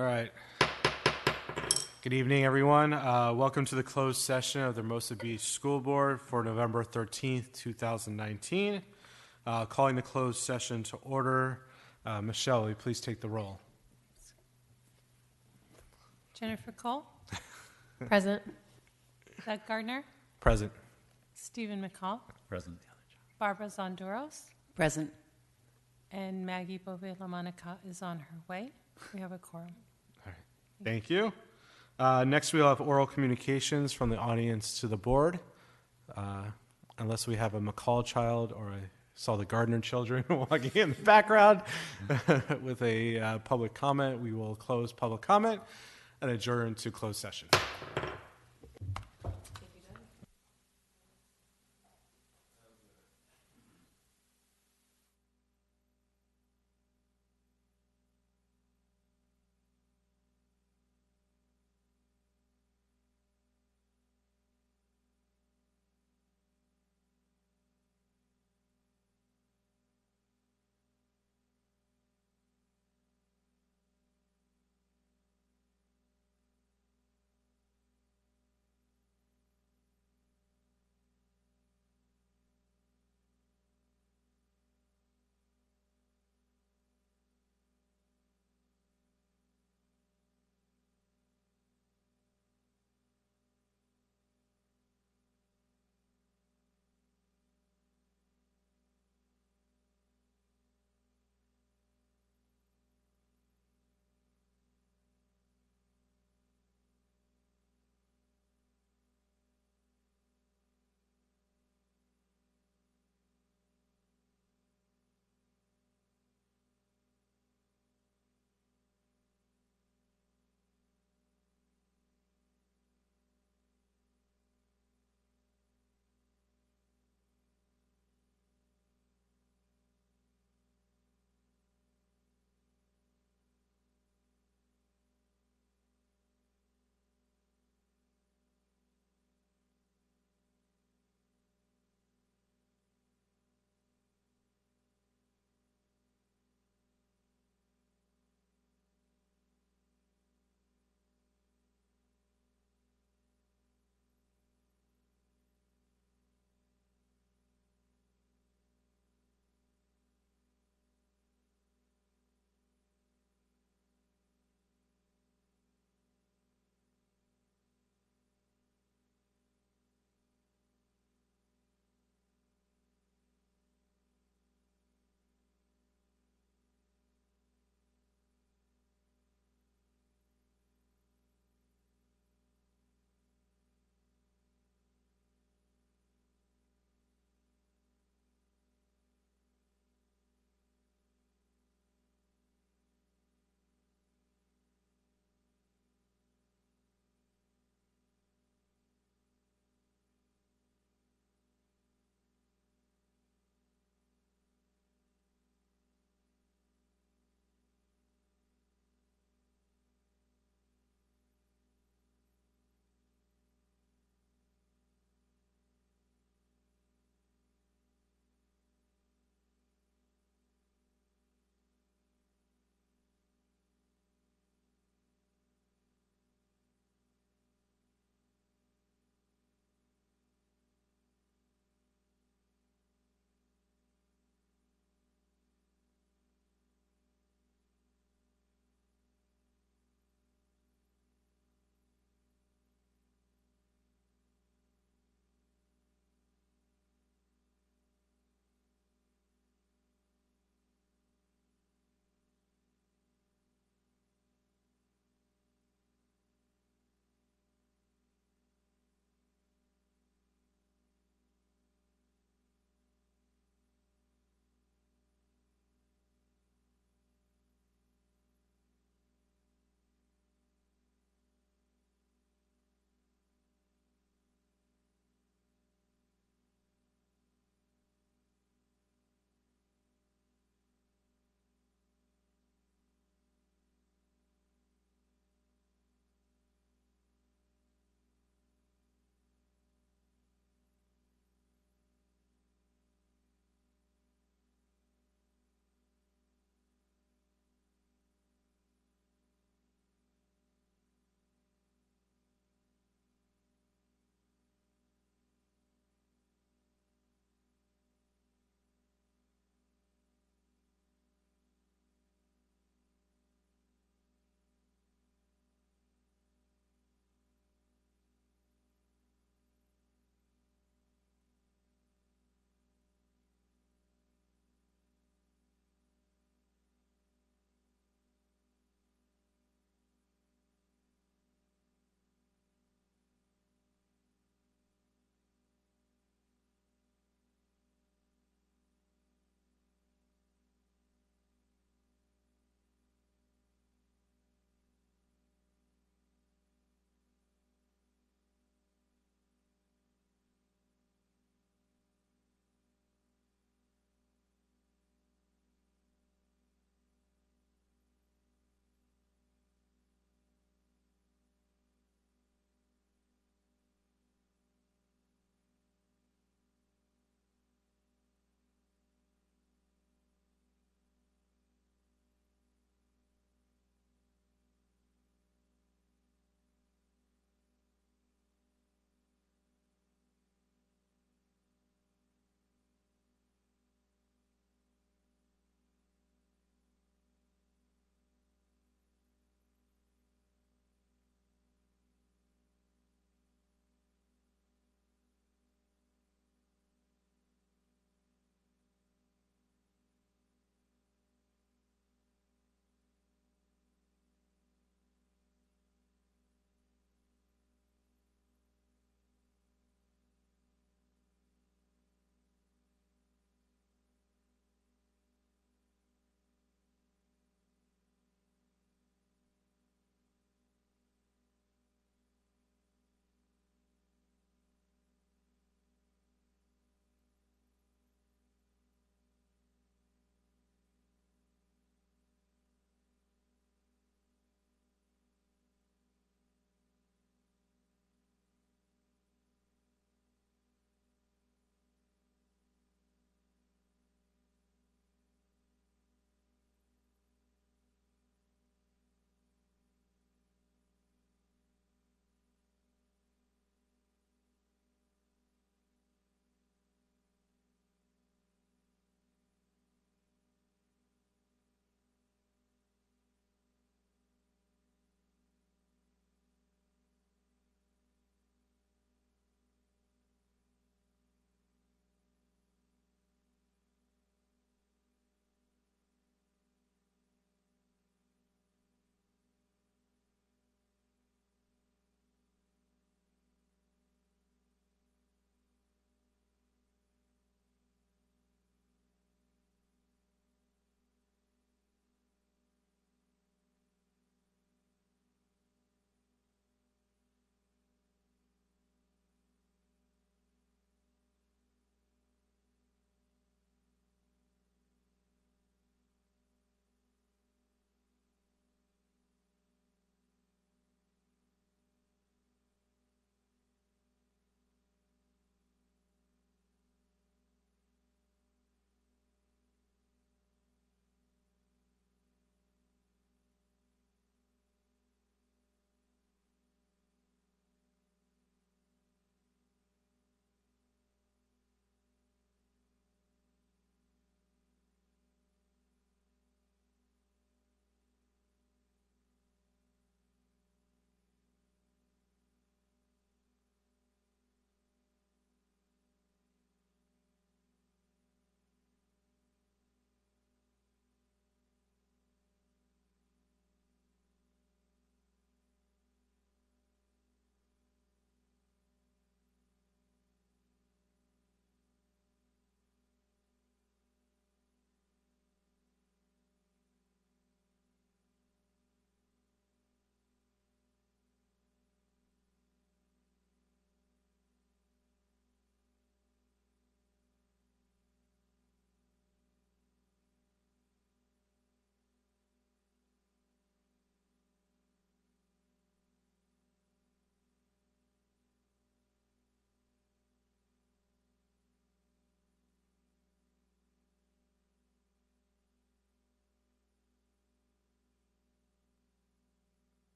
All right. Good evening, everyone. Welcome to the closed session of the Hermosa Beach School Board for November 13th, 2019. Calling the closed session to order. Michelle, will you please take the roll? Jennifer Cole, Present. Doug Gardner, Present. Stephen McCall, Present. Barbara Zonduros, Present. and Maggie Bove-LaMonica is on her way. We have a quorum. All right. Thank you. Next, we'll have oral communications from the audience to the board. Unless we have a McCall child, or I saw the Gardner children walking in the background with a public comment, we will close public comment and adjourn to closed session.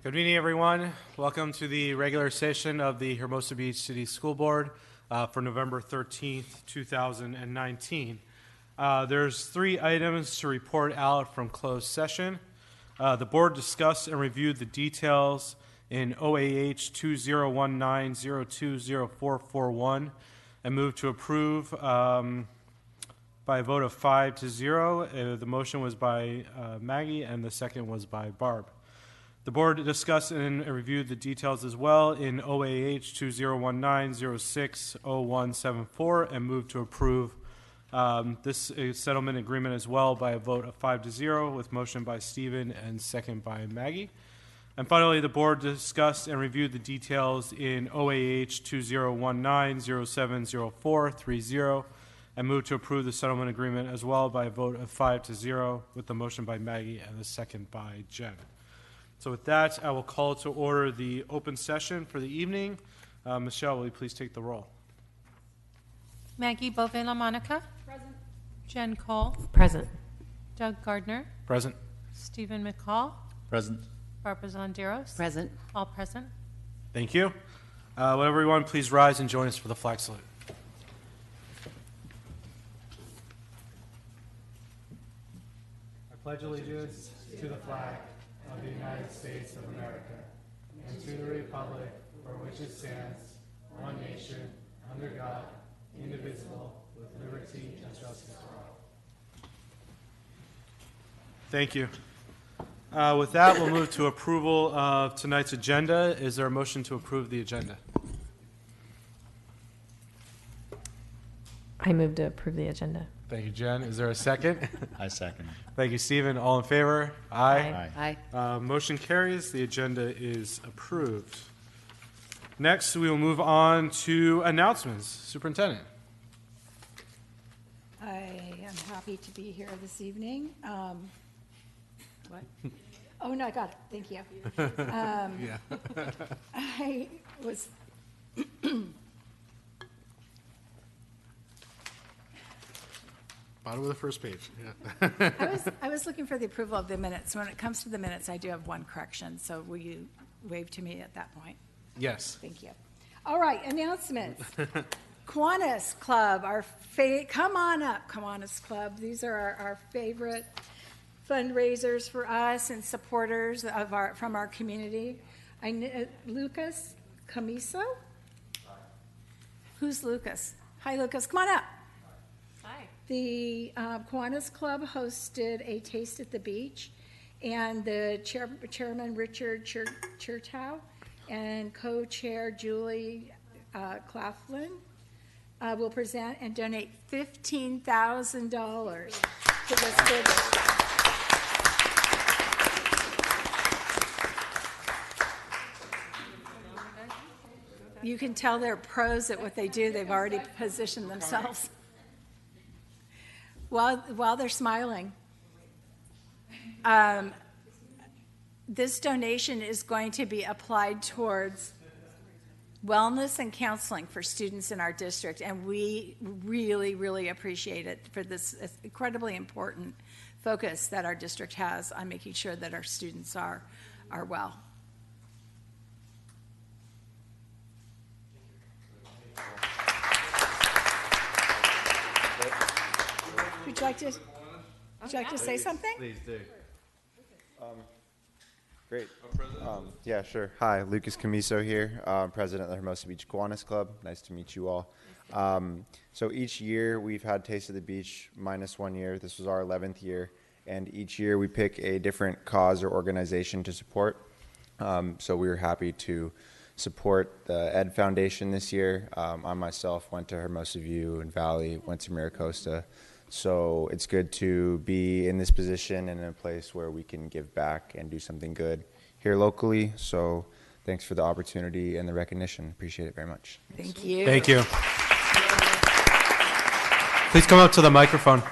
Good evening, everyone. Welcome to the regular session of the Hermosa Beach City School Board for November 13th, 2019. There's 3 items to report out from closed session. The board discussed and reviewed the details in OAH 2019-020441 and moved to approve by a vote of 5-0. The motion was by Maggie and the second was by Barb. The board discussed and reviewed the details as well in OAH 2019-060174 and moved to approve this settlement agreement as well by a vote of 5-0 with motion by Stephen and second by Maggie. And finally, the board discussed and reviewed the details in OAH 2019-070430 and moved to approve the settlement agreement as well by a vote of 5-0 with the motion by Maggie and the second by Jen. So with that, I will call to order the open session for the evening. Michelle, will you please take the roll? Maggie Bove-LaMonica. Present. Jen Cole. Present. Doug Gardner. Present. Stephen McCall. Present. Barbara Zonderos. Present. All present. Thank you. Will everyone please rise and join us for the flag salute? I pledge allegiance to the flag of the United States of America and to the republic for which it stands, one nation, under God, indivisible, with liberty and justice for all. Thank you. With that, we'll move to approval of tonight's agenda. Is there a motion to approve the agenda? I move to approve the agenda. Thank you, Jen. Is there a second? I second. Thank you, Stephen. All in favor? Aye. Aye. Motion carries. The agenda is approved. Next, we will move on to announcements. Superintendent. I am happy to be here this evening. What? Oh, no, I got it. Thank you. I was Bottom of the first page. Yeah. I was looking for the approval of the minutes. When it comes to the minutes, I do have one correction, so will you wave to me at that point? Yes. Thank you. All right, announcements. Kiwanis Club, come on up, Kiwanis Club. These are our favorite fundraisers for us and supporters of from our community. Lucas Camiso? Who's Lucas? Hi, Lucas. Come on up. Hi. The Kiwanis Club hosted a Taste at the Beach, and the chairman, Richard Chertow, and co-chair Julie Claflin will present and donate $15,000 to this business. You can tell they're pros at what they do. They've already positioned themselves. While they're smiling, this donation is going to be applied towards wellness and counseling for students in our district, and we really, really appreciate it for this incredibly important focus that our district has on making sure that our students are well. Would you like to say something? Please do. Great. Yeah, sure. Hi, Lucas Camiso here, president of the Hermosa Beach Kiwanis Club. Nice to meet you all. So each year we've had Taste of the Beach minus 1 year. This was our 11th year. And each year we pick a different cause or organization to support. So we were happy to support the Ed Foundation this year. I myself went to Hermosa View and Valley, went to Miracosta. So it's good to be in this position and in a place where we can give back and do something good here locally. So thanks for the opportunity and the recognition. Appreciate it very much. Thank you. Thank you. Please come up to the microphone. Can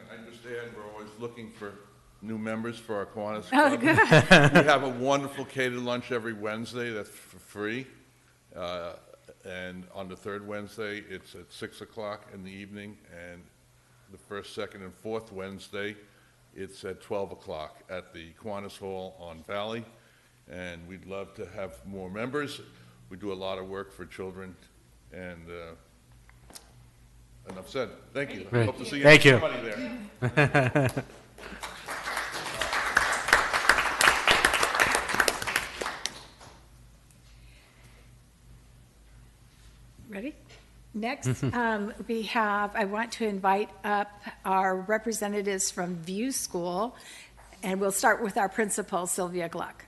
I just add, we're always looking for new members for our Kiwanis Oh, Club. good. We have a wonderful catered lunch every Wednesday that's for free. And on the third Wednesday, it's at 6 o'clock in the evening. And the first, second, and fourth Wednesday, It's at 12 o'clock at the Kiwanis Hall on Valley, and we'd love to have more members. We do a lot of work for children, and enough said. Thank you. Great. Hope to see Thank you. everybody there. Ready? Next, I want to invite up our representatives from View School, and we'll start with our principal, Sylvia Gluck,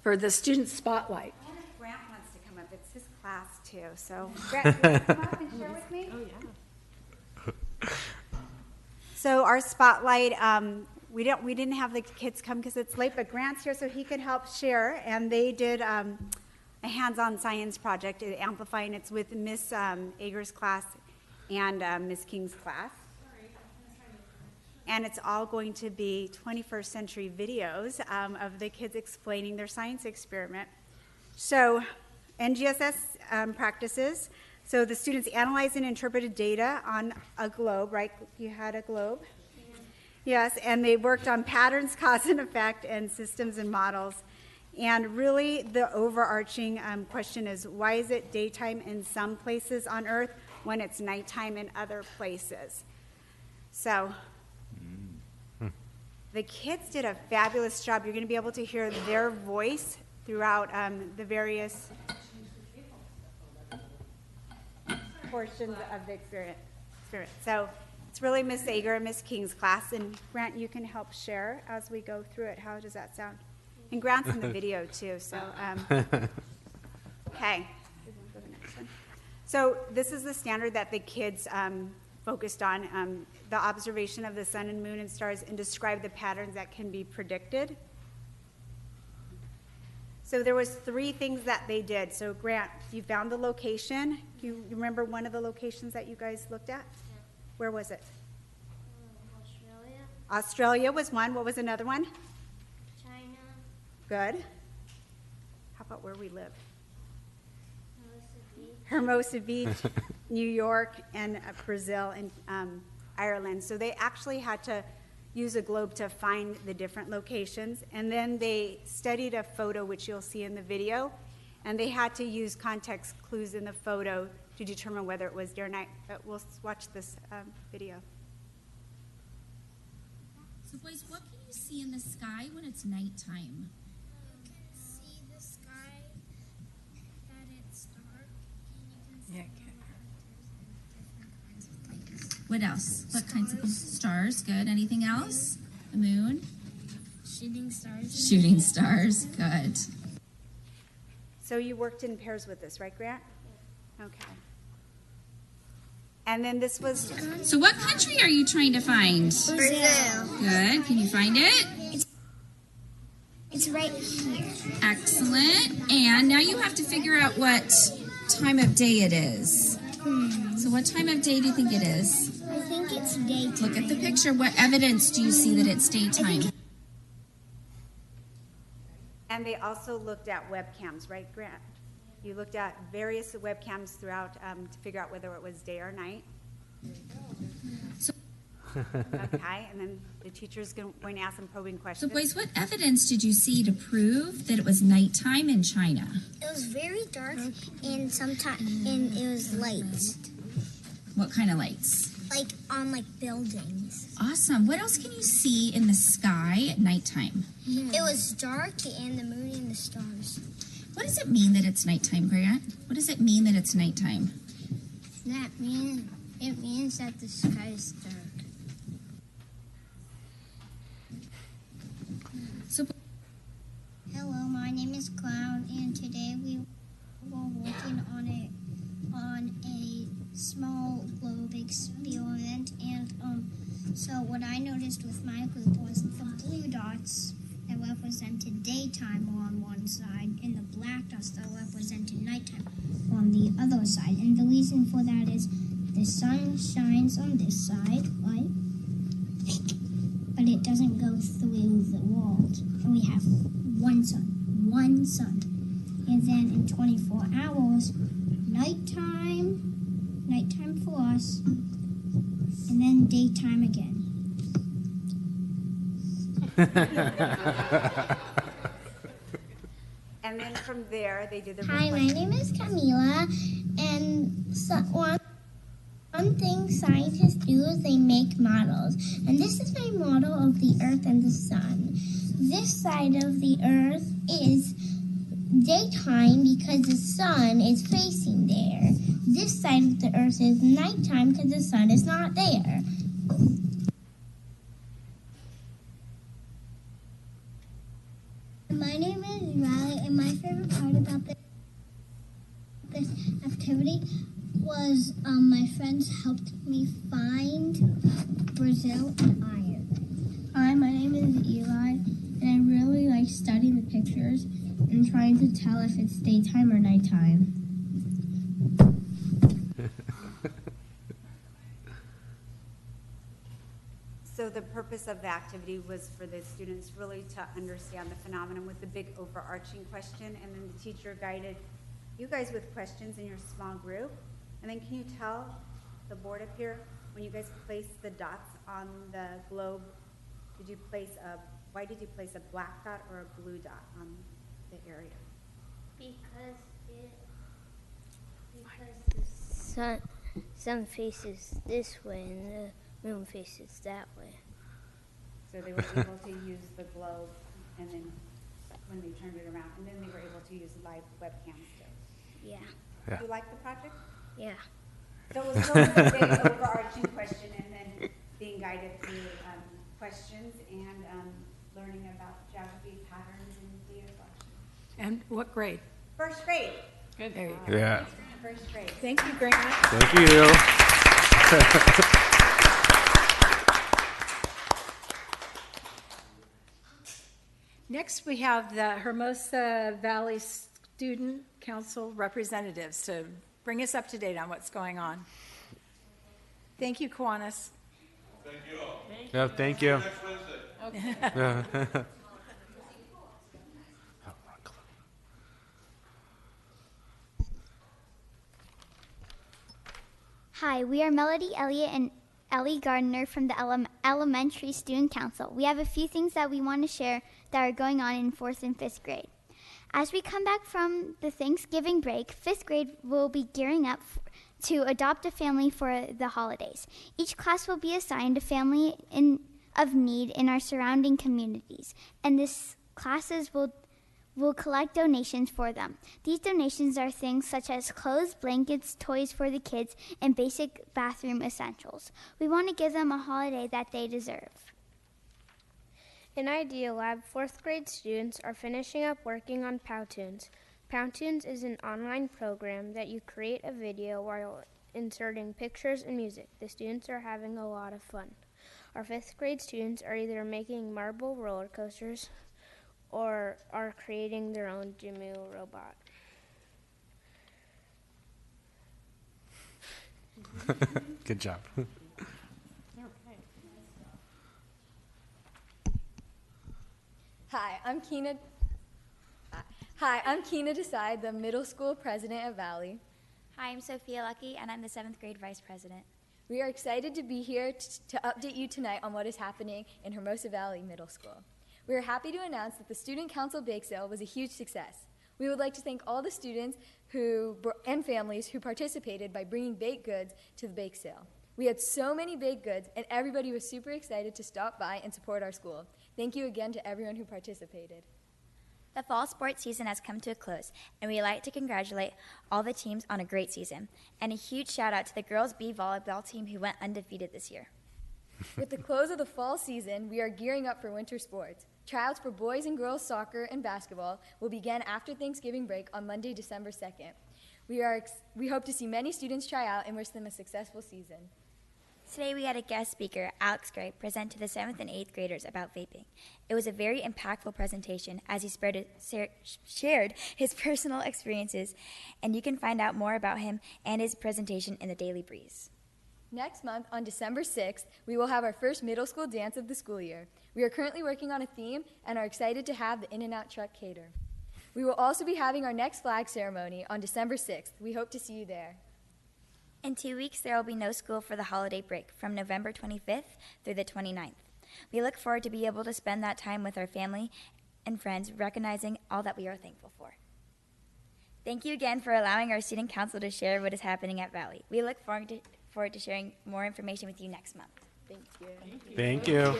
for the student spotlight. I wonder if Grant wants to come up. It's his class too. So Grant, can you come up and share with me? Oh yeah. So our spotlight, we didn't have the kids come because it's late, but Grant's here so he could help share, and they did a hands-on science project, amplifying. It's with Miss Ager's class and Miss King's class. And it's all going to be 21st century videos of the kids explaining their science experiment. So NGSS practices. So the students analyzed and interpreted data on a globe, right? You had a globe? Yes, and they worked on patterns, cause and effect, and systems and models. And really, the overarching question is, why is it daytime in some places on Earth when it's nighttime in other places? So the kids did a fabulous job. You're going to be able to hear their voice throughout the various portions of the experience. So it's really Miss Ager and Miss King's class. And Grant, you can help share as we go through it. How does that sound? And Grant's in the video too, so, okay. So this is the standard that the kids focused on, the observation of the sun and moon and stars, and describe the patterns that can be predicted. So there was 3 things that they did. So Grant, you found the location. You remember one of the locations that you guys looked at? Yeah. Where was it? Australia. Australia was one. What was another one? China. Good. How about where we live? Hermosa Beach, New York, and Brazil and Ireland. So they actually had to use a globe to find the different locations. And then they studied a photo, which you'll see in the video, and they had to use context clues in the photo to determine whether it was day or night. But we'll watch this video. So boys, what can you see in the sky when it's nighttime? You can see the sky, that it's dark, and you can see different kinds of things. What else? What kinds of stars? Good. Anything else? The moon? Shooting stars. Shooting stars. Good. So you worked in pairs with this, right, Grant? Okay. And then this was... So what country are you trying to find? Brazil. Good. Can you find it? It's right here. Excellent. And now you have to figure out what time of day it is. So what time of day do you think it is? I think it's daytime. Look at the picture. What evidence do you see that it's daytime? And they also looked at webcams, right, Grant? You looked at various webcams throughout to figure out whether it was day or night. Okay, and then the teacher's going to ask some probing So questions. boys, what evidence did you see to prove that it was nighttime in China? It was very dark, and it was lights, What kind of lights? like on buildings. Awesome. What else can you see in the sky at nighttime? It was dark, and the moon and the stars. What does it mean that it's nighttime, Grant? What does it mean that it's nighttime? It means that the sky is dark. So, Hello, my name is Cloud, and today we were working on a small globe experiment. And so what I noticed with my group was the blue dots that represented daytime were on one side, and the black dots that represented nighttime on the other side. And the reason for that is the sun shines on this side, right? But it doesn't go through the world. And we have one sun. And then in 24 hours, nighttime for us, and then daytime again. And then from there, they do the Hi, my name is Camila, and one thing scientists do is they make models. And this is my model of the Earth and the Sun. This side of the Earth is daytime because the sun is facing there. This side of the Earth is nighttime because the sun is not there. My name is Riley, and my favorite part about this activity was my friends helped me find Brazil and Ireland. Hi, my name is Eli, and I really like studying the pictures and trying to tell if it's daytime or nighttime. So the purpose of the activity was for the students really to understand the phenomenon with the big overarching question, and then the teacher guided you guys with questions in your small group. And then can you tell the board up here, when you guys placed the dots on the globe, why did you place a black dot or a blue dot on the area? Because the sun faces this way and the moon faces that way. So they were able to use the globe, and then when they turned it around, and then they were able to use live webcams too. Yeah. Yeah. Do you like the project? Yeah. So it was really a big overarching question, and then being guided through questions and learning about geography patterns and data collection. And what grade? First grade. Good. There you go. Yeah. First grade. Thank you, Grant. Thank you. Next, we have the Hermosa Valley Student Council representatives to bring us up to date on what's going on. Thank you, Kiwanis. Thank you all. Yeah, thank you. Next Wednesday. Yeah. Hi, we are Melody Elliott and Ellie Gardner from the Elementary Student Council. We have a few things that we want to share that are going on in 4th and 5th grade. As we come back from the Thanksgiving break, 5th grade will be gearing up to adopt a family for the holidays. Each class will be assigned a family of need in our surrounding communities, and these classes will collect donations for them. These donations are things such as clothes, blankets, toys for the kids, and basic bathroom essentials. We want to give them a holiday that they deserve. In Idea Lab, 4th grade students are finishing up working on Powtoons. Powtoons is an online program that you create a video while inserting pictures and music. The students are having a lot of fun. Our 5th grade students are either making marble roller coasters or are creating their own Jimu robot. Good job. Hi, I'm Keena Desai, the middle school president of Valley. Hi, I'm Sophia Lucky, and I'm the 7th grade vice president. We are excited to be here to update you tonight on what is happening in Hermosa Valley Middle School. We are happy to announce that the Student Council Bake Sale was a huge success. We would like to thank all the students and families who participated by bringing baked goods to the bake sale. We had so many baked goods, and everybody was super excited to stop by and support our school. Thank you again to everyone who participated. The fall sports season has come to a close, and we'd like to congratulate all the teams on a great season. And a huge shout out to the girls B volleyball team who went undefeated this year. With the close of the fall season, we are gearing up for winter sports. Tryouts for boys and girls soccer and basketball will begin after Thanksgiving break on Monday, December 2nd. We hope to see many students try out and wish them a successful season. Today we had a guest speaker, Alex Gray, present to the 7th and 8th graders about vaping. It was a very impactful presentation as he shared his personal experiences, and you can find out more about him and his presentation in the Daily Breeze. Next month, on December 6th, we will have our first middle school dance of the school year. We are currently working on a theme and are excited to have the In-N-Out truck cater. We will also be having our next flag ceremony on December 6th. We hope to see you there. In 2 weeks, there will be no school for the holiday break from November 25th through the 29th. We look forward to be able to spend that time with our family and friends, recognizing all that we are thankful for. Thank you again for allowing our student council to share what is happening at Valley. We look forward to sharing more information with you next month. Thank you. Thank you.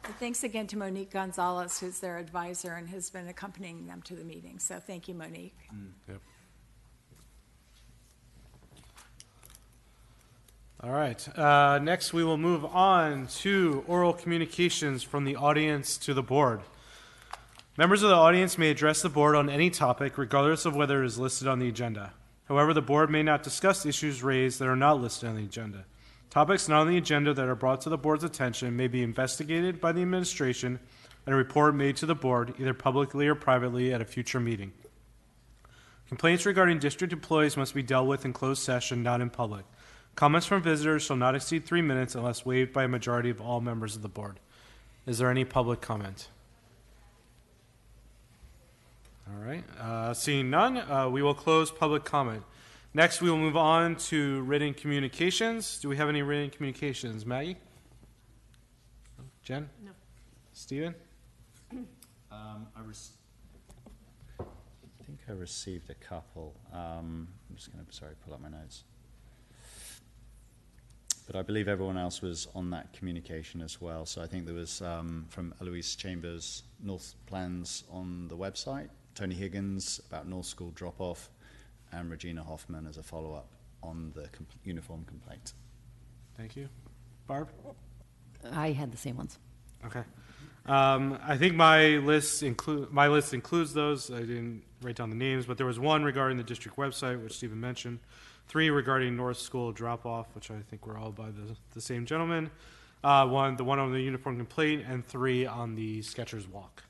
And thanks again to Monique Gonzalez, who's their advisor and has been accompanying them to the meeting. So thank you, Monique. Yep. All right. Next, we will move on to oral communications from the audience to the board. Members of the audience may address the board on any topic, regardless of whether it is listed on the agenda. However, the board may not discuss issues raised that are not listed on the agenda. Topics not on the agenda that are brought to the board's attention may be investigated by the administration and a report made to the board, either publicly or privately, at a future meeting. Complaints regarding district employees must be dealt with in closed session, not in public. Comments from visitors shall not exceed 3 minutes unless waived by a majority of all members of the board. Is there any public comment? All right. Seeing none, we will close public comment. Next, we will move on to written communications. Do we have any written communications? Maggie? Jen? No. Stephen? I think I received a couple. I'm just going to, pull up my notes. But I believe everyone else was on that communication as well. So I think there was from Eloise Chambers, North plans on the website, Tony Higgins about North School drop-off, and Regina Hoffman as a follow-up on the uniform complaint. Thank you. Barb? I had the same ones. Okay. I think my list includes those. I didn't write down the names, but there was one regarding the district website, which Stephen mentioned. 3 regarding North School drop-off, which I think were all by the same gentleman. The one on the uniform complaint, and 3 on the Skechers walk.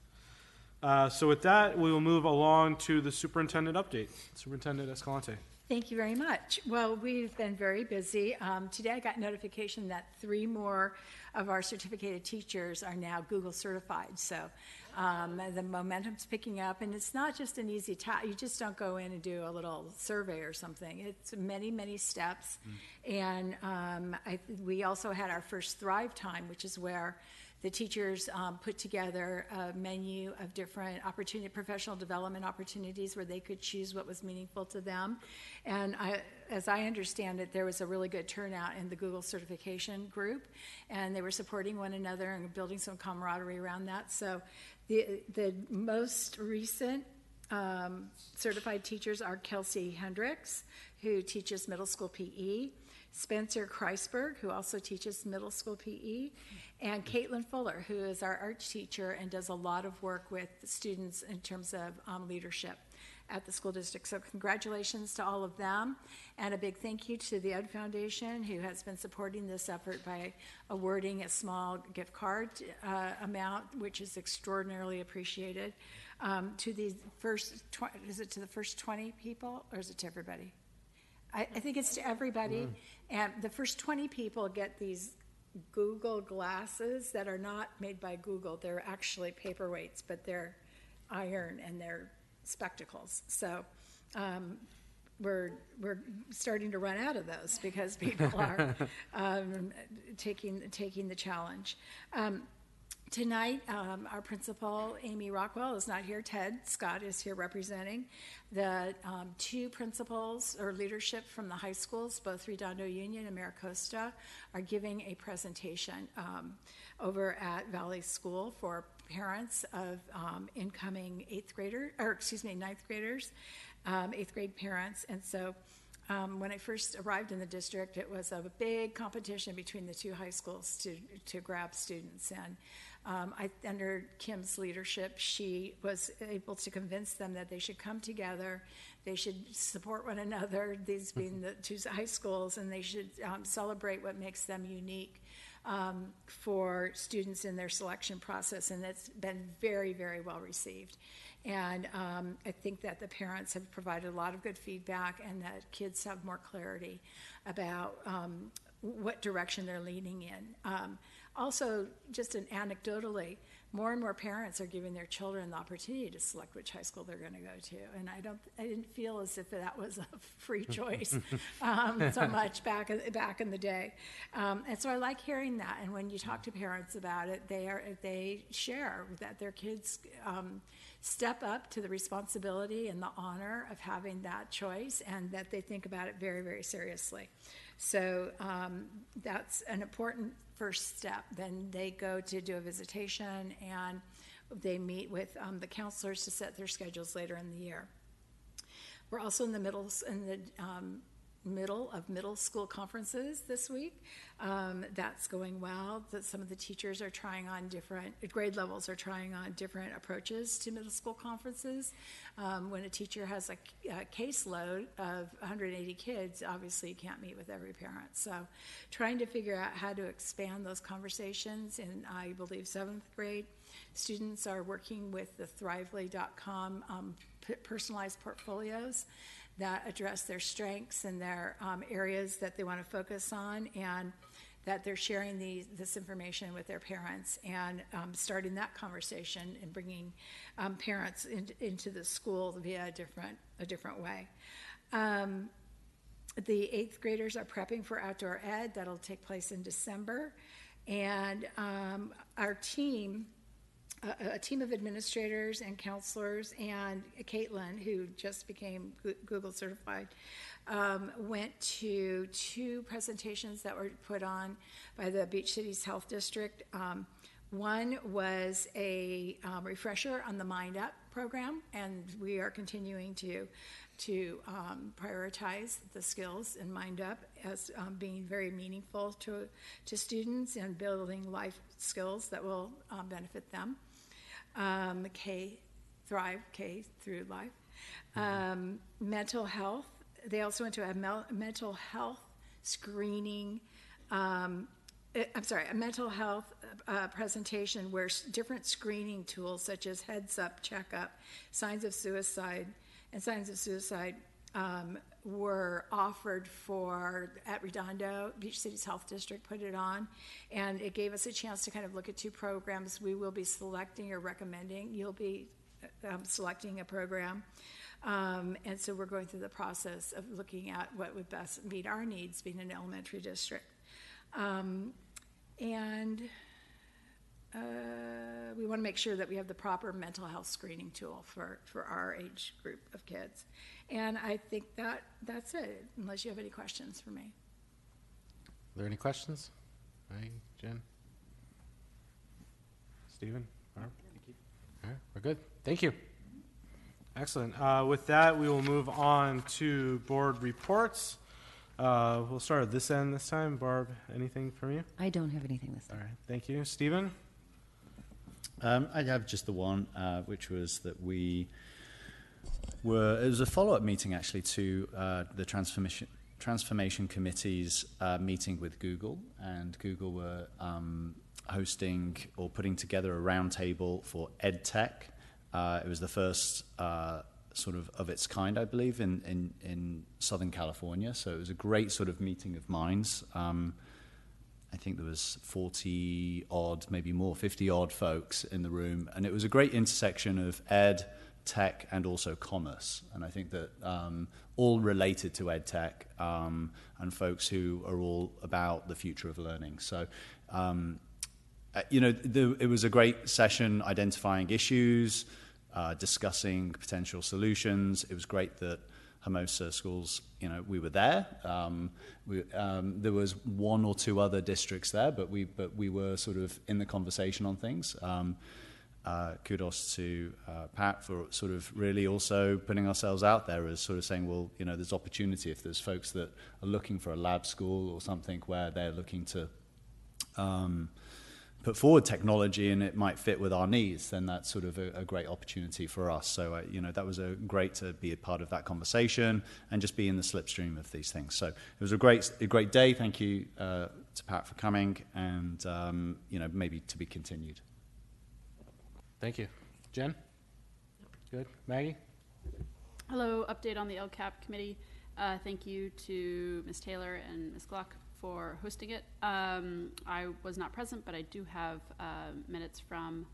So with that, we will move along to the superintendent update. Superintendent Escalante. Thank you very much. Well, we've been very busy. Today I got notification that 3 more of our certificated teachers are now Google certified. So the momentum's picking up, and it's not just an easy task. You just don't go in and do a little survey or something. It's many, many steps. And we also had our first Thrive Time, which is where the teachers put together a menu of different professional development opportunities where they could choose what was meaningful to them. And as I understand it, there was a really good turnout in the Google certification group, and they were supporting one another and building some camaraderie around that. So the most recent certified teachers are Kelsey Hendricks, who teaches middle school PE, Spencer Kreisberg, who also teaches middle school PE, and Caitlin Fuller, who is our art teacher and does a lot of work with students in terms of leadership at the school district. So congratulations to all of them, and a big thank you to the Ed Foundation, who has been supporting this effort by awarding a small gift card amount, which is extraordinarily appreciated, to the first, is it to the first 20 people, or is it to everybody? I think it's to everybody, and the first 20 people get these Google glasses that are not made by Google. They're actually paperweights, but they're iron and they're spectacles. So we're starting to run out of those because people are taking the challenge. Tonight, our principal, Amy Rockwell, is not here. Ted Scott is here representing. The 2 principals or leadership from the high schools, both Redondo Union and Maricosta, are giving a presentation over at Valley School for parents of incoming ninth graders, 8th grade parents. And so when I first arrived in the district, it was a big competition between the 2 high schools to grab students. And under Kim's leadership, she was able to convince them that they should come together, they should support one another, these being the 2 high schools, and they should celebrate what makes them unique for students in their selection process. And it's been very, very well received. And I think that the parents have provided a lot of good feedback, and that kids have more clarity about what direction they're leaning in. Also, just anecdotally, more and more parents are giving their children the opportunity to select which high school they're going to go to. And I didn't feel as if that was a free choice so much back in the day. And so I like hearing that. And when you talk to parents about it, they share that their kids step up to the responsibility and the honor of having that choice, and that they think about it very, very seriously. So that's an important first step. Then they go to do a visitation, and they meet with the counselors to set their schedules later in the year. We're also in the middle of middle school conferences this week. That's going well. Some of the teachers are trying on grade levels are trying on different approaches to middle school conferences. When a teacher has a caseload of 180 kids, obviously you can't meet with every parent. So trying to figure out how to expand those conversations in, I believe, 7th grade. Students are working with the Thrively.com personalized portfolios that address their strengths and their areas that they want to focus on, and that they're sharing this information with their parents, and starting that conversation and bringing parents into the school via a different way. The 8th graders are prepping for outdoor ed. That'll take place in December. And our team, a team of administrators and counselors, and Caitlin, who just became Google certified, went to 2 presentations that were put on by the Beach Cities Health District. One was a refresher on the Mind Up program, and we are continuing to prioritize the skills in Mind Up as being very meaningful to students and building life skills that will benefit them. Thrive, K through life. Mental health. They also went to a mental health screening, a mental health presentation where different screening tools such as Heads Up, Checkup, Signs of Suicide, were offered at Redondo. Beach Cities Health District put it on, and it gave us a chance to kind of look at 2 programs. We will be selecting or recommending. You'll be selecting a program. And so we're going through the process of looking at what would best meet our needs, being an elementary district. We want to make sure that we have the proper mental health screening tool for our age group of kids. And I think that's it, unless you have any questions for me. Are there any questions? Hi, Jen? Stephen? Barb? Thank you. All right, we're good. Thank you. Excellent. With that, we will move on to board reports. We'll start at this end this time. Barb, anything from you? I don't have anything this time. All right, thank you. Stephen? I have just the one, which was that it was a follow-up meeting actually to the Transformation Committee's meeting with Google, and Google were hosting or putting together a roundtable for EdTech. It was the first sort of its kind, I believe, in Southern California, so it was a great sort of meeting of minds. I think there was 40-odd, maybe more, 50-odd folks in the room. And it was a great intersection of ed, tech, and also commerce. And I think that all related to ed tech and folks who are all about the future of learning. So, it was a great session identifying issues, discussing potential solutions. It was great that Hermosa schools, we were there. There was 1 or 2 other districts there, but we were sort of in the conversation on things. Kudos to Pat for sort of really also putting ourselves out there as sort of saying, well, there's opportunity if there's folks that are looking for a lab school or something where they're looking to put forward technology and it might fit with our needs, then that's sort of a great opportunity for us. So, that was great to be a part of that conversation and just be in the slipstream of these things. So it was a great day. Thank you to Pat for coming, and, maybe to be continued. Thank you. Jen? Good. Maggie? Hello. Update on the LCAP committee. Thank you to Ms. Taylor and Ms. Gluck for hosting it. I was not present, but I do have minutes from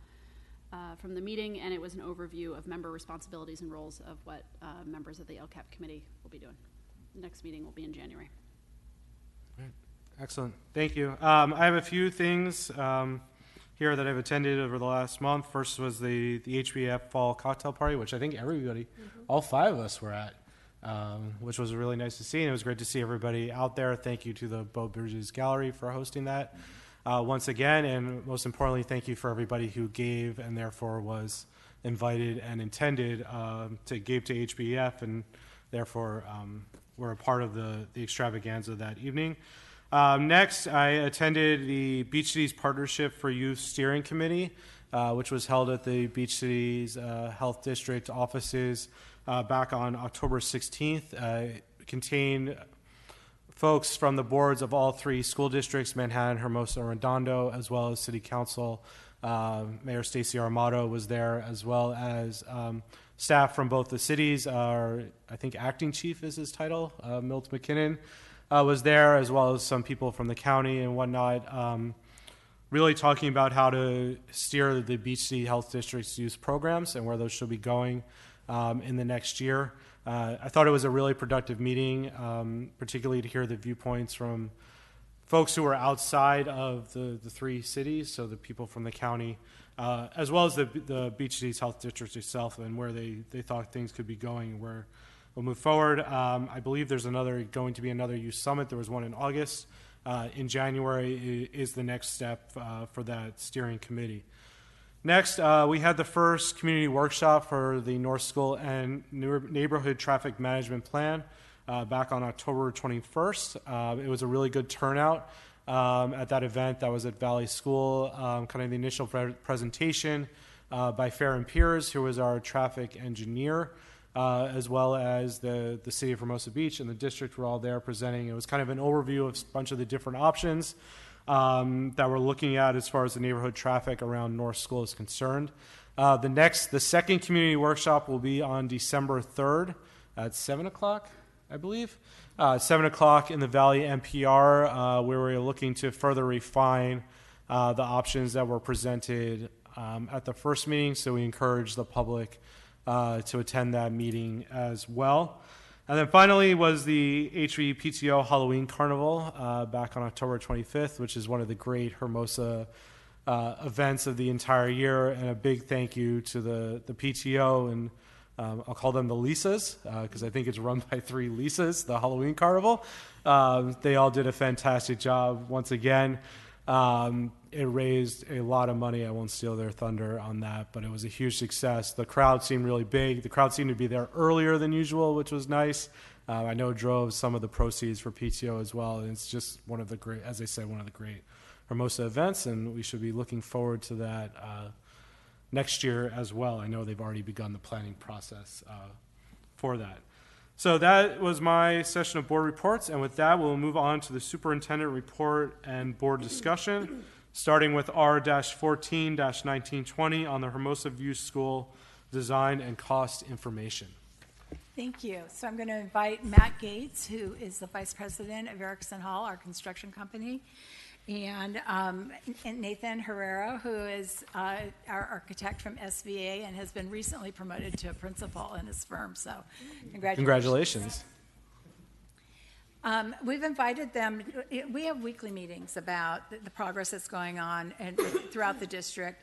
from the meeting, and it was an overview of member responsibilities and roles of what members of the LCAP committee will be doing. The next meeting will be in January. Right. Excellent. Thank you. I have a few things here that I've attended over the last month. First was the HBF Fall Cocktail Party, which I think everybody, all 5 of us were at, which was really nice to see. And it was great to see everybody out there. Thank you to the Bow Bridges Gallery for hosting that once again. And most importantly, thank you for everybody who gave and therefore was invited and intended to give to HBF and therefore were a part of the extravaganza that evening. Next, I attended the Beach Cities Partnership for Youth Steering Committee, which was held at the Beach Cities Health District offices back on October 16th. It contained folks from the boards of all 3 school districts, Manhattan, Hermosa, and Redondo, as well as City Council. Mayor Stacey Armato was there, as well as staff from both the cities. I think acting chief is his title, Milt McKinnon. Was there, as well as some people from the county and whatnot, really talking about how to steer the Beach City Health District's youth programs and where those should be going in the next year. I thought it was a really productive meeting, particularly to hear the viewpoints from folks who are outside of the 3 cities, so the people from the county, as well as the Beach Cities Health District itself and where they thought things could be going, where we'll move forward. I believe there's going to be another youth summit. There was one in August. In January is the next step for that steering committee. Next, we had the first community workshop for the North School and Neighborhood Traffic Management Plan back on October 21st. It was a really good turnout at that event. That was at Valley School. Kind of the initial presentation by Farron Piers, who was our traffic engineer, as well as the city of Hermosa Beach and the district were all there presenting. It was kind of an overview of a bunch of the different options that we're looking at as far as the neighborhood traffic around North School is concerned. The second community workshop will be on December 3rd at 7 o'clock, I believe. 7 o'clock in the Valley NPR, where we're looking to further refine the options that were presented at the first meeting. So we encourage the public to attend that meeting as well. And then finally was the Pto Halloween Carnival back on October 25th, which is one of the great Hermosa events of the entire year. And a big thank you to the PTO, and I'll call them the Lisas, because I think it's run by 3 Lisas, the Halloween Carnival. They all did a fantastic job once again. It raised a lot of money. I won't steal their thunder on that, but it was a huge success. The crowd seemed really big. The crowd seemed to be there earlier than usual, which was nice. I know it drove some of the proceeds for PTO as well. And it's just one of the great, as I said, one of the great Hermosa events, and we should be looking forward to that next year as well. I know they've already begun the planning process for that. So that was my session of board reports, and with that, we'll move on to the superintendent report and board discussion, starting with R-14-1920 on the Hermosa View School design and cost information. Thank you. So I'm going to invite Matt Gates, who is the vice president of Erickson Hall, our construction company, and Nathan Herrera, who is our architect from SVA and has been recently promoted to a principal in his firm. So congratulations. We've invited them. We have weekly meetings about the progress that's going on and throughout the district.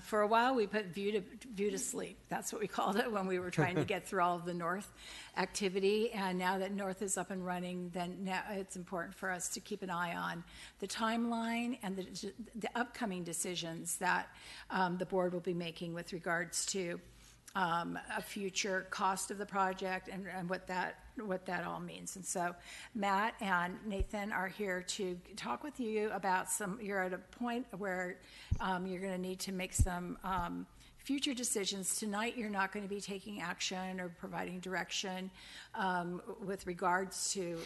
For a while, we put view to sleep. That's what we called it when we were trying to get through all of the North activity. And now that North is up and running, then now it's important for us to keep an eye on the timeline and the upcoming decisions that the board will be making with regards to a future cost of the project and what that all means. And so Matt and Nathan are here to talk with you about you're at a point where you're going to need to make some future decisions. Tonight you're not going to be taking action or providing direction with regards to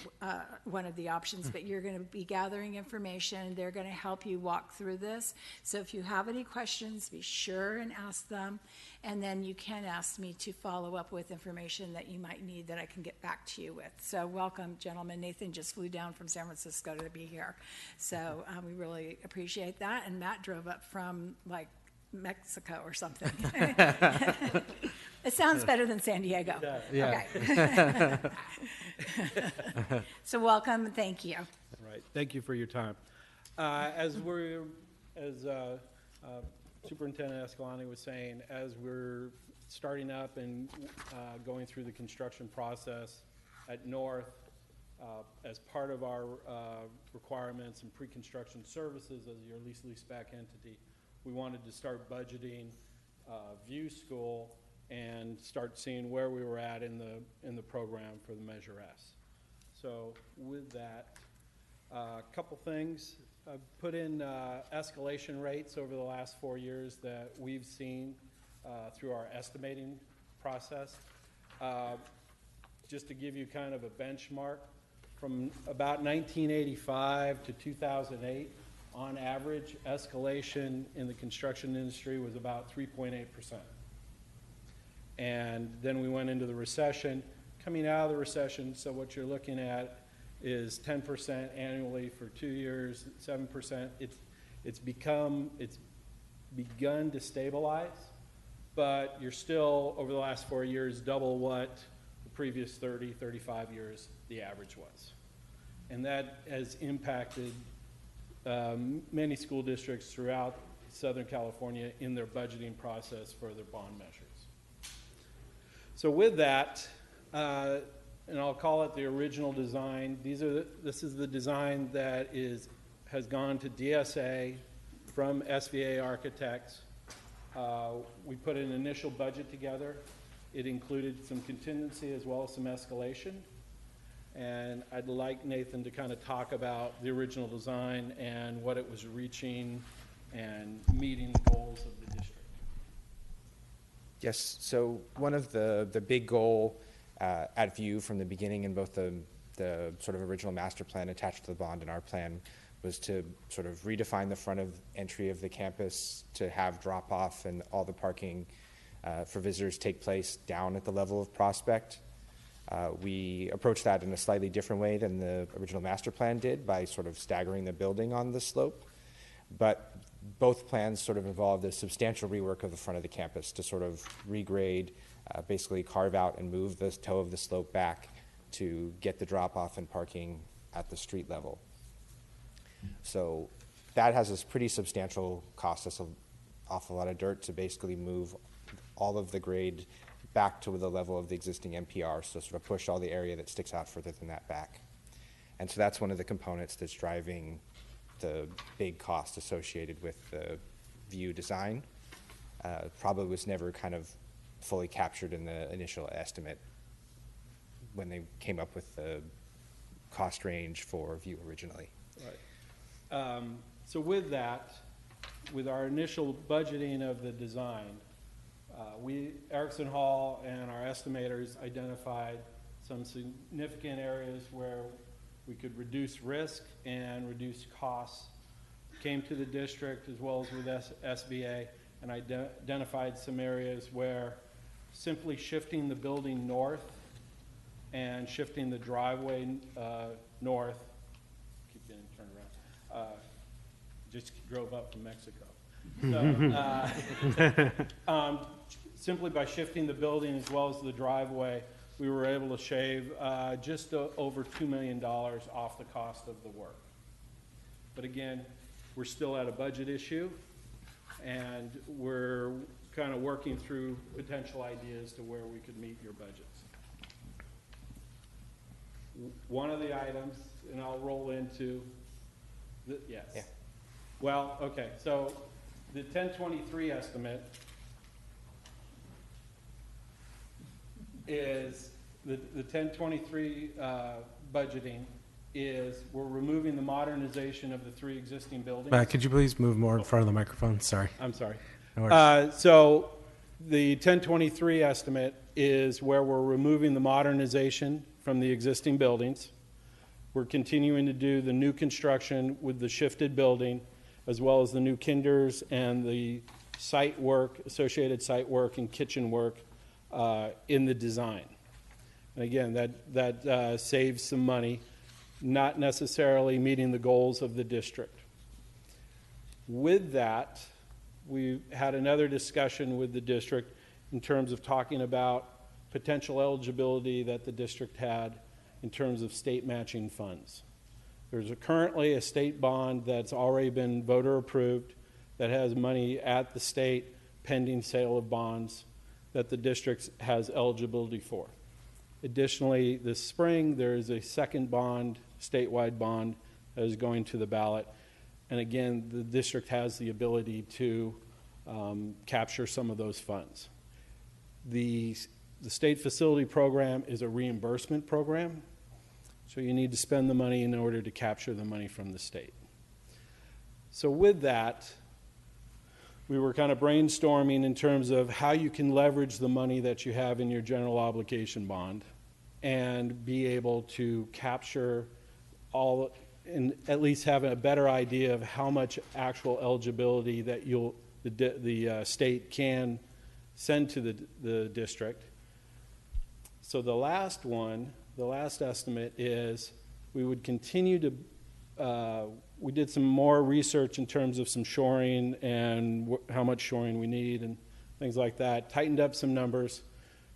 one of the options, but you're going to be gathering information. They're going to help you walk through this. So if you have any questions, be sure and ask them. And then you can ask me to follow up with information that you might need that I can get back to you with. So welcome, gentlemen. Nathan just flew down from San Francisco to be here. So we really appreciate that. And Matt drove up from Mexico or something. It sounds better than San Diego. Yeah. Okay. So welcome, and thank you. All right, thank you for your time. As Superintendent Escalante was saying, as we're starting up and going through the construction process at North, as part of our requirements and pre-construction services as your lease-back entity, we wanted to start budgeting View School and start seeing where we were at in the program for the Measure S. So with that, a couple things. I've put in escalation rates over the last 4 years that we've seen through our estimating process. Just to give you kind of a benchmark, from about 1985 to 2008, on average, escalation in the construction industry was about 3.8%. And then we went into the recession. Coming out of the recession, so what you're looking at is 10% annually for 2 years, 7%. It's begun to stabilize, but you're still, over the last 4 years, double what the previous 30, 35 years the average was. And that has impacted many school districts throughout Southern California in their budgeting process for their bond measures. So with that, and I'll call it the original design. This is the design that has gone to DSA from SVA Architects. We put an initial budget together. It included some contingency as well as some escalation. And I'd like Nathan to kind of talk about the original design and what it was reaching and meeting the goals of the district. Yes, so one of the big goal at View from the beginning in both the sort of original master plan attached to the bond and our plan was to sort of redefine the front of entry of the campus to have drop-off and all the parking for visitors take place down at the level of Prospect. We approached that in a slightly different way than the original master plan did by sort of staggering the building on the slope. But both plans sort of involved a substantial rework of the front of the campus to sort of regrade, basically carve out and move the toe of the slope back to get the drop-off and parking at the street level. So that has a pretty substantial cost us an awful lot of dirt to basically move all of the grade back to the level of the existing NPR, so sort of push all the area that sticks out further than that back. And so that's one of the components that's driving the big cost associated with the View design. Probably was never kind of fully captured in the initial estimate when they came up with the cost range for View originally. Right. So with that, with our initial budgeting of the design, Erickson Hall and our estimators identified some significant areas where we could reduce risk and reduce costs. Came to the district as well as with SVA and identified some areas where simply shifting the building north and shifting the driveway north, keep getting turned around, just drove up from Mexico. So, simply by shifting the building as well as the driveway, we were able to shave just over $2 million off the cost of the work. But again, we're still at a budget issue, and we're kind of working through potential ideas to where we could meet your budgets. One of the items, and I'll roll into, yes. Yeah. Well, okay, so the 1023 estimate is, the 1023 budgeting is we're removing the modernization of the 3 existing buildings. Matt, could you please move more in front of the microphone? Sorry. I'm sorry. No worries. So the 1023 estimate is where we're removing the modernization from the existing buildings. We're continuing to do the new construction with the shifted building, as well as the new kinders and the site work, associated site work and kitchen work in the design. And again, that saves some money, not necessarily meeting the goals of the district. With that, we had another discussion with the district in terms of talking about potential eligibility that the district had in terms of state matching funds. There's currently a state bond that's already been voter approved that has money at the state pending sale of bonds that the district has eligibility for. Additionally, this spring, there is a second bond, statewide bond, that is going to the ballot. And again, the district has the ability to capture some of those funds. The state facility program is a reimbursement program, so you need to spend the money in order to capture the money from the state. So with that, we were kind of brainstorming in terms of how you can leverage the money that you have in your general obligation bond and be able to capture all, and at least have a better idea of how much actual eligibility that the state can send to the district. So the last estimate is we would continue to, we did some more research in terms of some shoring and how much shoring we need and things like that, tightened up some numbers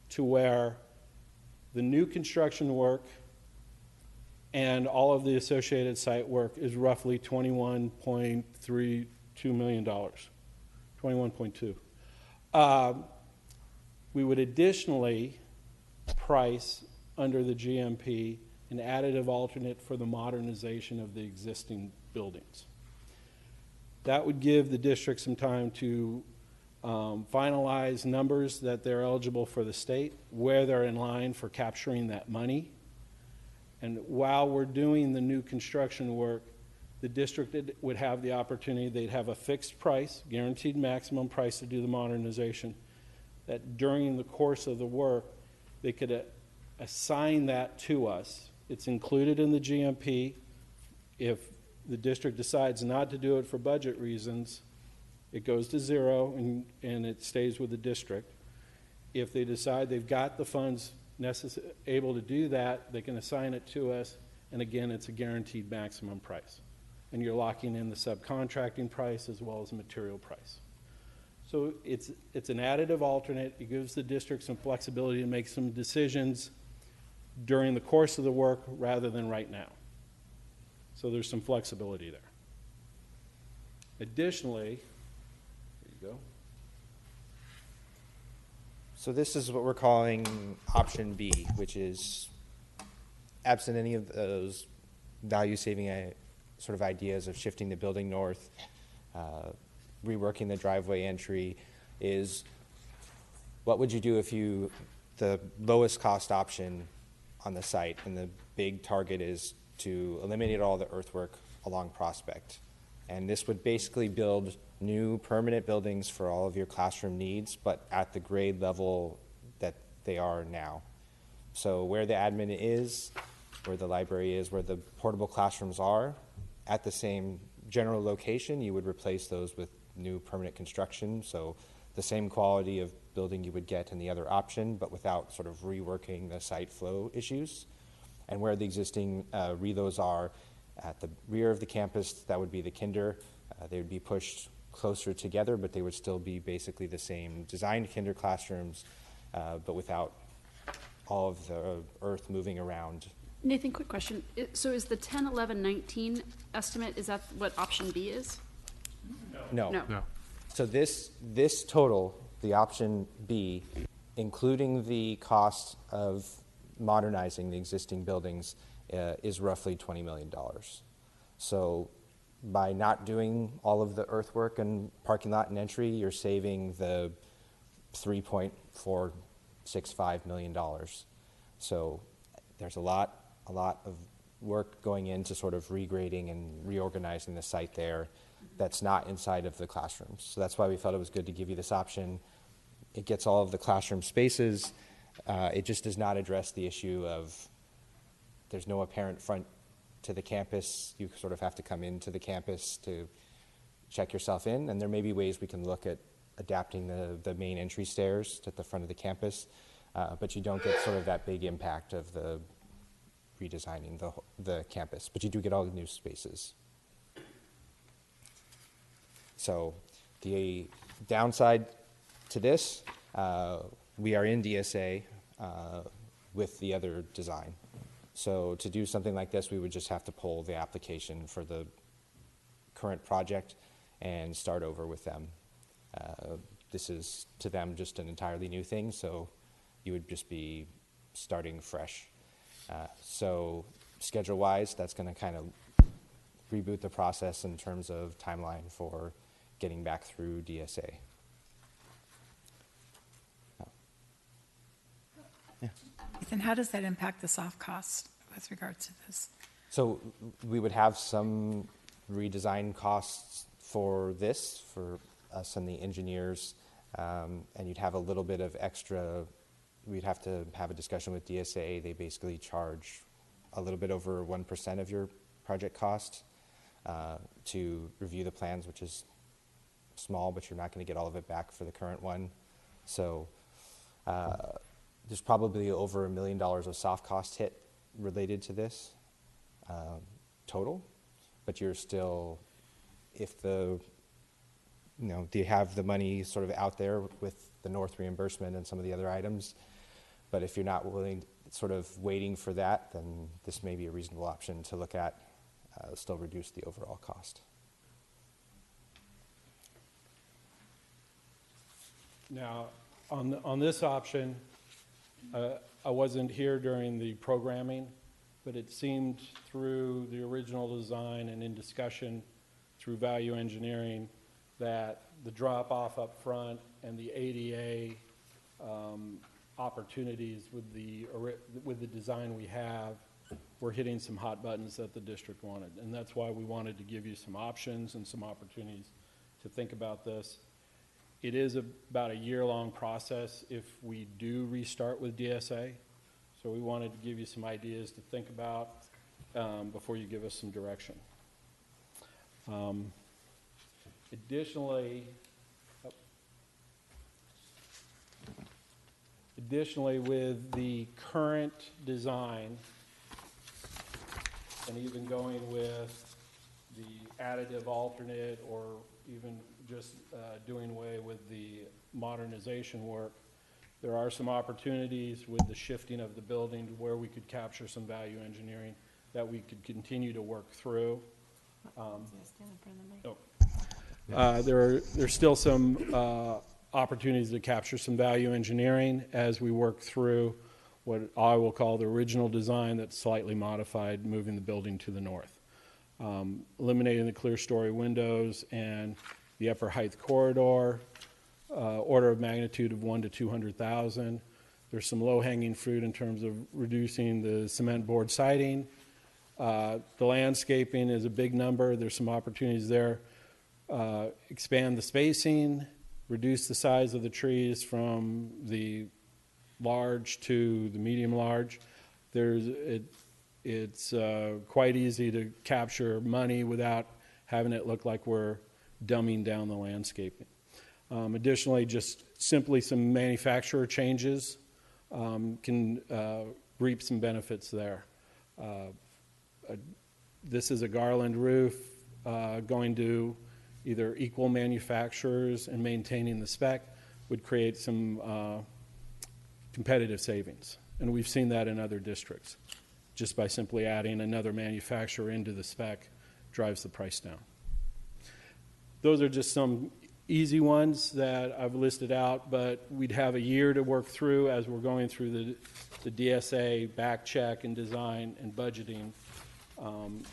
to where the new construction work and all of the associated site work is roughly $21.32 million, 21.2. We would additionally price under the GMP an additive alternate for the modernization of the existing buildings. That would give the district some time to finalize numbers that they're eligible for the state, where they're in line for capturing that money. And while we're doing the new construction work, the district would have the opportunity, they'd have a fixed price, guaranteed maximum price to do the modernization, that during the course of the work, they could assign that to us. It's included in the GMP. If the district decides not to do it for budget reasons, it goes to zero and it stays with the district. If they decide they've got the funds able to do that, they can assign it to us, and again, it's a guaranteed maximum price. And you're locking in the subcontracting price as well as the material price. So it's an additive alternate. It gives the district some flexibility to make some decisions during the course of the work rather than right now. So there's some flexibility there. Additionally, there you go. So this is what we're calling option B, which is absent any of those value-saving sort of ideas of shifting the building north, reworking the driveway entry, is what would you do if the lowest cost option on the site, and the big target is to eliminate all the earthwork along Prospect. And this would basically build new permanent buildings for all of your classroom needs, but at the grade level that they are now. So where the admin is, where the library is, where the portable classrooms are, at the same general location, you would replace those with new permanent construction. So the same quality of building you would get in the other option, but without sort of reworking the site flow issues. And where the existing relos are at the rear of the campus, that would be the kinder. They would be pushed closer together, but they would still be basically the same designed kinder classrooms, but without all of the earth moving around. Nathan, quick question. So is the 10, 11, 19 estimate, is that what option B is? No. No. So this total, the option B, including the cost of modernizing the existing buildings, is roughly $20 million. So by not doing all of the earthwork and parking lot and entry, you're saving the $3.465 million. So there's a lot of work going into sort of regrading and reorganizing the site there that's not inside of the classrooms. So that's why we felt it was good to give you this option. It gets all of the classroom spaces. It just does not address the issue of there's no apparent front to the campus. You sort of have to come into the campus to check yourself in, and there may be ways we can look at adapting the main entry stairs at the front of the campus, but you don't get sort of that big impact of the redesigning the campus, but you do get all the new spaces. So The downside to this, we are in DSA with the other design. So to do something like this, we would just have to pull the application for the current project and start over with them. This is, to them, just an entirely new thing, so you would just be starting fresh. So schedule-wise, that's going to kind of reboot the process in terms of timeline for getting back through DSA. Ethan, how does that impact the soft costs with regard to this? So we would have some redesign costs for this, for us and the engineers, and you'd have a little bit of extra. We'd have to have a discussion with DSA. They basically charge a little bit over 1% of your project cost to review the plans, which is small, but you're not going to get all of it back for the current one. So there's probably over $1 million of soft cost hit related to this total, but you're still, if the, you know, do you have the money sort of out there with the North reimbursement and some of the other items? But if you're not willing, sort of waiting for that, then this may be a reasonable option to look at, still reduce the overall cost. Now, on this option, I wasn't here during the programming, but it seemed through the original design and in discussion through value engineering that the drop-off up front and the ADA opportunities with the design we have, we're hitting some hot buttons that the district wanted. And that's why we wanted to give you some options and some opportunities to think about this. It is about a year-long process if we do restart with DSA. So we wanted to give you some ideas to think about before you give us some direction. Additionally, with the current design, and even going with the additive alternate or even just doing away with the modernization work, there are some opportunities with the shifting of the building to where we could capture some value engineering that we could continue to work through. There's still some opportunities to capture some value engineering as we work through what I will call the original design that's slightly modified, moving the building to the north. Eliminating the clear story windows and the upper height corridor, order of magnitude of 1 to 200,000. There's some low-hanging fruit in terms of reducing the cement board siding. The landscaping is a big number. There's some opportunities there. Expand the spacing, reduce the size of the trees from the large to the medium large. It's quite easy to capture money without having it look like we're dumbing down the landscaping. Additionally, just simply some manufacturer changes can reap some benefits there. This is a garland roof going to either equal manufacturers and maintaining the spec would create some competitive savings. And we've seen that in other districts. Just by simply adding another manufacturer into the spec drives the price down. Those are just some easy ones that I've listed out, but we'd have a year to work through as we're going through the DSA back check and design and budgeting,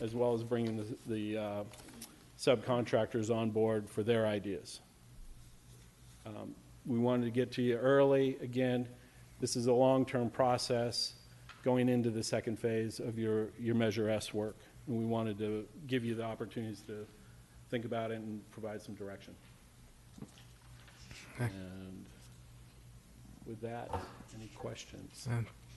as well as bringing the subcontractors on board for their ideas. We wanted to get to you early. Again, this is a long-term process going into the second phase of your Measure S work, and we wanted to give you the opportunities to think about it and provide some direction. Okay. And with that, any questions?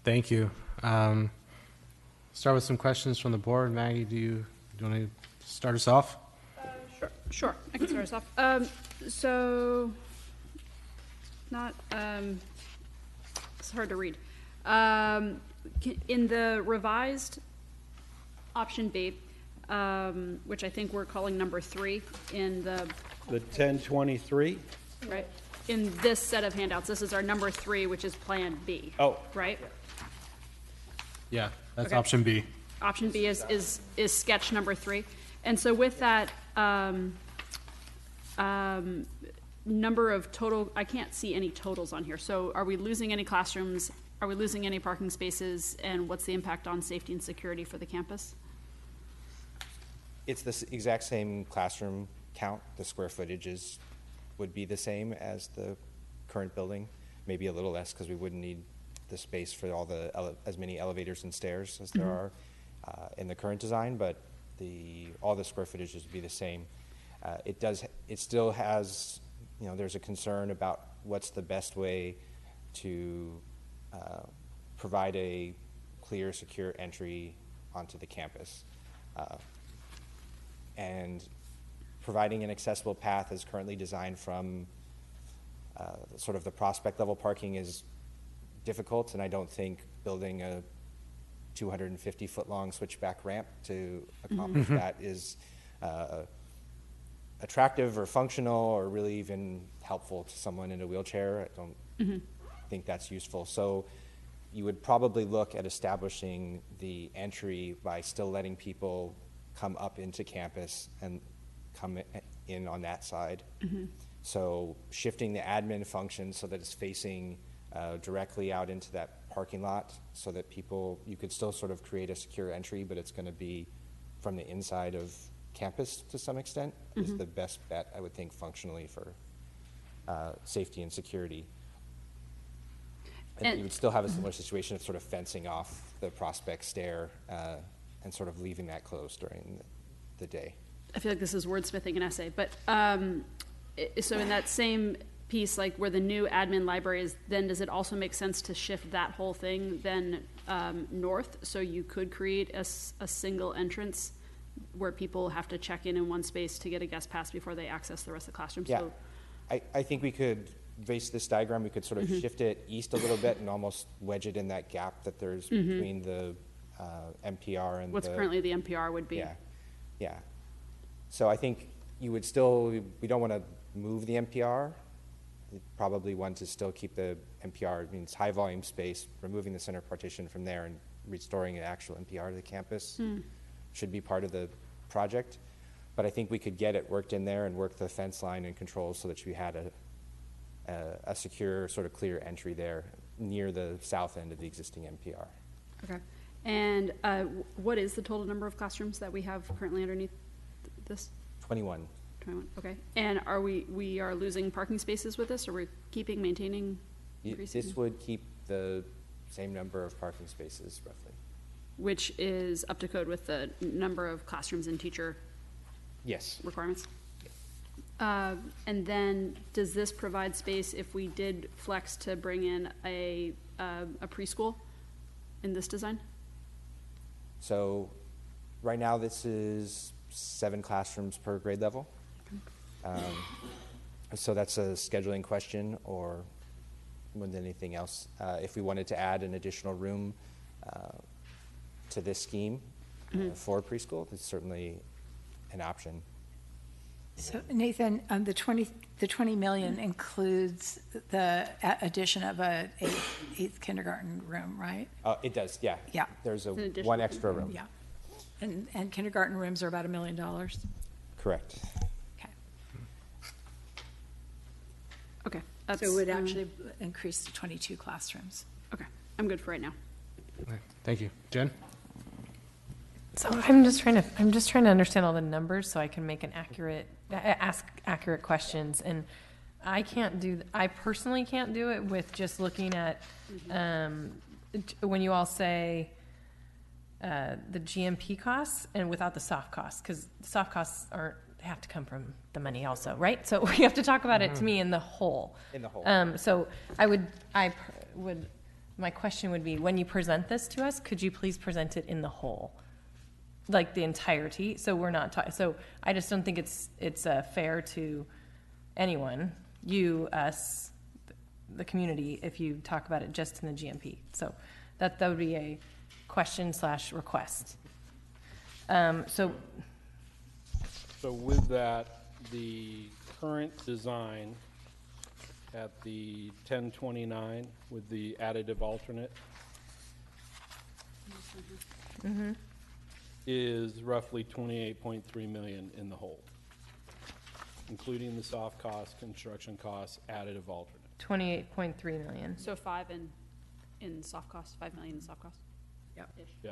Thank you. Start with some questions from the board. Maggie, do you want to start us off? Sure. I can start us off. So, not, it's hard to read. In the revised option B, which I think we're calling number 3 in the, The 1023? right, in this set of handouts. This is our number 3, which is Plan B. Oh. Right? Yeah, that's Okay. option B. Option B is sketch number 3. And so with that, number of total, I can't see any totals on here. So are we losing any classrooms? Are we losing any parking spaces? And what's the impact on safety and security for the campus? It's the exact same classroom count. The square footages would be the same as the current building, maybe a little less because we wouldn't need the space for all the as many elevators and stairs as there are in the current design, but all the square footages would be the same. It still has, there's a concern about what's the best way to provide a clear, secure entry onto the campus. And providing an accessible path as currently designed from sort of the prospect level parking is difficult, and I don't think building a 250-foot long switchback ramp to accomplish that is attractive or functional or really even helpful to someone in a wheelchair. I don't think that's useful. So you would probably look at establishing the entry by still letting people come up into campus and come in on that side. So shifting the admin function so that it's facing directly out into that parking lot so that you could still sort of create a secure entry, but it's going to be from the inside of campus to some extent is the best bet, I would think, functionally for safety and security. And you would still have a similar situation of sort of fencing off the prospect stair and sort of leaving that closed during the day. I feel like this is wordsmithing an essay, but so in that same piece, like where the new admin library is, then does it also make sense to shift that whole thing then north, so you could create a single entrance where people have to check in one space to get a guest pass before they access the rest of the classroom? Yeah, So, I think we could, based this diagram, we could sort of shift it east a little bit and almost wedge it in that gap that there's between the MPR and what's currently the MPR would be. Yeah. So I think you would still, we don't want to move the MPR. You'd probably want to still keep the MPR, it means high volume space, removing the center partition from there and restoring an actual MPR to the campus should be part of the project. But I think we could get it worked in there and work the fence line and controls so that you had a secure, sort of clear entry there near the south end of the existing MPR. Okay. And what is the total number of classrooms that we have currently underneath this? 21. 21, okay. And are we are losing parking spaces with this, or we're keeping, maintaining, increasing? This would keep the same number of parking spaces, roughly. Which is up to code with the number of classrooms and teacher requirements? And then does this provide space if we did flex to bring in a preschool in this design? So right now this is 7 classrooms per grade level. So that's a scheduling question or more than anything else. If we wanted to add an additional room to this scheme for preschool, that's certainly an option. So Nathan, the 20 million includes the addition of a eighth kindergarten room, right? It does, yeah. Yeah. There's one extra room. Yeah. And kindergarten rooms are about $1 million. Correct. Okay. So it would actually increase to 22 classrooms. Okay, I'm good for right now. Thank you. Jen? So I'm just trying to understand all the numbers so I can make ask accurate questions. And I personally can't do it with just looking at, when you all say the GMP costs and without the soft costs, because the soft costs have to come from the money also, right? So we have to talk about it to me in the whole. In the whole. So my question would be, when you present this to us, could you please present it in the whole? Like the entirety, so we're not talking. So I just don't think it's fair to anyone, you, us, the community, if you talk about it just in the GMP. So that would be a question / request. So So with that, the current design at the 1029 with the additive alternate is roughly 28.3 million in the hole, including the soft costs, construction costs, additive alternate. 28.3 million. So 5 in soft costs, 5 million in soft costs? Yep. Yeah.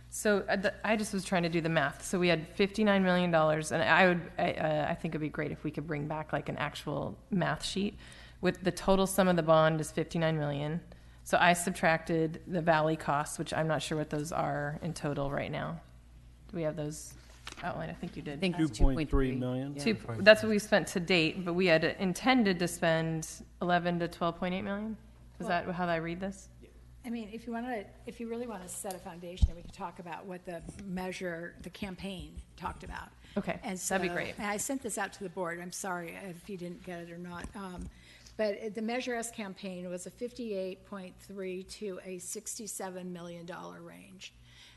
So I just was trying to do the math. So we had $59 million, and I think it'd be great if we could bring back like an actual math sheet. With the total sum of the bond is $59 million. So I subtracted the Valley costs, which I'm not sure what those are in total right now. Do we have those outlined? I think you did. I think 2.3 million. Yeah. That's what we spent to date, but we had intended to spend 11 to 12.8 million. Is that how I read this? I mean, if you really want to set a foundation, we could talk about what the campaign talked about. Okay, And so, that'd be great. and I sent this out to the board. I'm sorry if you didn't get it or not. But the Measure S campaign was a 58.3 to a $67 million range.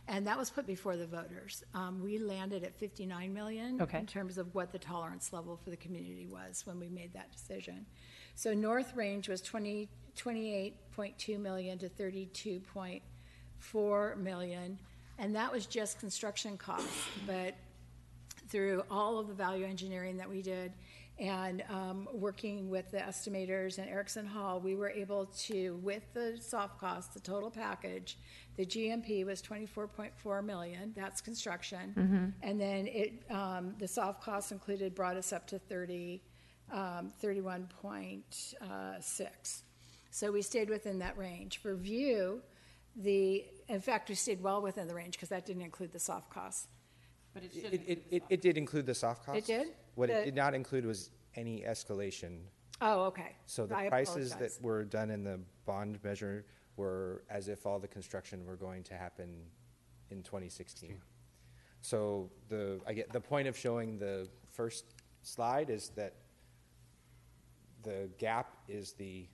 And that was put before the voters. We landed at 59 million Okay. in terms of what the tolerance level for the community was when we made that decision. So North Range was 28.2 million to 32.4 million, and that was just construction costs. But through all of the value engineering that we did and working with the estimators and Erickson Hall, we were able to, with the soft costs, the total package, the GMP was 24.4 million, that's construction. And then the soft costs included brought us up to 31.6. So we stayed within that range. For View, in fact, we stayed well within the range because that didn't include the soft costs. But it did include the soft costs. It did? What it did not include was any escalation. Oh, okay. So the I prices apologize. that were done in the bond measure were as if all the construction were going to happen in 2016. So the point of showing the first slide is that the gap is the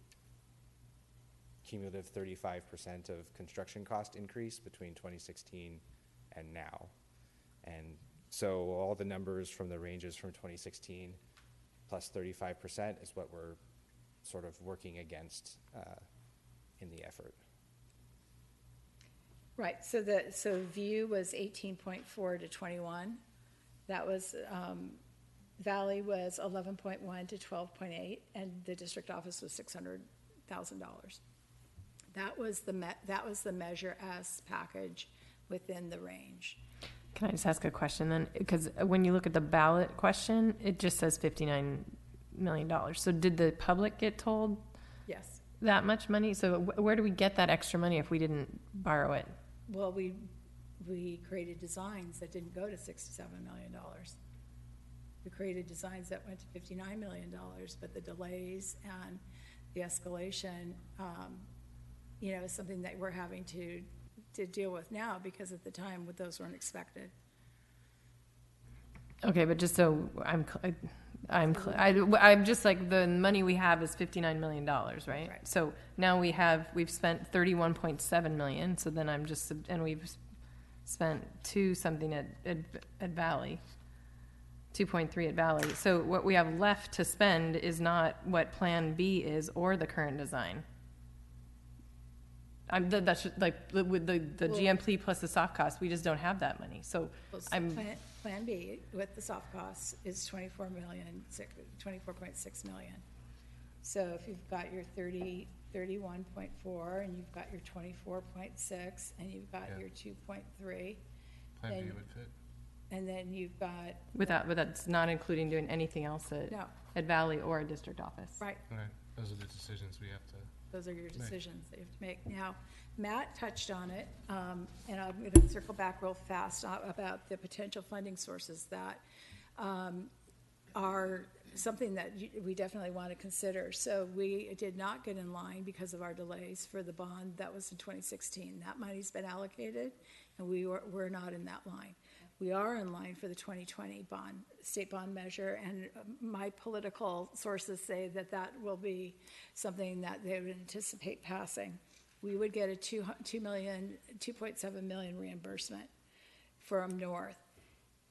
cumulative 35% of construction cost increase between 2016 and now. And so all the numbers from the ranges from 2016 plus 35% is what we're sort of working against in the effort. Right, so View was 18.4 to 21. That was, Valley was 11.1 to 12.8, and the district office was $600,000. That was the Measure S package within the range. Can I just ask a question then? Because when you look at the ballot question, it just says $59 million. So did the public get told Yes. that much money? So where do we get that extra money if we didn't borrow it? Well, we created designs that didn't go to $67 million. We created designs that went to $59 million, but the delays and the escalation, is something that we're having to deal with now because at the time those weren't expected. Okay, but just so I'm just like, the money we have is $59 million, right? So now we've spent 31.7 million. So then and we've spent 2 something at Valley, 2.3 at Valley. So what we have left to spend is not what Plan B is or the current design. That's like with the GMP plus the soft costs, we just don't have that money. So Plan B with the soft costs is 24.6 million. So if you've got your 31.4 and you've got your 24.6 and you've got your 2.3, Plan B would fit. And then you've got but that's not including doing anything else at Valley or a district office. Right. Those are the decisions we have to. Those are your decisions that you have to make. Now, Matt touched on it, and I'm going to circle back real fast about the potential funding sources that are something that we definitely want to consider. So we did not get in line because of our delays for the bond that was in 2016. That money's been allocated, and we're not in that line. We are in line for the 2020 state bond measure, and my political sources say that will be something that they would anticipate passing. We would get a $2.7 million reimbursement from North.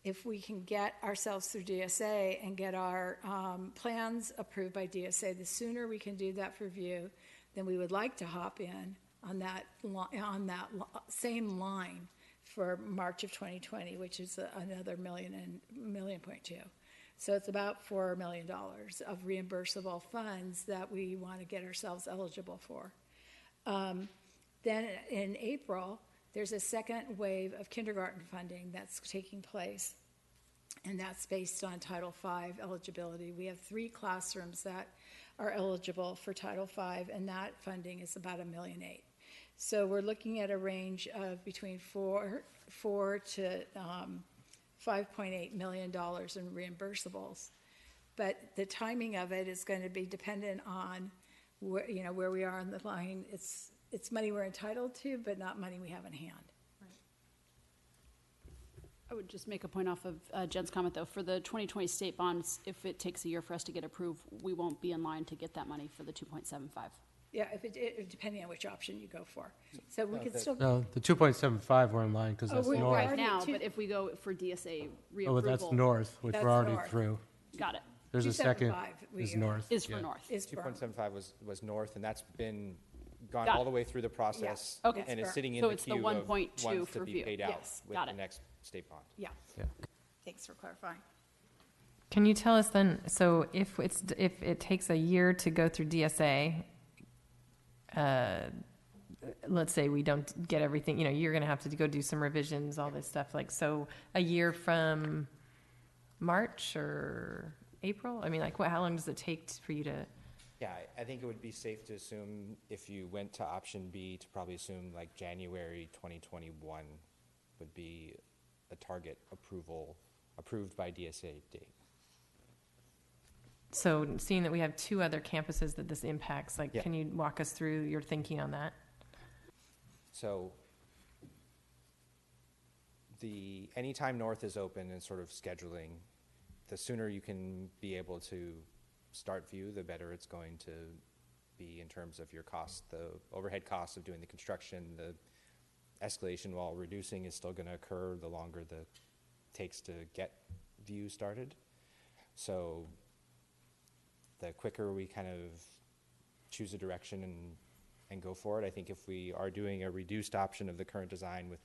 If we can get ourselves through DSA and get our plans approved by DSA, the sooner we can do that for View, then we would like to hop in on that same line for March of 2020, which is another $1.2 million. So it's about $4 million of reimbursable funds that we want to get ourselves eligible for. Then in April, there's a second wave of kindergarten funding that's taking place, and that's based on Title V eligibility. We have 3 classrooms that are eligible for Title V, and that funding is about $1.8 million. So we're looking at a range of between $4 to $5.8 million in reimbursables. But the timing of it is going to be dependent on where we are on the line. It's money we're entitled to, but not money we have in hand. I would just make a point off of Jen's comment, though. For the 2020 state bonds, if it takes a year for us to get approved, we won't be in line to get that money for the 2.75. Yeah, depending on which option you go for. So we could still. No, the 2.75 we're in line because that's north. Right now, but if we go for DSA reapproval. Oh, that's north, which we're already through. Got it. There's a second is north. Is for north. 2.75 was north, and that's been gone Got all it. the way through the process. Yeah. Okay. And is sitting in So the it's the queue of 1.2 ones for to be View. paid out Yes. with Got the it. next state bond. Yeah. Yeah. Thanks for clarifying. Can you tell us then, so if it takes a year to go through DSA, let's say we don't get everything, you're going to have to go do some revisions, all this stuff. So a year from March or April? I mean, how long does it take for you to? Yeah, I think it would be safe to assume if you went to option B to probably assume January 2021 would be a target approved by DSA date. So seeing that we have 2 other campuses that this impacts, Can you walk us through your thinking on that? So anytime North is open and sort of scheduling, the sooner you can be able to start View, the better it's going to be in terms of your cost. The overhead costs of doing the construction, the escalation while reducing is still going to occur the longer it takes to get View started. So the quicker we kind of choose a direction and go for it. I think if we are doing a reduced option of the current design with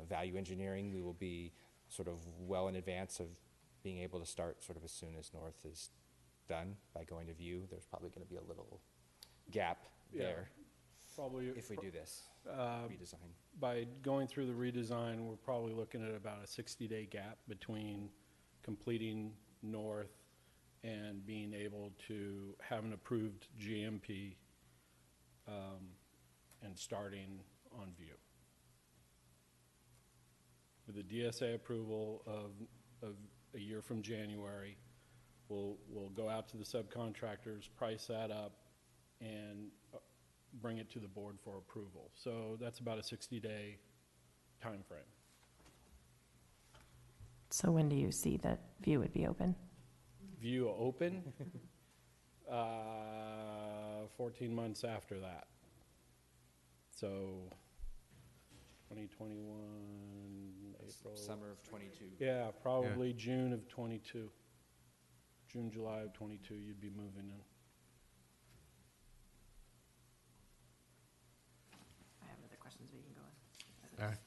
value engineering, we will be sort of well in advance of being able to start sort of as soon as North is done by going to View. There's probably going to be a little gap there probably if we do this redesign. By going through the redesign, we're probably looking at about a 60-day gap between completing North and being able to have an approved GMP and starting on View. With the DSA approval of a year from January, we'll go out to the subcontractors, price that up, and bring it to the board for approval. So that's about a 60-day time frame. So when do you see that View would be open? View open 14 months after that. So 2021 April. Summer of 22. Yeah, probably June of 22. June, July of 22, you'd be moving in. I have other questions, but you can go on. All right.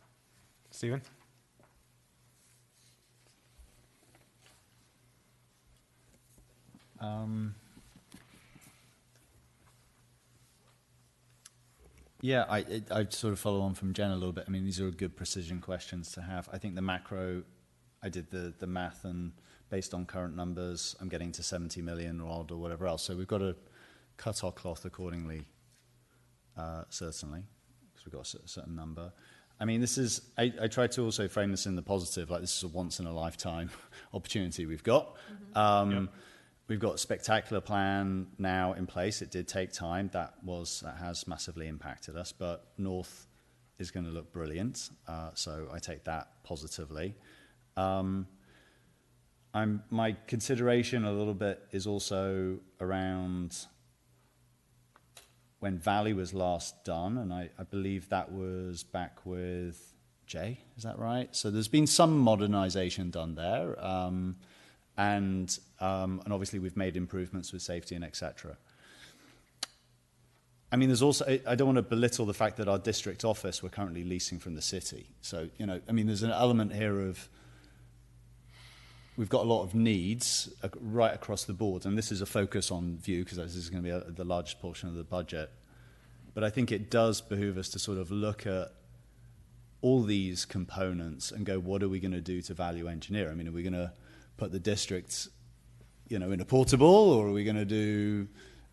Stephen? Yeah, I sort of follow on from Jen a little bit. I mean, these are good precision questions to have. I think the macro, I did the math, and based on current numbers, I'm getting to 70 million or odd or whatever else. So we've got to cut our cloth accordingly, certainly, because we've got a certain number. I mean, this is, I try to also frame this in the positive, like this is a once-in-a-lifetime opportunity we've got. We've got a spectacular plan now in place. It did take time. That has massively impacted us, but North is going to look brilliant. So I take that positively. My consideration a little bit is also around when Valley was last done, and I believe that was back with Jay, is that right? So there's been some modernization done there, and obviously we've made improvements with safety and etc. I mean, there's also, I don't want to belittle the fact that our district office we're currently leasing from the city. So, you know, I mean, there's an element here of, we've got a lot of needs right across the board, and this is a focus on VUE because this is going to be the largest portion of the budget. But I think it does behoove us to sort of look at all these components and go, what are we going to do to value engineer? I mean, are we going to put the district, you know, in a portable, or are we going to do,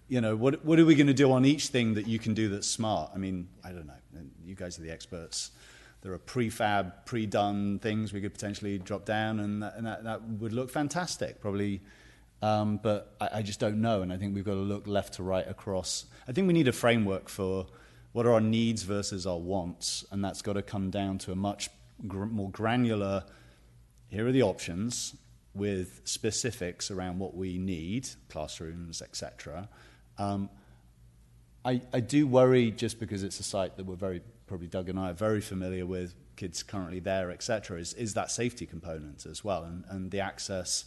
you know, what are we going to do on each thing that you can do that's smart? I mean, I don't know. You guys are the experts. There are prefab, pre-done things we could potentially drop down, and that would look fantastic, probably. But I just don't know, and I think we've got to look left to right across. I think we need a framework for what are our needs versus our wants, and that's got to come down to a much more granular, here are the options, with specifics around what we need, classrooms, etc. I do worry, just because it's a site that probably Doug and I are very familiar with, kids currently there, etc., is that safety component as well, and the access.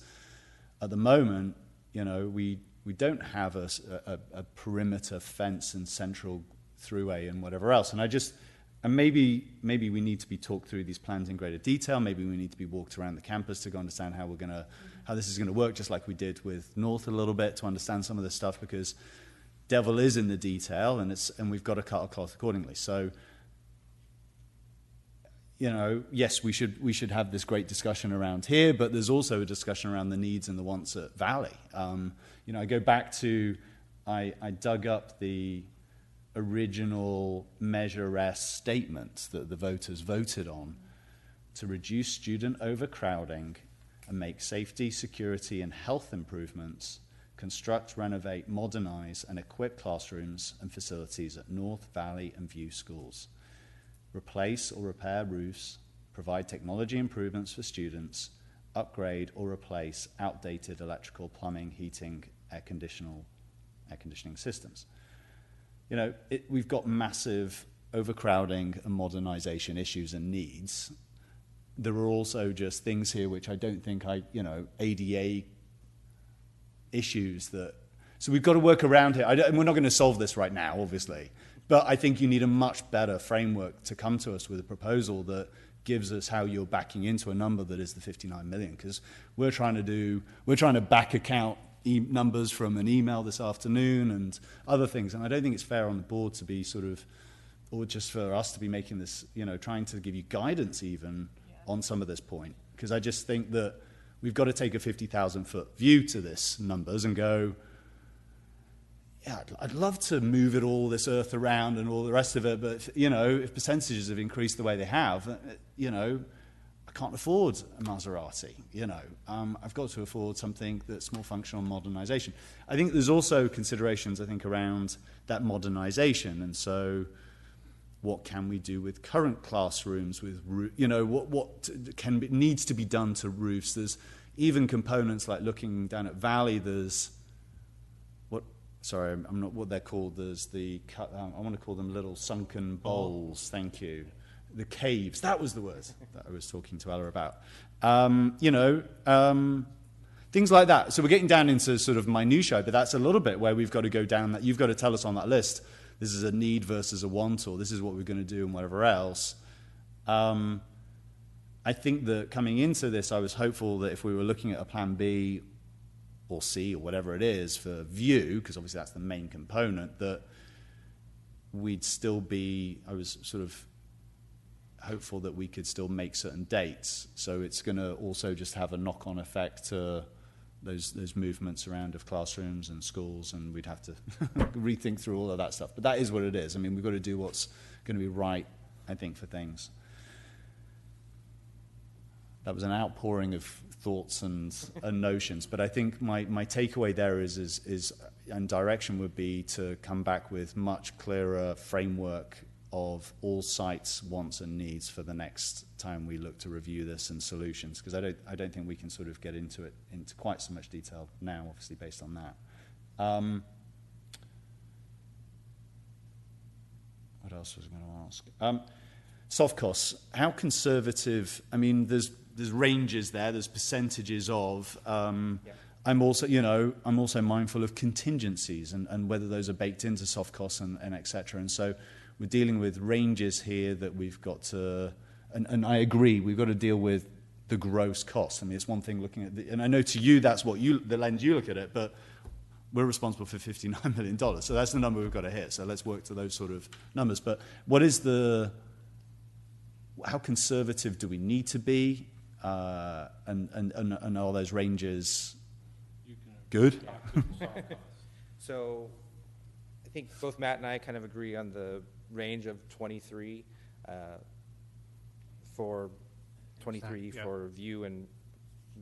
At the moment, you know, we don't have a perimeter fence and central throughway and whatever else, and maybe we need to be talked through these plans in greater detail. Maybe we need to be walked around the campus to understand how this is gonna work, just like we did with North a little bit, to understand some of this stuff, because devil is in the detail, and we've got to cut our cloth accordingly. So, you know, yes, we should have this great discussion around here, but there's also a discussion around the needs and the wants at Valley. You know, I go back to, I dug up the original Measure S statement that the voters voted on to reduce student overcrowding and make safety, security, and health improvements, construct, renovate, modernize, and equip classrooms and facilities at North, Valley, and VUE schools. Replace or repair roofs, provide technology improvements for students, upgrade or replace outdated electrical, plumbing, heating, air conditioning systems. You know, we've got massive overcrowding and modernization issues and needs. There are also just things here which I don't think ADA issues that, so we've got to work around here. We're not going to solve this right now, obviously, but I think you need a much better framework to come to us with a proposal that gives us how you're backing into a number that is the 59 million, because we're trying to back account numbers from an email this afternoon and other things, and I don't think it's fair on the board to be or just for us to be making this, trying to give you guidance even on some of this point, because I just think that we've got to take a 50,000-foot view to this numbers and go, yeah, I'd love to move it all, this earth around and all the rest of it, but, if percentages have increased the way they have, I can't afford a Maserati, I've got to afford something that's more functional modernization. I think there's also considerations, around that modernization, and so what can we do with current classrooms, with, what needs to be done to roofs. There's even components like looking down at Valley, there's, I'm not what they're called. There's I want to call them little sunken bowls. Thank you. The caves. That was the word that I was talking to Ella about. Things like that. So we're getting down into sort of minutiae, but that's a little bit where we've got to go down that. You've got to tell us on that list, this is a need versus a want, or this is what we're going to do and whatever else. I think that coming into this, I was hopeful that if we were looking at a plan B or C or whatever it is for VUE, because obviously that's the main component, that we'd still be, I was sort of hopeful that we could still make certain dates. So it's going to also just have a knock-on effect to those movements around of classrooms and schools, and we'd have to rethink through all of that stuff. But that is what it is. I mean, we've got to do what's going to be right, I think, for things. That was an outpouring of thoughts and notions, but I think my takeaway there is and direction would be to come back with much clearer framework of all sites' wants and needs for the next time we look to review this and solutions, because I don't think we can sort of get into quite so much detail now, obviously based on that. What else was I going to ask? soft costs, how conservative? I mean, there's ranges there. There's percentages of. I'm also mindful of contingencies and whether those are baked into soft costs and et cetera. And so we're dealing with ranges here that we've got to, and I agree, we've got to deal with the gross cost. I mean, it's one thing looking at and I know to you that's what the lens you look at it, but we're responsible for $59 million. So that's the number we've got to hit. So let's work to those sort of numbers. But what is how conservative do we need to be? And are those ranges good? So I think both Matt and I kind of agree on the range of 23 for View and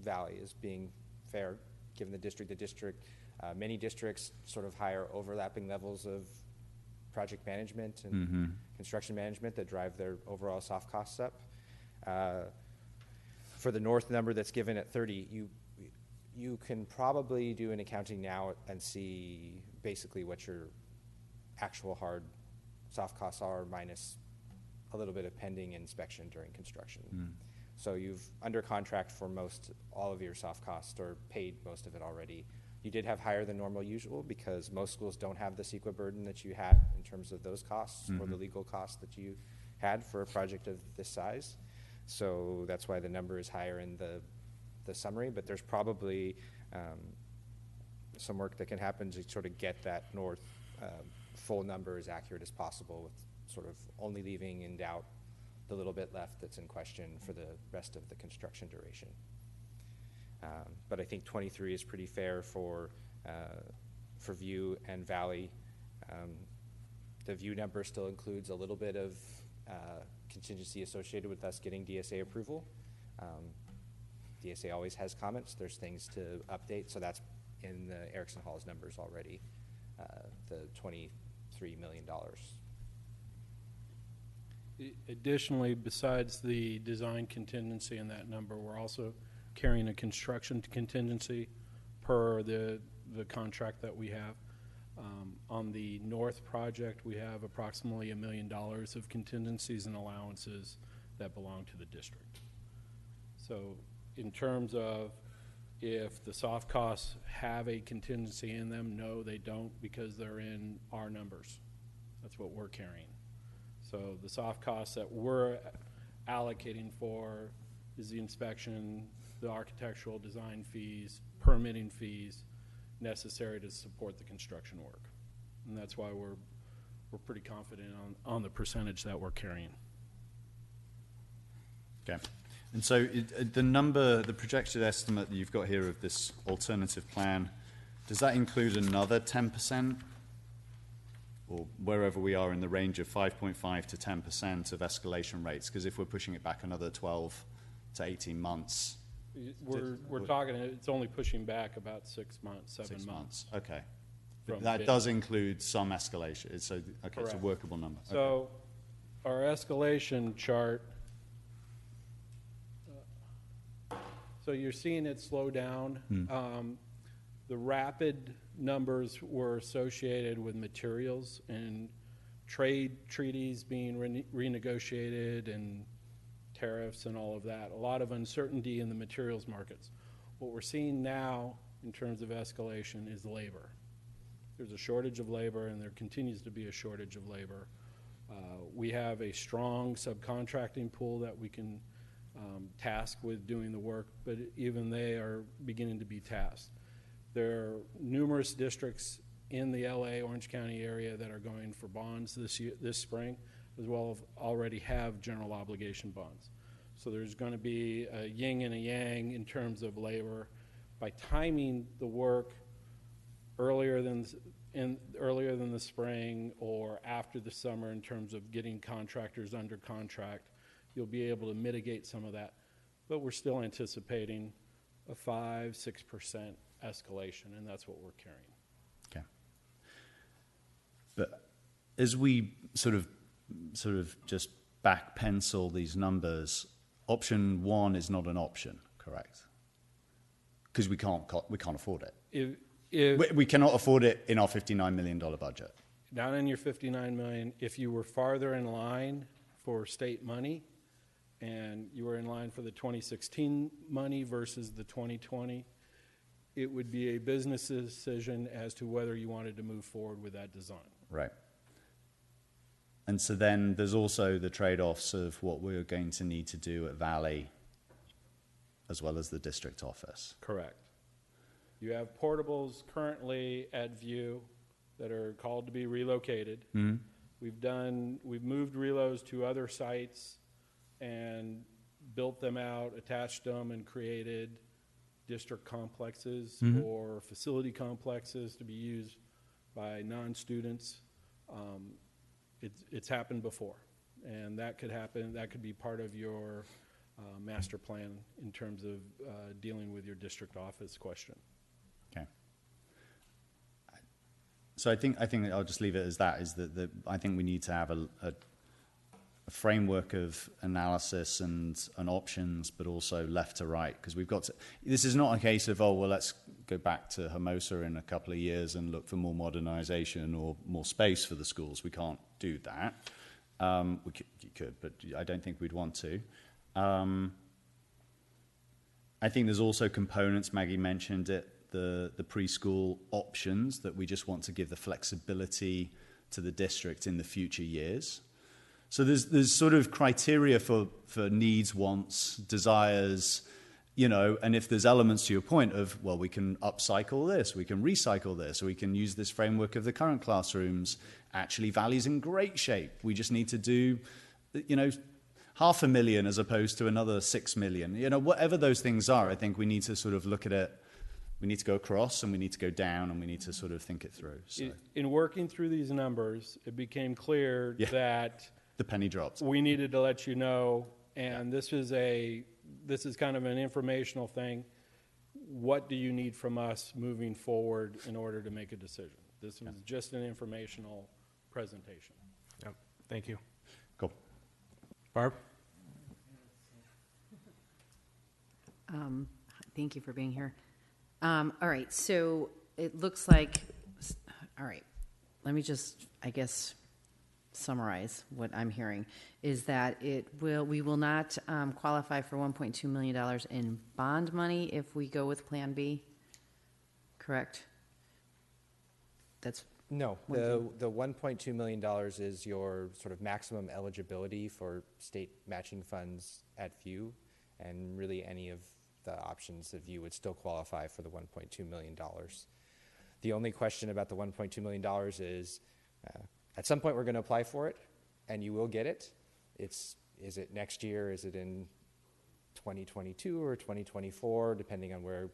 Valley as being fair, given the district. Many districts sort of hire overlapping levels of project management and construction management that drive their overall soft costs up. For the North number that's given at 30, you can probably do an accounting now and see basically what your actual hard soft costs are minus a little bit of pending inspection during construction. So you've under contract for all of your soft costs or paid most of it already. You did have higher than normal usual because most schools don't have the CEQA burden that you had in terms of those costs or the legal costs that you had for a project of this size. So that's why the number is higher in the summary, but there's probably some work that can happen to sort of get that North full number as accurate as possible with sort of only leaving in doubt the little bit left that's in question for the rest of the construction duration. But I think 23 is pretty fair for View and Valley. The View number still includes a little bit of contingency associated with us getting DSA approval. DSA always has comments. There's things to update, so that's in the Erickson Hall's numbers already, the $23 million. Additionally, besides the design contingency in that number, we're also carrying a construction contingency per the contract that we have. On the North project, we have approximately $1 million of contingencies and allowances that belong to the district. So in terms of if the soft costs have a contingency in them, no, they don't, because they're in our numbers. That's what we're carrying. So the soft costs that we're allocating for is the inspection, the architectural design fees, permitting fees necessary to support the construction work. And that's why we're pretty confident on the percentage that we're carrying. Okay. And so the projected estimate that you've got here of this alternative plan, does that include another 10%? Or wherever we are in the range of 5.5 to 10% of escalation rates? Because if we're pushing it back another 12 to 18 months. We're talking, it's only pushing back about 6 months, 7 months. Okay. But that does include some escalation. It's a workable number. So our escalation chart, so you're seeing it slow down. The rapid numbers were associated with materials and trade treaties being renegotiated and tariffs and all of that. A lot of uncertainty in the materials markets. What we're seeing now in terms of escalation is labor. There's a shortage of labor, and there continues to be a shortage of labor. We have a strong subcontracting pool that we can task with doing the work, but even they are beginning to be tasked. There are numerous districts in the LA, Orange County area that are going for bonds this spring, as well as already have general obligation bonds. So there's going to be a yin and a yang in terms of labor. By timing the work earlier than the spring or after the summer in terms of getting contractors under contract, you'll be able to mitigate some of that. But we're still anticipating a 5-6% escalation, and that's what we're carrying. Okay. But as we sort of just back pencil these numbers, option one is not an option, correct? Because we can't afford it. We cannot afford it in our $59 million budget. Down in your $59 million, if you were farther in line for state money, and you were in line for the 2016 money versus the 2020, it would be a business decision as to whether you wanted to move forward with that design. Right. And so then there's also the trade-offs of what we're going to need to do at Valley as well as the district office. Correct. You have portables currently at View that are called to be relocated. Mhm. We've moved relos to other sites and built them out, attached them, and created district complexes Mhm. or facility complexes to be used by non-students. It's happened before, and that could happen. That could be part of your master plan in terms of dealing with your district office question. Okay. So I think I'll just leave it as that. Is that I think we need to have a framework of analysis and options, but also left to right, because we've got to. This is not a case of, oh well, let's go back to Hermosa in a couple of years and look for more modernization or more space for the schools. We can't do that. You could, but I don't think we'd want to. I think there's also components, Maggie mentioned it, the preschool options that we just want to give the flexibility to the district in the future years. So there's sort of criteria for needs, wants, desires, you know, and if there's elements to your point of, well, we can upcycle this, we can recycle this, or we can use this framework of the current classrooms. Actually, Valley's in great shape. We just need to do, you know, 500,000 as opposed to another 6 million. You know, whatever those things are, I think we need to sort of look at it. We need to go across and we need to go down and we need to sort of think it through. So. In working through these numbers, it became clear that the penny dropped. We needed to let you know, and this is kind of an informational thing. What do you need from us moving forward in order to make a decision? This was just an informational presentation. Yep. Thank you. Cool. Barb? Thank you for being here. All right, so it looks like, all right, let me just, I guess, summarize what I'm hearing, is that we will not qualify for $1.2 million in bond money if we go with Plan B, correct? That's No, the $1.2 million is your sort of maximum eligibility for state matching funds at View, and really any of the options of View would still qualify for the $1.2 million. The only question about the $1.2 million is, at some point we're going to apply for it, and you will get it. Is it next year? Is it in 2022 or 2024, depending on where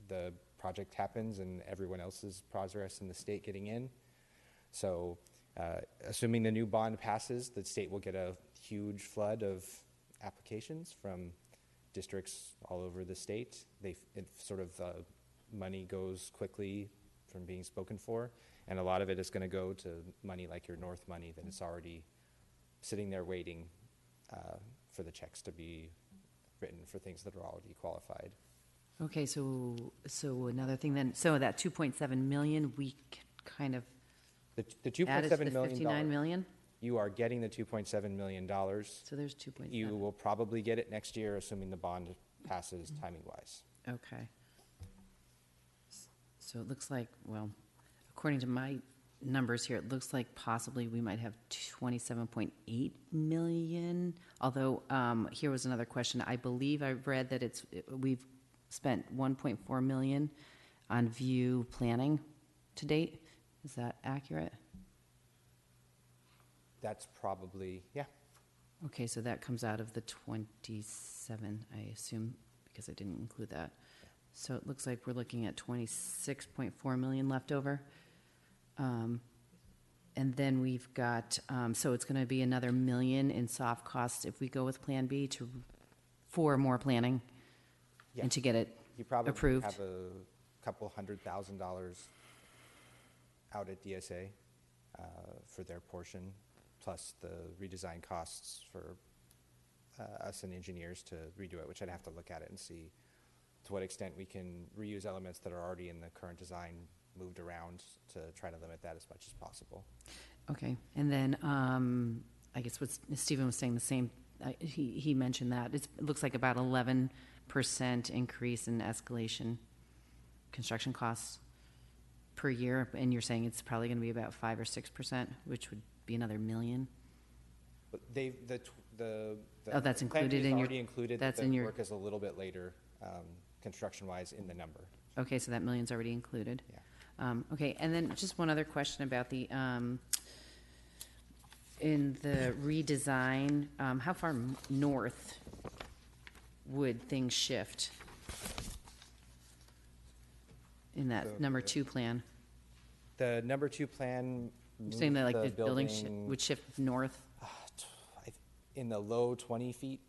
the project happens and everyone else's progress in the state getting in? So assuming the new bond passes, the state will get a huge flood of applications from districts all over the state. Money goes quickly from being spoken for, and a lot of it is going to go to money like your North money that is already sitting there waiting for the checks to be written for things that are already qualified. Okay, so another thing then, so that 2.7 million, we kind of the added to the 59 million? You are getting the $2.7 million. So there's 2.7. You will probably get it next year, assuming the bond passes timing-wise. Okay. So it looks like, well, according to my numbers here, it looks like possibly we might have 27.8 million. Although here was another question. I believe I read that we've spent 1.4 million on View planning to date. Is that accurate? That's probably, yeah. Okay, so that comes out of the 27, I assume, because I didn't include that. So it looks like we're looking at 26.4 million left over. And then we've got, so it's going to be another $1 million in soft costs if we go with Plan B for more planning and to get it you probably approved. Have a couple $100,000 out at DSA for their portion, plus the redesign costs for us and engineers to redo it, which I'd have to look at it and see to what extent we can reuse elements that are already in the current design moved around to try to limit that as much as possible. Okay, and then I guess what Stephen was saying, the same, he mentioned that. It looks like about 11% increase in escalation construction costs per year, and you're saying it's probably going to be about 5 or 6%, which would be another $1 million. But the Oh, that's plan included is in your- already included. that's the in your- work is a little bit later, construction-wise, in the number. Okay, so that $1 million's already included. Yeah. Okay, and then just one other question about the, in the redesign, how far north would things shift in that number 2 plan? The number 2 plan. You're saying that like the the building would shift north? In the low 20 feet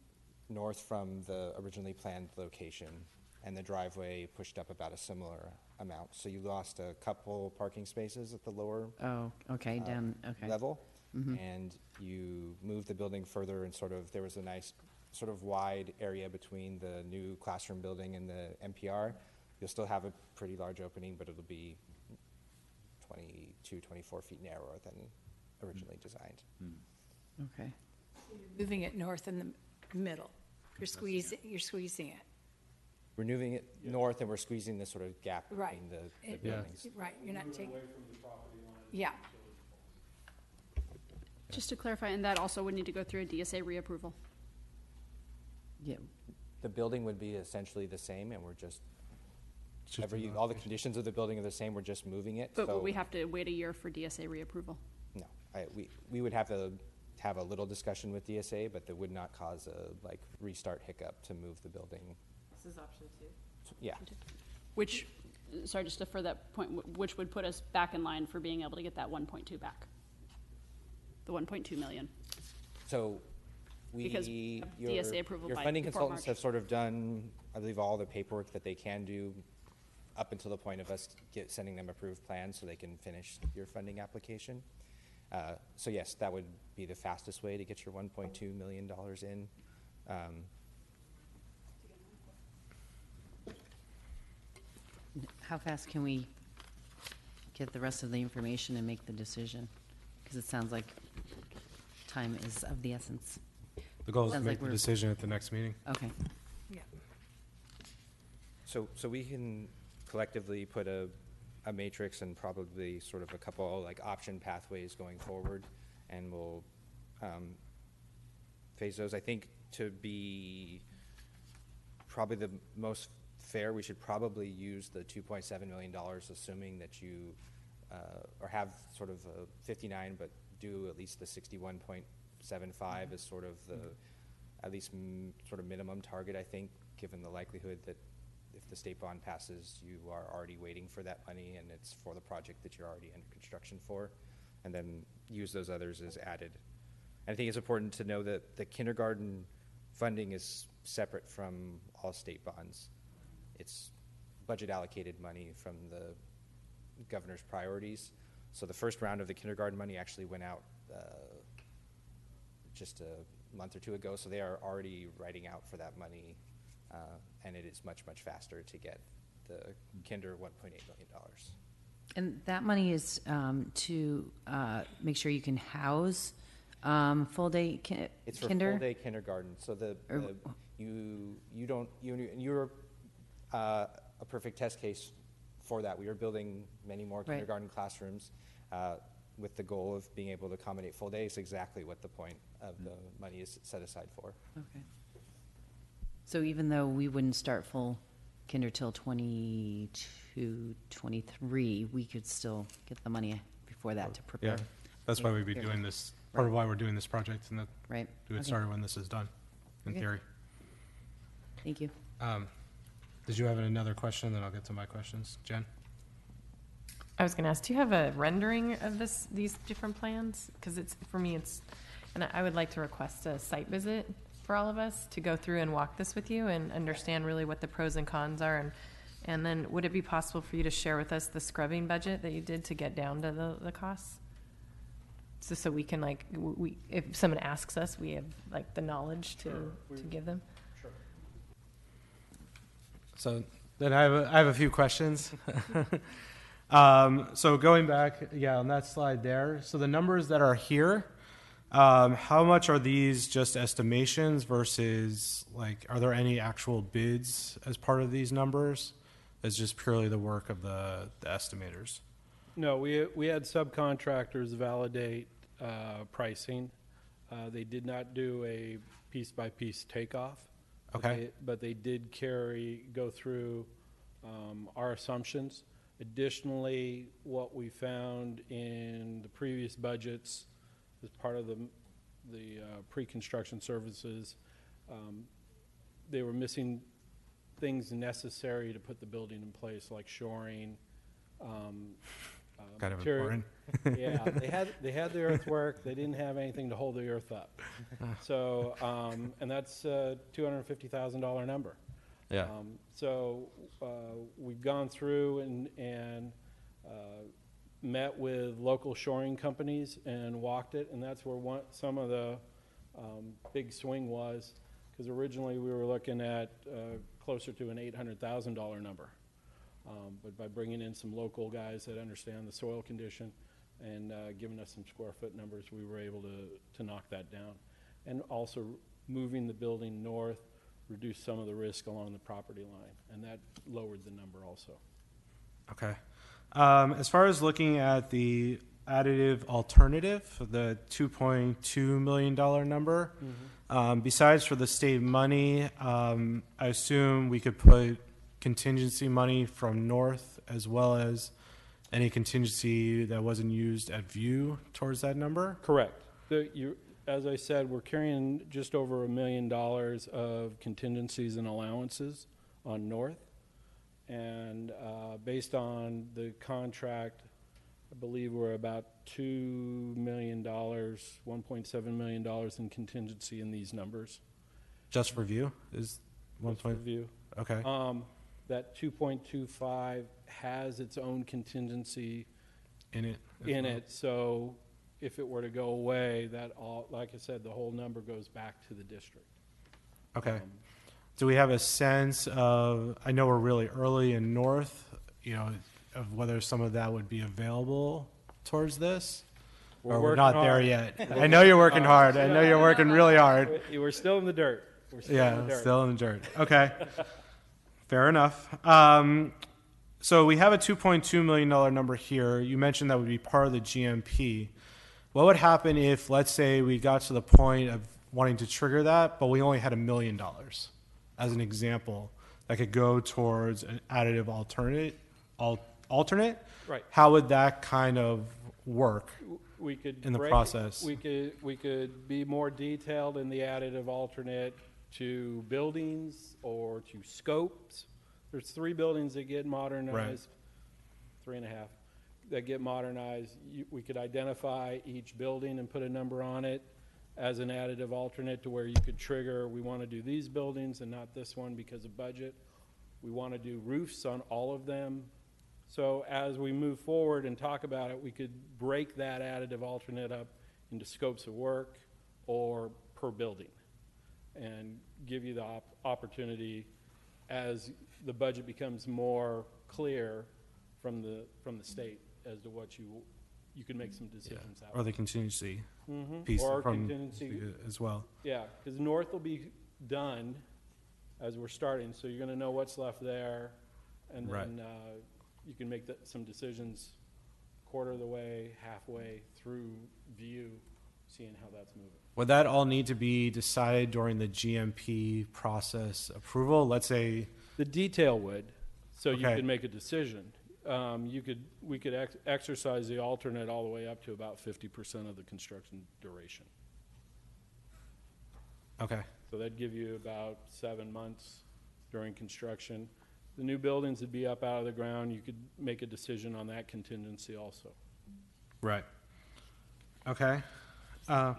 north from the originally planned location, and the driveway pushed up about a similar amount. So you lost a couple parking spaces at the lower Oh, okay, down, okay. level, Mhm. and you moved the building further, and there was a nice sort of wide area between the new classroom building and the MPR. You'll still have a pretty large opening, but it'll be 22, 24 feet narrower than originally designed. Okay. Moving it north in the middle. You're squeezing it. We're moving it north, and we're squeezing this sort of gap Right. between the It- buildings. Right, you're not taking. Yeah. Just to clarify, and that also would need to go through a DSA reapproval. Yeah. The building would be essentially the same, and we're just, all the conditions of the building are the same, we're just moving it. But so will we have to wait a year for DSA reapproval? No, we would have to have a little discussion with DSA, but that would not cause a restart hiccup to move the building. This is option 2. Yeah. Which, sorry, just to further that point, which would put us back in line for being able to get that 1.2 back. The 1.2 million. So Because your DSA approval by funding before consultants March. have sort of done, I believe, all the paperwork that they can do up until the point of us sending them approved plans so they can finish your funding application. So yes, that would be the fastest way to get your $1.2 million in. How fast can we get the rest of the information and make the decision? Because it sounds like time is of the essence. The goal is to Sounds make like the we're- decision at the next meeting. Okay. Yeah. So we can collectively put a matrix and probably sort of a couple option pathways going forward, and we'll phase those. I think to be probably the most fair, we should probably use the $2.7 million, assuming that you or have sort of a 59, but do at least the 61.75 as sort of the at least sort of minimum target, I think, given the likelihood that if the state bond passes, you are already waiting for that money, and it's for the project that you're already under construction for, and then use those others as added. And I think it's important to know that the kindergarten funding is separate from all state bonds. It's budget allocated money from the governor's priorities. So the first round of the kindergarten money actually went out just a month or two ago, so they are already writing out for that money, and it is much, much faster to get the kinder $1.8 million. And that money is to make sure you can house full-day It's for kinder? full-day kindergarten, so you're a perfect test case for that. We are building many more Right. kindergarten classrooms with the goal of being able to accommodate full day. It's exactly what the point of the money is set aside for. Okay. So even though we wouldn't start full kinder till 22, 23, we could still get the money before that to prepare. Yeah, that's why we'd be doing this, part of why we're doing this project, and that Right. do it Okay. started when this is done, in Okay. theory. Thank you. Did you have another question? Then I'll get to my questions. Jen? I was going to ask, do you have a rendering of these different plans? Because for me, and I would like to request a site visit for all of us to go through and walk this with you and understand really what the pros and cons are. And then would it be possible for you to share with us the scrubbing budget that you did to get down to the costs? So we can if someone asks us, we have the knowledge to give them. Sure. So then I have a few questions. So going back, on that slide there, so the numbers that are here, How much are these just estimations versus, like, are there any actual bids as part of these numbers? It's just purely the work of the estimators. No, we had subcontractors validate pricing. They did not do a piece-by-piece takeoff. Okay. But they did go through our assumptions. Additionally, what we found in the previous budgets as part of the pre-construction services, they were missing things necessary to put the building in place, like shoring. Kind of material. important. Yeah, they had the earthwork. They didn't have anything to hold the earth up. So, and that's a $250,000 number. Yeah. We've gone through and met with local shoring companies and walked it, and that's where some of the big swing was, because originally we were looking at closer to an $800,000 number. But by bringing in some local guys that understand the soil condition and giving us some square foot numbers, we were able to knock that down. And also moving the building north reduced some of the risk along the property line, and that lowered the number also. Okay. As far as looking at the additive alternative, the $2.2 million number, besides for the state money, I assume we could put contingency money from north as well as any contingency that wasn't used at View towards that number? Correct. As I said, we're carrying just over $1 million of contingencies and allowances on north. And based on the contract, I believe we're about $2 million, $1.7 million in contingency in these numbers. Just for View is one Just for View. Okay. That 2.25 has its own contingency in it. So if it were to go away, like I said, the whole number goes back to the district. Okay. Do we have a sense of, I know we're really early in north, of whether some of that would be available towards this? Or we're not there yet? I know you're working hard. I know you're working really hard. We're still in the dirt. Still in the dirt. Okay. Fair enough. So we have a $2.2 million number here. You mentioned that would be part of the GMP. What would happen if, let's say, we got to the point of wanting to trigger that, but we only had $1 million, as an example, that could go towards an additive alternate? Right. How would that kind of work in the process? We could be more detailed in the additive alternate to buildings or to scopes. There's 3 buildings that get modernized, 3.5 that get modernized. We could identify each building and put a number on it as an additive alternate to where you could trigger, we want to do these buildings and not this one because of budget. We want to do roofs on all of them. So as we move forward and talk about it, we could break that additive alternate up into scopes of work or per building, and give you the opportunity as the budget becomes more clear from the state as to what you can make some decisions out. Or the contingency piece or from contingency as well. Yeah, because north will be done as we're starting, so you're going to know what's left there, and then you can make some decisions quarter of the way, halfway through View, seeing how that's moving. Would that all need to be decided during the GMP process approval? Let's say the detail would, so you could make a decision. We could exercise the alternate all the way up to about 50% of the construction duration. Okay. So that'd give you about 7 months during construction. The new buildings would be up out of the ground. You could make a decision on that contingency also. Right. Okay. Well,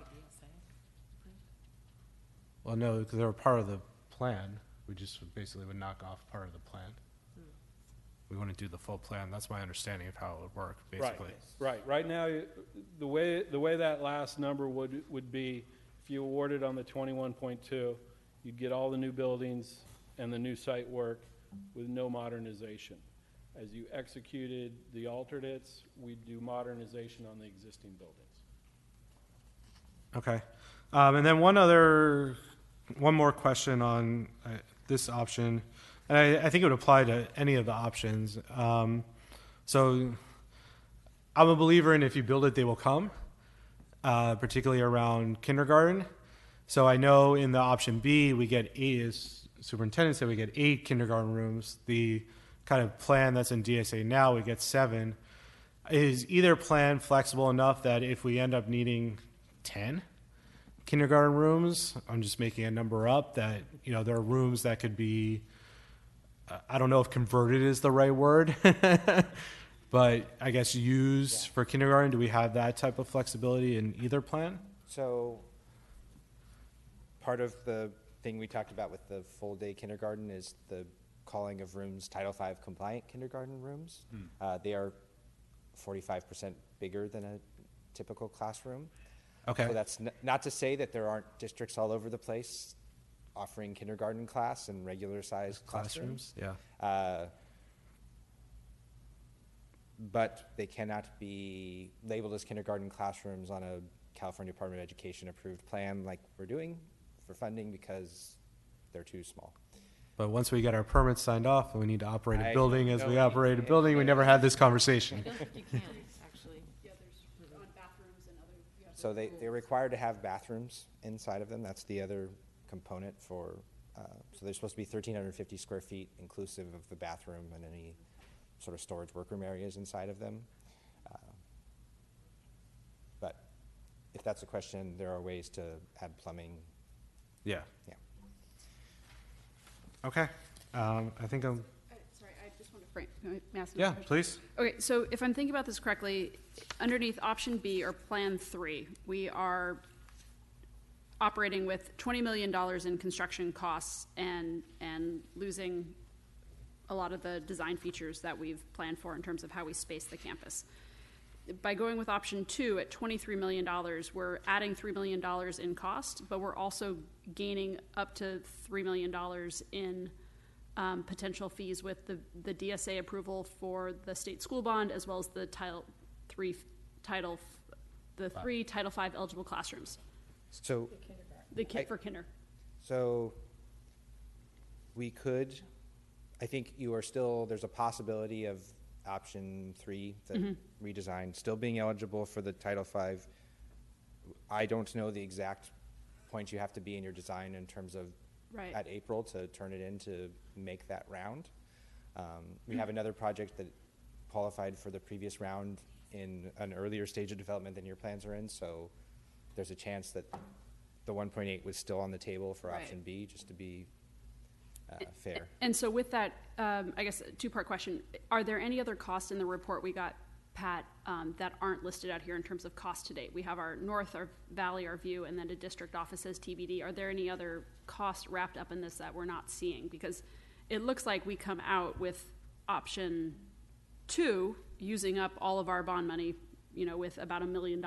no, because they were part of the plan. We just basically would knock off part of the plan. We wouldn't do the full plan. That's my understanding of how it would work, basically. Right. Right now, the way that last number would be, if you awarded on the 21.2, you'd get all the new buildings and the new site work with no modernization. As you executed the alternates, we'd do modernization on the existing buildings. Okay. And then one more question on this option, and I think it would apply to any of the options. So I'm a believer in if you build it, they will come, particularly around kindergarten. So I know in the option B, we get 8, as Superintendent said, we get 8 kindergarten rooms. The kind of plan that's in DSA now, we get 7. Is either plan flexible enough that if we end up needing 10 kindergarten rooms, I'm just making a number up, that, you know, there are rooms that could be, I don't know if converted is the right word, but I guess used for kindergarten. Do we have that type of flexibility in either plan? So part of the thing we talked about with the full day kindergarten is the calling of rooms Title V compliant kindergarten rooms. They are 45% bigger than a typical classroom. Okay. So that's not to say that there aren't districts all over the place offering kindergarten class and regular sized classrooms. Yeah. But they cannot be labeled as kindergarten classrooms on a California Department of Education approved plan like we're doing for funding because they're too small. But once we get our permits signed off and we need to operate a I building don't as know we if operate a you- building, we never had this conversation. I don't think you can, actually. Yeah, there's on bathrooms and other. So they're required to have bathrooms inside of them. That's the other component for, so they're supposed to be 1,350 square feet inclusive of the bathroom and any sort of storage workroom areas inside of them. But if that's a question, there are ways to add plumbing. Yeah. Yeah. Okay. I think I'm. Sorry, I just want to frame. Can I ask Yeah, another question? please. Okay, so if I'm thinking about this correctly, underneath option B or plan 3, we are operating with $20 million in construction costs and losing a lot of the design features that we've planned for in terms of how we space the campus. By going with option 2 at $23 million, we're adding $3 million in cost, but we're also gaining up to $3 million in potential fees with the DSA approval for the state school bond, as well as the three Title V eligible classrooms. So For kinder. So we could, I think you are still, there's a possibility of option 3, the redesign, still being eligible for the Title V. I don't know the exact point you have to be in your design in terms of Right. at April to turn it in to make that round. We have another project that qualified for the previous round in an earlier stage of development than your plans are in, so there's a chance that the 1.8 was still on the table for Right. option B, just to be fair. And so with that, I guess a two-part question. Are there any other costs in the report we got, Pat, that aren't listed out here in terms of cost to date? We have our north, our valley, our view, and then a district offices TBD. Are there any other costs wrapped up in this that we're not seeing? Because it looks like we come out with option 2, using up all of our bond money, you know, with about $1 million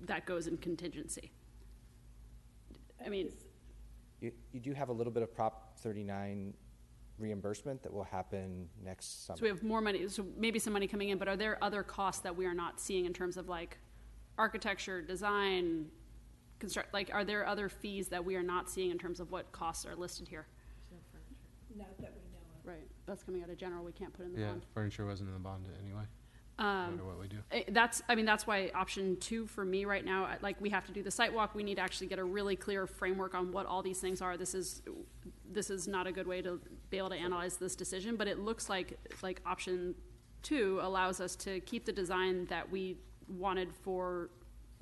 that goes in contingency. I mean, You do have a little bit of Prop 39 reimbursement that will happen next summer. so we have more money, so maybe some money coming in, but are there other costs that we are not seeing in terms of like architecture, design, construct, like are there other fees that we are not seeing in terms of what costs are listed here? Not that we know of. Right, that's coming out of general, we can't put in the Yeah, bond. furniture wasn't in the bond anyway. No matter what we do. That's why option 2 for me right now, like we have to do the site walk. We need to actually get a really clear framework on what all these things are. This is not a good way to be able to analyze this decision, but it looks like option 2 allows us to keep the design that we wanted for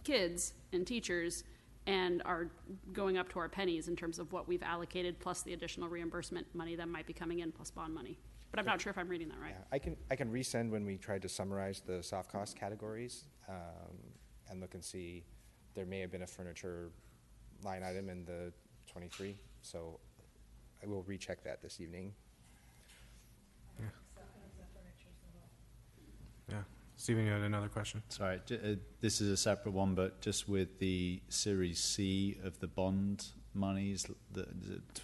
kids and teachers and are going up to our pennies in terms of what we've allocated plus the additional reimbursement money that might be coming in plus bond money. But I'm not sure if I'm reading that right. Yeah, I can resend when we tried to summarize the soft cost categories and look and see there may have been a furniture line item in the 23, so I will recheck that this evening. Yeah. Steven, you had another question. Sorry, this is a separate one, but just with the Series C of the bond monies, the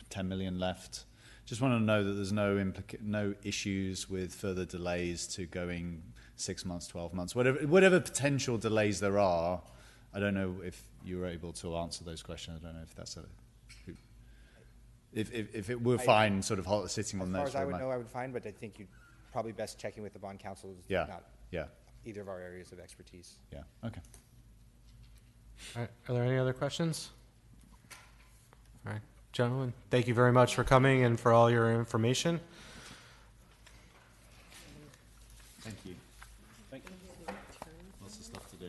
10 million left. Just want to know that there's no issues with further delays to going 6 months, 12 months, whatever potential delays there are. I don't know if you were able to answer those questions. I don't know if that's if it were fine, sort of sitting on those. As far as I would know, I would find, but I think you'd probably best checking with the bond council. Is not either of our areas of expertise. Yeah. Okay. All right. Are there any other questions? All right, gentlemen, thank you very much for coming and for all your information. Thank you. Lots of stuff to do.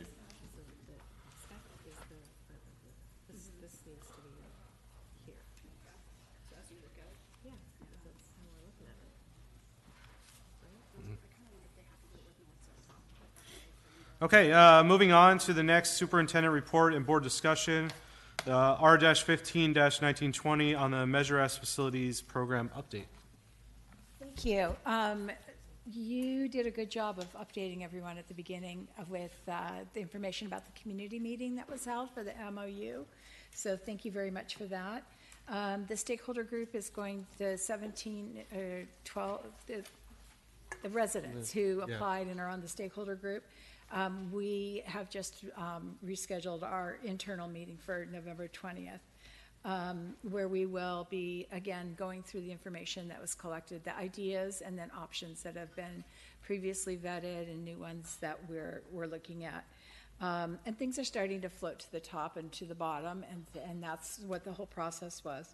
Okay, moving on to the next superintendent report and board discussion, R-15-1920 on the Measure S Facilities Program update. Thank you. You did a good job of updating everyone at the beginning with the information about the community meeting that was held for the MOU. So thank you very much for that. The stakeholder group is going to 12, the residents who applied and are on the stakeholder group. We have just rescheduled our internal meeting for November 20th, where we will be, again, going through the information that was collected, the ideas and then options that have been previously vetted and new ones that we're looking at. And things are starting to float to the top and to the bottom, and that's what the whole process was.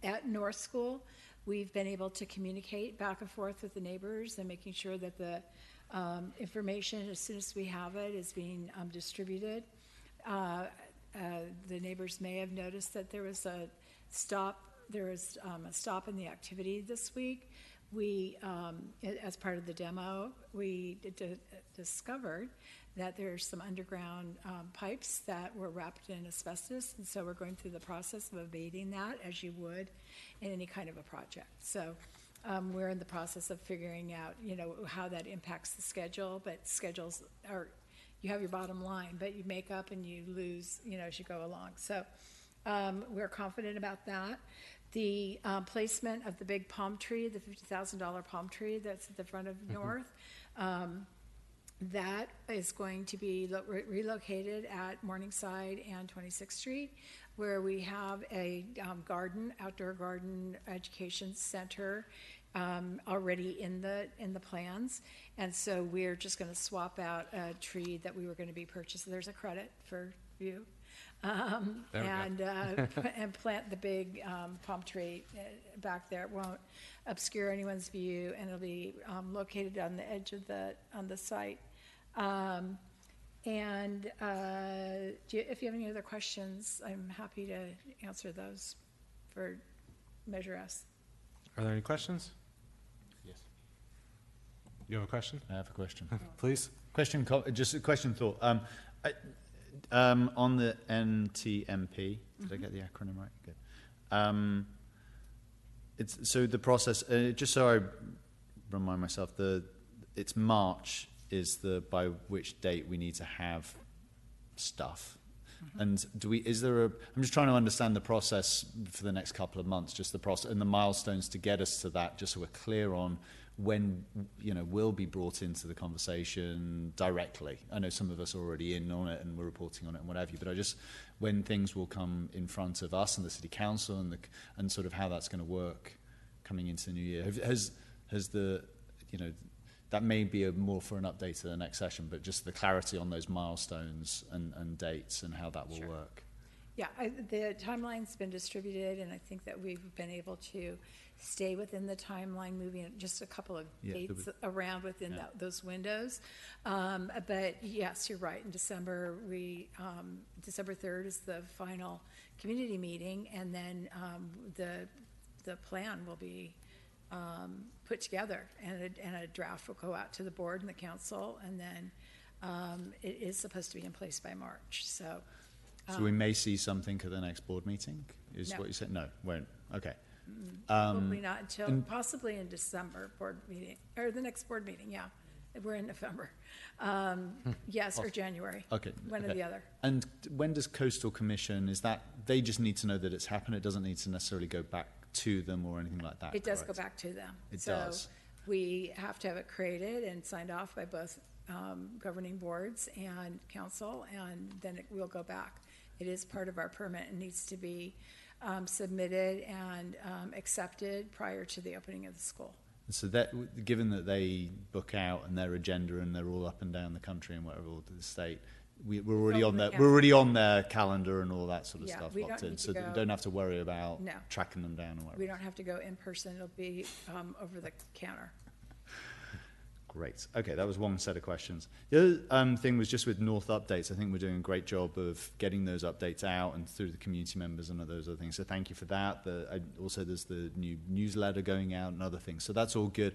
At North School, we've been able to communicate back and forth with the neighbors and making sure that the information, as soon as we have it, is being distributed. The neighbors may have noticed that there was a stop. There was a stop in the activity this week. We, as part of the demo, we discovered that there's some underground pipes that were wrapped in asbestos, and so we're going through the process of abating that, as you would in any kind of a project. So we're in the process of figuring out, how that impacts the schedule, but schedules are, you have your bottom line, but you make up and you lose, as you go along. So we're confident about that. The placement of the big palm tree, the $50,000 palm tree that's at the front of North, that is going to be relocated at Morningside and 26th Street, where we have a outdoor garden education center already in the plans, and so we're just going to swap out a tree that we were going to be purchasing. There's a credit for you, and plant the big palm tree back there. It won't obscure anyone's view, and it'll be located on the edge of the site. If you have any other questions, I'm happy to answer those for Measure S. Are there any questions? Yes. You have a question? I have a question. Please. Just a question thought. On the NTMP, did I get the acronym right? Good. So the process, just so I remind myself, it's March is by which date we need to have stuff. And I'm just trying to understand the process for the next couple of months, just the process and the milestones to get us to that, just so we're clear on when, we'll be brought into the conversation directly. I know some of us are already in on it and we're reporting on it and what have you, but when things will come in front of us and the city council and sort of how that's going to work coming into the new year. Has the, that may be more for an update to the next session, but just the clarity on those milestones and dates and how that will work. Yeah, the timeline's been distributed, and I think that we've been able to stay within the timeline, moving just a couple of dates around within those windows. But yes, you're right. In December, December 3rd is the final community meeting, and then the plan will be put together, and a draft will go out to the board and the council, and then it is supposed to be in place by March. So we may see something at the next board meeting, is No. what you said? No, won't. Okay. Probably not until possibly in December board meeting, or the next board meeting, yeah. We're in November. Yes, or January. Okay. One or the other. And when does Coastal Commission, they just need to know that it's happened? It doesn't need to necessarily go back to them or anything like that? It does correct? go back to them. It so does. We have to have it created and signed off by both governing boards and council, and then we'll go back. It is part of our permit and needs to be submitted and accepted prior to the opening of the school. So that, given that they book out and their agenda and they're all up and down the country and whatever, all to the state, we're already on we're already on their calendar and all that sort of stuff we locked don't in. need to So go, we don't have to worry about no, tracking them down or whatever. we don't have to go in person. It'll be over the counter. Great. Okay, that was one set of questions. The other thing was just with North updates. I think we're doing a great job of getting those updates out and through the community members and those other things. So thank you for that. Also, there's the new newsletter going out and other things. So that's all good.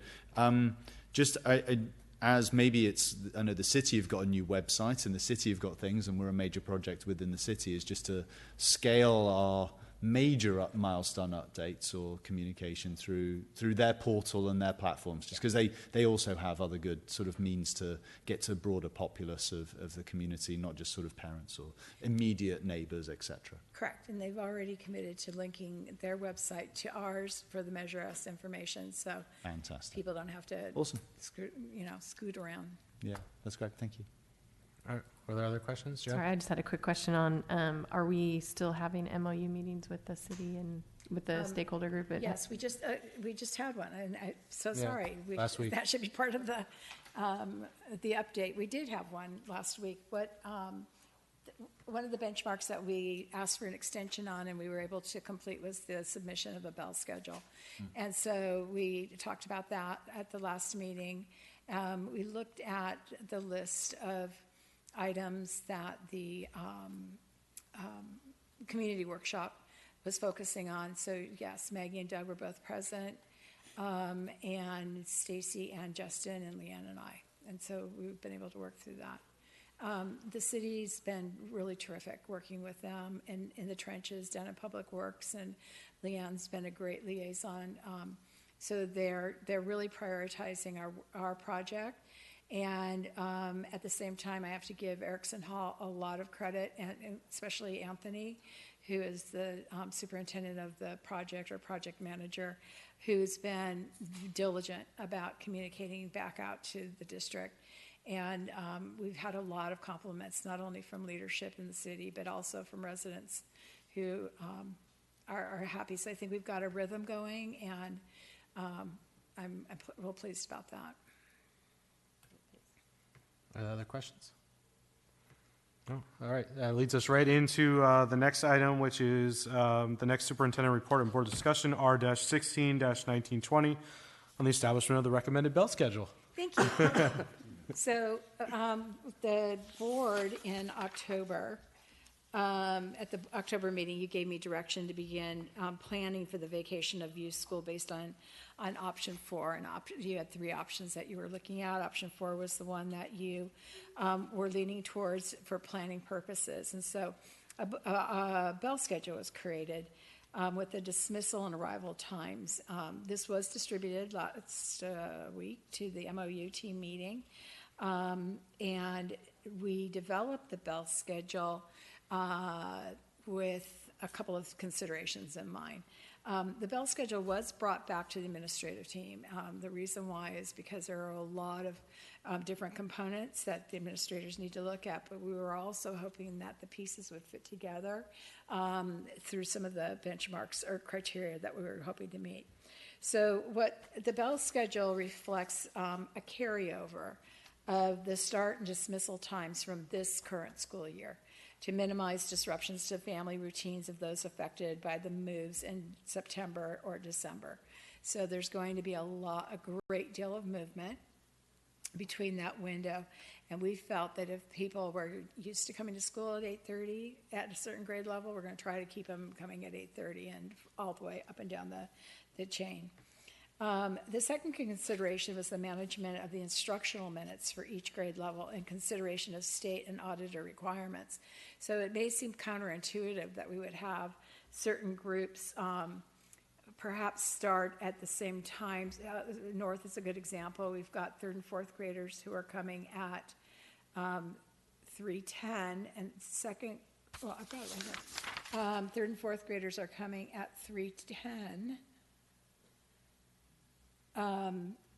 As maybe I know the city have got a new website and the city have got things, and we're a major project within the city, is just to scale our major milestone updates or communication through their portal and their platforms, just because they also have other good sort of means to get to a broader populace of the community, not just sort of parents or immediate neighbors, etc. Correct, and they've already committed to linking their website to ours for the Measure S information, so fantastic. People don't have to awesome scoot around. Yeah, that's great. Thank you. All right. Were there other questions, Jeff? Sorry, I just had a quick question on, are we still having MOU meetings with the city and with the stakeholder group? Yes, we just had one, and I'm so Yeah, sorry. last week. That should be part of the update. We did have one last week. One of the benchmarks that we asked for an extension on and we were able to complete was the submission of a bell schedule. And so we talked about that at the last meeting. We looked at the list of items that the community workshop was focusing on. So yes, Maggie and Doug were both present, and Stacy and Justin and Leanne and I. And so we've been able to work through that. The city's been really terrific working with them in the trenches down in Public Works, and Leanne's been a great liaison. So they're really prioritizing our project. And at the same time, I have to give Erickson Hall a lot of credit, and especially Anthony, who is the superintendent of the project or project manager, who's been diligent about communicating back out to the district. And we've had a lot of compliments, not only from leadership in the city, but also from residents who are happy. So I think we've got a rhythm going, and I'm real pleased about that. Other questions? No? All right. That leads us right into the next item, which is the next superintendent report and board discussion, R-16-1920, on the establishment of the recommended bell schedule. Thank you. So the board in October, at the October meeting, you gave me direction to begin planning for the vacation of youth school based on option 4. And you had 3 options that you were looking at. Option 4 was the one that you were leaning towards for planning purposes. And so a bell schedule was created with the dismissal and arrival times. This was distributed last week to the MOU team meeting. And we developed the bell schedule with a couple of considerations in mind. The bell schedule was brought back to the administrative team. The reason why is because there are a lot of different components that the administrators need to look at, but we were also hoping that the pieces would fit together through some of the benchmarks or criteria that we were hoping to meet. So what the bell schedule reflects a carryover of the start and dismissal times from this current school year to minimize disruptions to family routines of those affected by the moves in September or December. So there's going to be a great deal of movement between that window. And we felt that if people were used to coming to school at 8:30 at a certain grade level, we're going to try to keep them coming at 8:30 and all the way up and down the chain. The second consideration was the management of the instructional minutes for each grade level in consideration of state and auditor requirements. So it may seem counterintuitive that we would have certain groups perhaps start at the same time. North is a good example. We've got 3rd and 4th graders who are coming at 3:10, and I've got it right here. 3rd and 4th graders are coming at 3:10.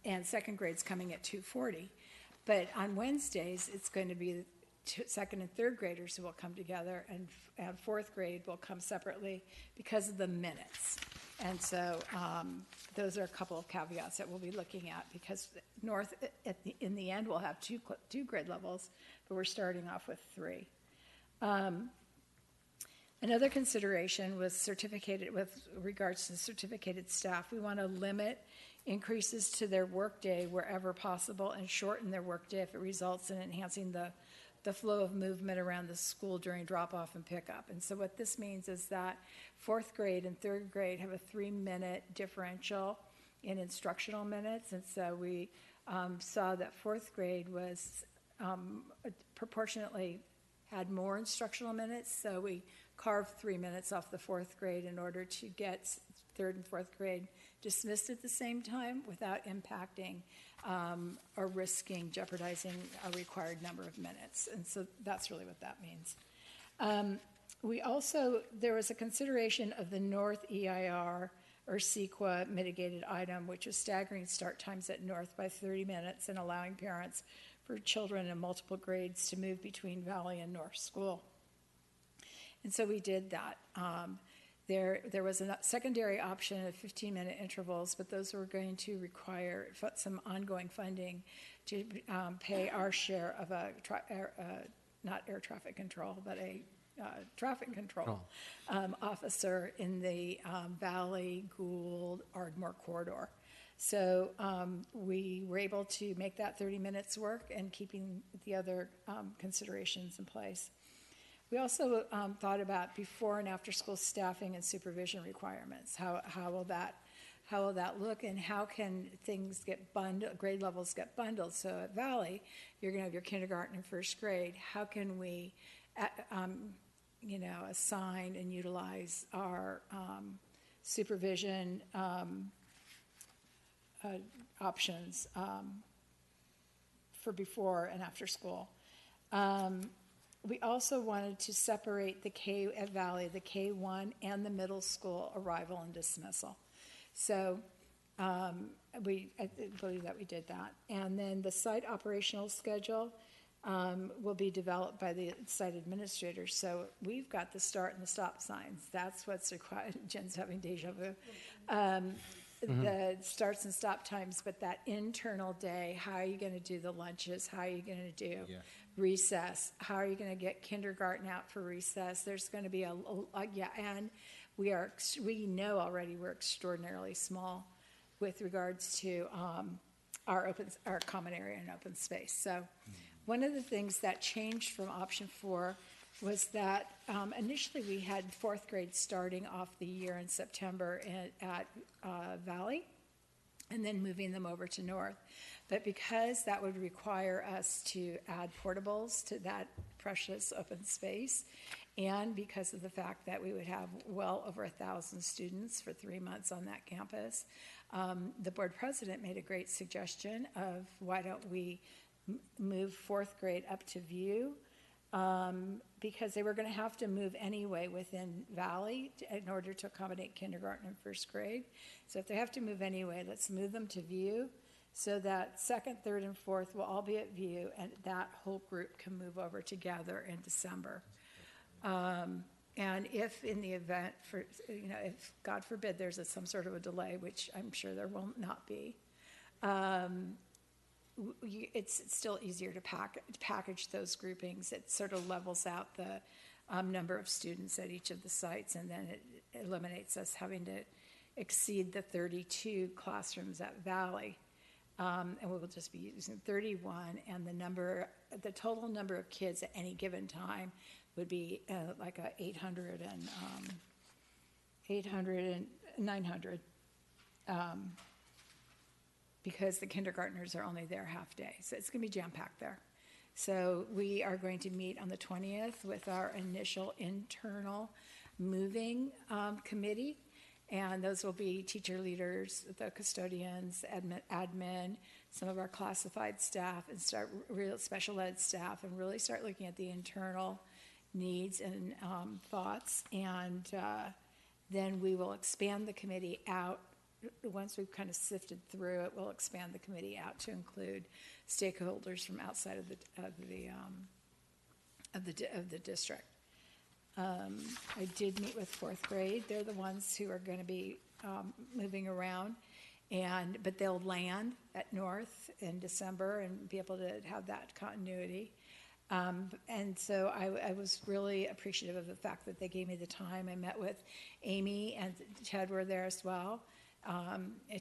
And 2nd grade's coming at 2:40. But on Wednesdays, it's going to be the second and third graders who will come together, and fourth grade will come separately because of the minutes. And so those are a couple of caveats that we'll be looking at, because North, in the end, will have two grade levels, but we're starting off with 3. Another consideration was certificated, with regards to certificated staff. We want to limit increases to their workday wherever possible and shorten their workday if it results in enhancing the flow of movement around the school during drop-off and pickup. And so what this means is that fourth grade and third grade have a 3-minute differential in instructional minutes. And so we saw that fourth grade was proportionately had more instructional minutes. So we carved 3 minutes off the fourth grade in order to get third and fourth grade dismissed at the same time without impacting or risking jeopardizing a required number of minutes. And so that's really what that means. There was a consideration of the North EIR or CEQA mitigated item, which was staggering start times at North by 30 minutes and allowing parents for children in multiple grades to move between Valley and North School. And so we did that. There was a secondary option of 15-minute intervals, but those were going to require some ongoing funding to pay our share of not air traffic control, but a traffic control officer in the Valley, Gould, Ardmore corridor. So we were able to make that 30 minutes work and keeping the other considerations in place. We also thought about before and after school staffing and supervision requirements. How will that look, and how can things get bundled, grade levels get bundled? So at Valley, you're going to have your kindergarten and first grade. How can we, assign and utilize our supervision options for before and after school? We also wanted to separate the K at Valley, the K-1 and the middle school arrival and dismissal. So I believe that we did that. And then the site operational schedule will be developed by the site administrators. So we've got the start and the stop signs. That's what's required. Jen's having deja vu. The starts and stop times, but that internal day, how are you going to do the lunches? How are you going to do recess? How are you going to get kindergarten out for recess? There's going to be and we know already we're extraordinarily small with regards to our common area and open space. So one of the things that changed from option 4 was that initially we had fourth grade starting off the year in September at Valley and then moving them over to North. But because that would require us to add portables to that precious open space, and because of the fact that we would have well over 1,000 students for 3 months on that campus, the board president made a great suggestion of why don't we move fourth grade up to View, because they were going to have to move anyway within Valley in order to accommodate kindergarten and first grade. So if they have to move anyway, let's move them to View so that second, third, and fourth will all be at View, and that whole group can move over together in December. And if in the event, if God forbid there's some sort of a delay, which I'm sure there will not be, it's still easier to package those groupings. It sort of levels out the number of students at each of the sites, and then it eliminates us having to exceed the 32 classrooms at Valley. And we will just be using 31, and the total number of kids at any given time would be like 800 and 900. Because the kindergartners are only there half day. So it's going to be jam-packed there. So we are going to meet on the 20th with our initial internal moving committee. And those will be teacher leaders, the custodians, admin, some of our classified staff, and start real special ed staff, and really start looking at the internal needs and thoughts. And then we will expand the committee out once we've kind of sifted through it, we'll expand the committee out to include stakeholders from outside of the district. I did meet with fourth grade. They're the ones who are going to be moving around, but they'll land at North in December and be able to have that continuity. And so I was really appreciative of the fact that they gave me the time. I met with Amy, and Ted were there as well.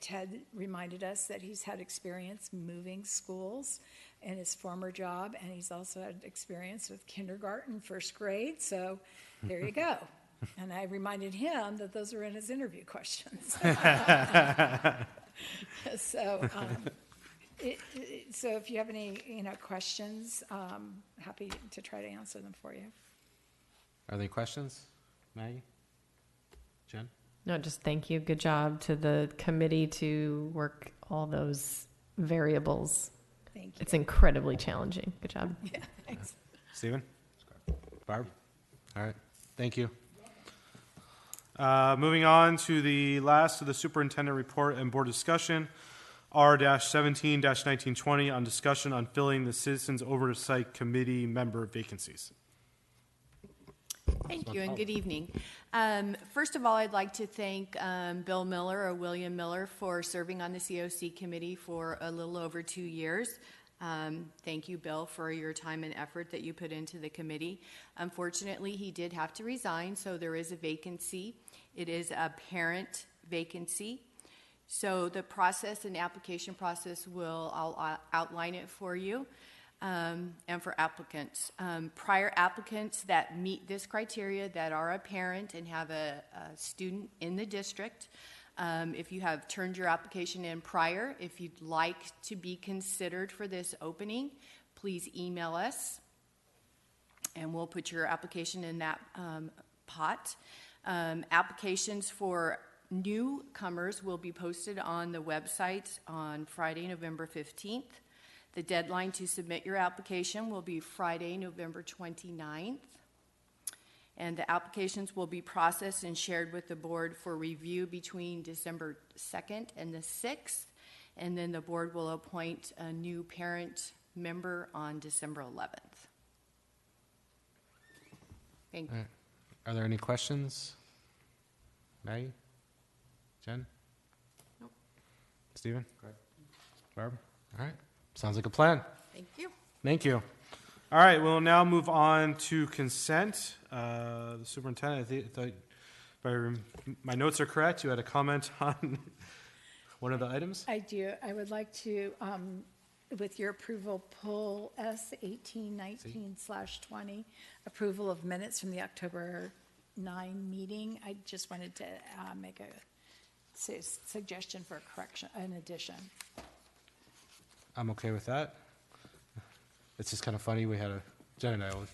Ted reminded us that he's had experience moving schools in his former job, and he's also had experience with kindergarten, first grade, so there you go. And I reminded him that those were in his interview questions. So if you have any questions, happy to try to answer them for you. Are there any questions? Maggie? Jen? No, just thank you. Good job to the committee to work all those variables. Thank you. It's incredibly challenging. Good job. Yeah, thanks. Stephen? Barb? All right. Thank you. Moving on to the last of the superintendent report and board discussion, R-17-1920 on discussion on filling the Citizens Oversight Committee member vacancies. Thank you and good evening. First of all, I'd like to thank Bill Miller or William Miller for serving on the COC committee for a little over 2 years. Thank you, Bill, for your time and effort that you put into the committee. Unfortunately, he did have to resign, so there is a vacancy. It is a parent vacancy. So the process and application process I'll outline it for you. And for applicants. Prior applicants that meet this criteria that are a parent and have a student in the district, if you have turned your application in prior, if you'd like to be considered for this opening, please email us and we'll put your application in that pot. Applications for newcomers will be posted on the website on Friday, November 15th. The deadline to submit your application will be Friday, November 29th. And the applications will be processed and shared with the board for review between December 2nd and the 6th. And then the board will appoint a new parent member on December 11th. Thank you. Right. Are there any questions? Maggie? Jen? Nope. Stephen? Barb? All right. Sounds like a plan. Thank you. Thank you. All right, we'll now move on to consent. The superintendent, my notes are correct. You had a comment on one of the items? I do. I would like to, with your approval, pull S1819/20, approval of minutes from the October 9 meeting. I just wanted to make a suggestion for a correction, an addition. I'm okay with that. It's just kind of funny. We had Jen and I always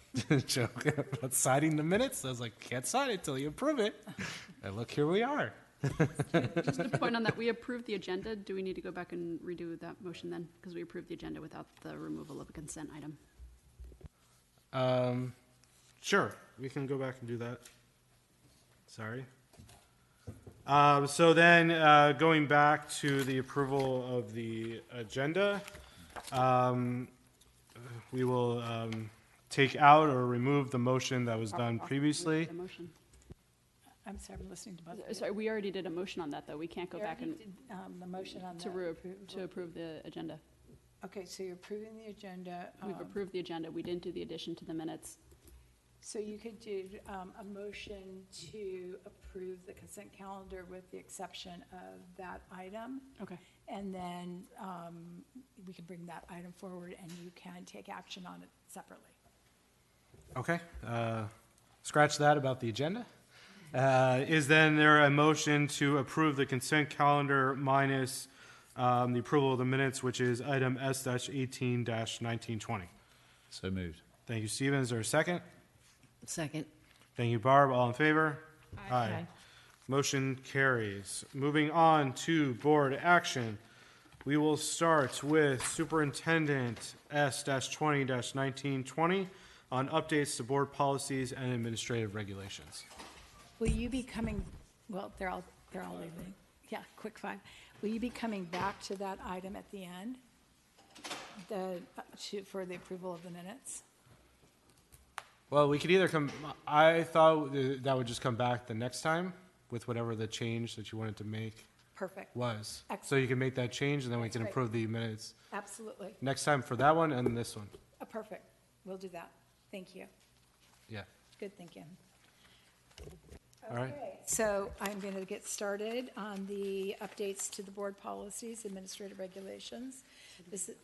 joke about signing the minutes. I was like, can't sign it till you approve it. And look, here we are. Just a point on that, we approved the agenda. Do we need to go back and redo that motion then? Because we approved the agenda without the removal of a consent item. Sure, we can go back and do that. Sorry. So then, going back to the approval of the agenda, we will take out or remove the motion that was done previously. The motion. I'm sorry, I'm listening to both. Sorry, we already did a motion on that, though. We can't go back and the motion on to approve the agenda. Okay, so you're approving the agenda. We've approved the agenda. We didn't do the addition to the minutes. So you could do a motion to approve the consent calendar with the exception of that item. Okay. And then we can bring that item forward and you can take action on it separately. Okay. Scratch that about the agenda. Is then there a motion to approve the consent calendar minus the approval of the minutes, which is item S-18-1920? So moved. Thank you, Stephen. Is there a second? Second. Thank you, Barb. All in favor? Aye. Aye. Motion carries. Moving on to board action. We will start with Superintendent S-20-1920 on updates to board policies and administrative regulations. Will you be coming? Well, they're all leaving. Yeah, quick five. Will you be coming back to that item at the end? For the approval of the minutes? Well, we could either come, I thought that would just come back the next time with whatever the change that you wanted to make Perfect. was. Excellent. So you can make that change and then we can That's great. approve the minutes. Absolutely. Next time for that one and this one. Perfect. We'll do that. Thank you. Yeah. Good thinking. All right. So I'm going to get started on the updates to the board policies, administrative regulations. This is,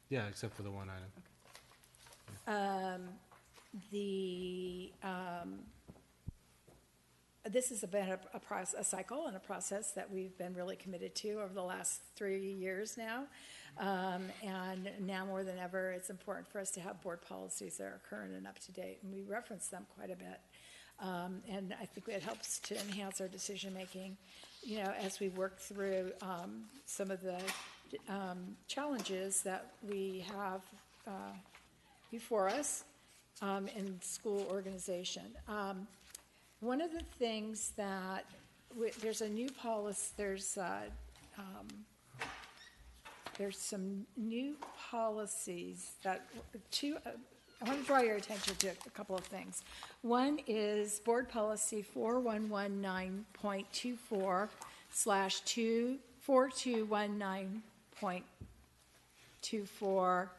Yeah, except for the one item. This has been a cycle and a process that we've been really committed to over the last 3 years now. And now more than ever, it's important for us to have board policies that are current and up to date, and we reference them quite a bit. And I think it helps to enhance our decision-making, as we work through some of the challenges that we have before us in school organization. One of the things that there's a new policy, there's some new policies that I want to draw your attention to a couple of things. One is board policy 4119.24/4219.24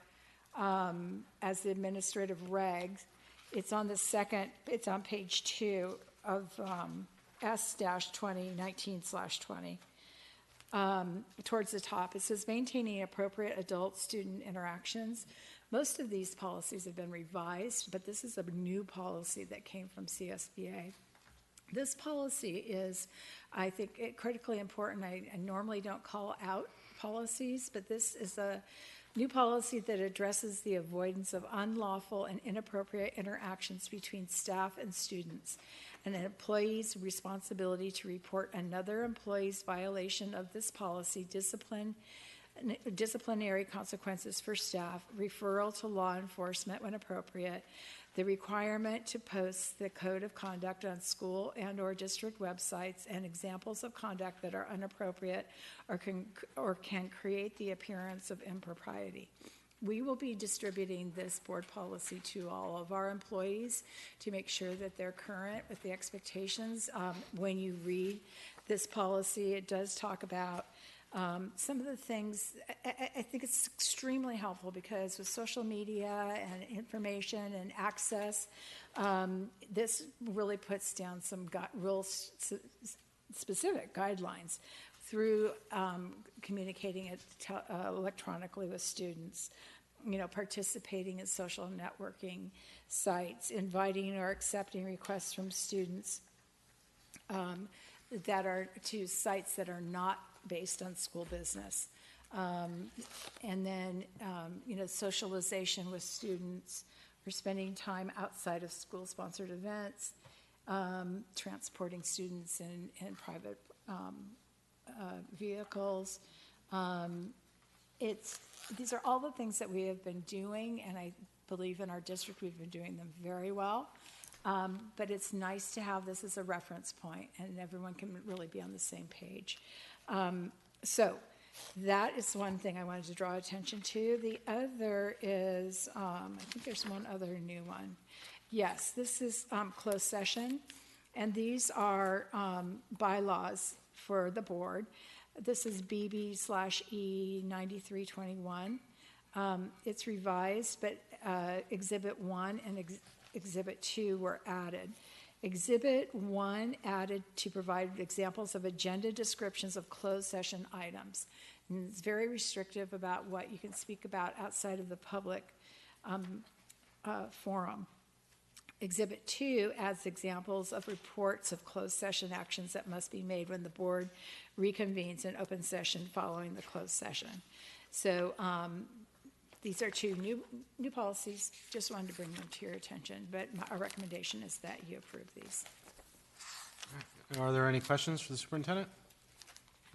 as the administrative regs. It's on it's on page 2 of S-2019/20. Towards the top, it says maintaining appropriate adult-student interactions. Most of these policies have been revised, but this is a new policy that came from CSBA. This policy is, I think, critically important. I normally don't call out policies, but this is a new policy that addresses the avoidance of unlawful and inappropriate interactions between staff and students, and an employee's responsibility to report another employee's violation of this policy, disciplinary consequences for staff, referral to law enforcement when appropriate, the requirement to post the code of conduct on school and/or district websites, and examples of conduct that are inappropriate or can create the appearance of impropriety. We will be distributing this board policy to all of our employees to make sure that they're current with the expectations. When you read this policy, it does talk about some of the things. I think it's extremely helpful because with social media and information and access, this really puts down some real specific guidelines through communicating it electronically with students, participating in social networking sites, inviting or accepting requests from students that are to sites that are not based on school business. And then, socialization with students, or spending time outside of school-sponsored events, transporting students in private vehicles. These are all the things that we have been doing, and I believe in our district we've been doing them very well. But it's nice to have this as a reference point, and everyone can really be on the same page. So that is one thing I wanted to draw attention to. The other is, I think there's one other new one. Yes, this is closed session, and these are bylaws for the board. This is BB/E 9321. It's revised, but Exhibit 1 and Exhibit 2 were added. Exhibit 1 added to provide examples of agenda descriptions of closed session items. And it's very restrictive about what you can speak about outside of the public forum. Exhibit 2 adds examples of reports of closed session actions that must be made when the board reconvenes in open session following the closed session. So these are two new policies. Just wanted to bring them to your attention, but our recommendation is that you approve these. Are there any questions for the superintendent?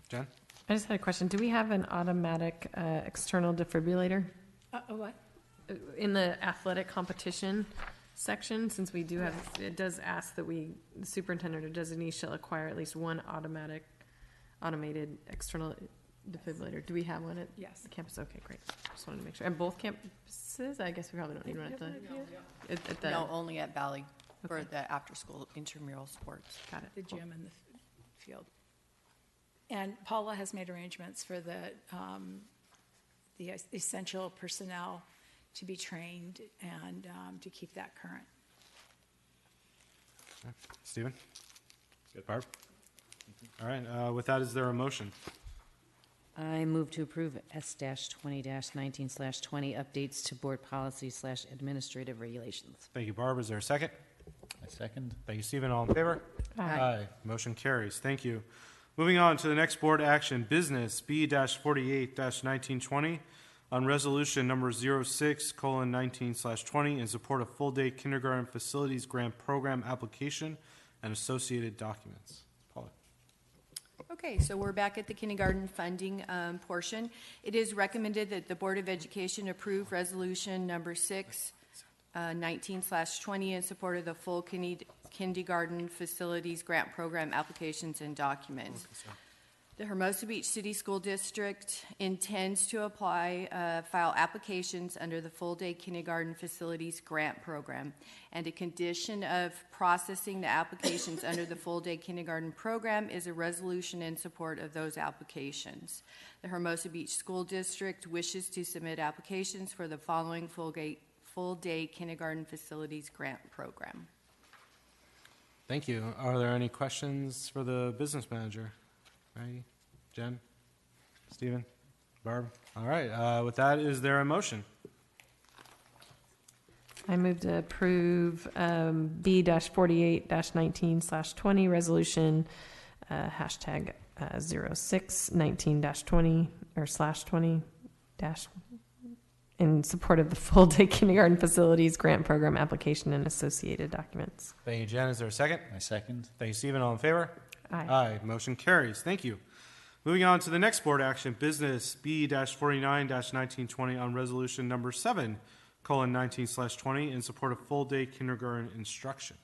Jen? I just had a question. Do we have an automatic external defibrillator? What? In the athletic competition, section, since we do have, it does ask that the superintendent or designee shall acquire at least one automated external defibrillator. Do we have one at the campus? Okay, great. Just wanted to make sure. And both campuses? I guess we probably don't need one at the... No, only at Valley for the after-school intramural sports. Got it. The gym and the field. And Paula has made arrangements for the essential personnel to be trained and to keep that current. Okay. Stephen? Good. Barb? All right. With that, is there a motion? I move to approve S-20-19/20 updates to board policy/administrative regulations. Thank you, Barb. Is there a second? I second. Thank you, Stephen. All in favor? Aye. Motion carries. Thank you. Moving on to the next board action, business B-48-1920 on resolution number 06:19/20 in support of full-day kindergarten facilities grant program application and associated documents. Paula. Okay, so we're back at the kindergarten funding portion. It is recommended that the Board of Education approve resolution number 6/19/20 in support of the full kindergarten facilities grant program applications and documents. The Hermosa Beach City School District intends to file applications under the full-day kindergarten facilities grant program, and a condition of processing the applications under the full-day kindergarten program is a resolution in support of those applications. The Hermosa Beach School District wishes to submit applications for the following full-day kindergarten facilities grant program. Thank you. Are there any questions for the business manager? Maggie, Jen, Stephen, Barb? All right. With that, is there a motion? I move to approve B-48-19/20 resolution hashtag 06/19-20 or /20 dash in support of the full day kindergarten facilities grant program application and associated documents. Thank you, Jen. Is there a second? I second. Thank you, Stephen. All in favor? Aye. Aye. Motion carries. Thank you. Moving on to the next board action, business B-49-1920 on resolution number 7:19/20 in support of full-day kindergarten instruction.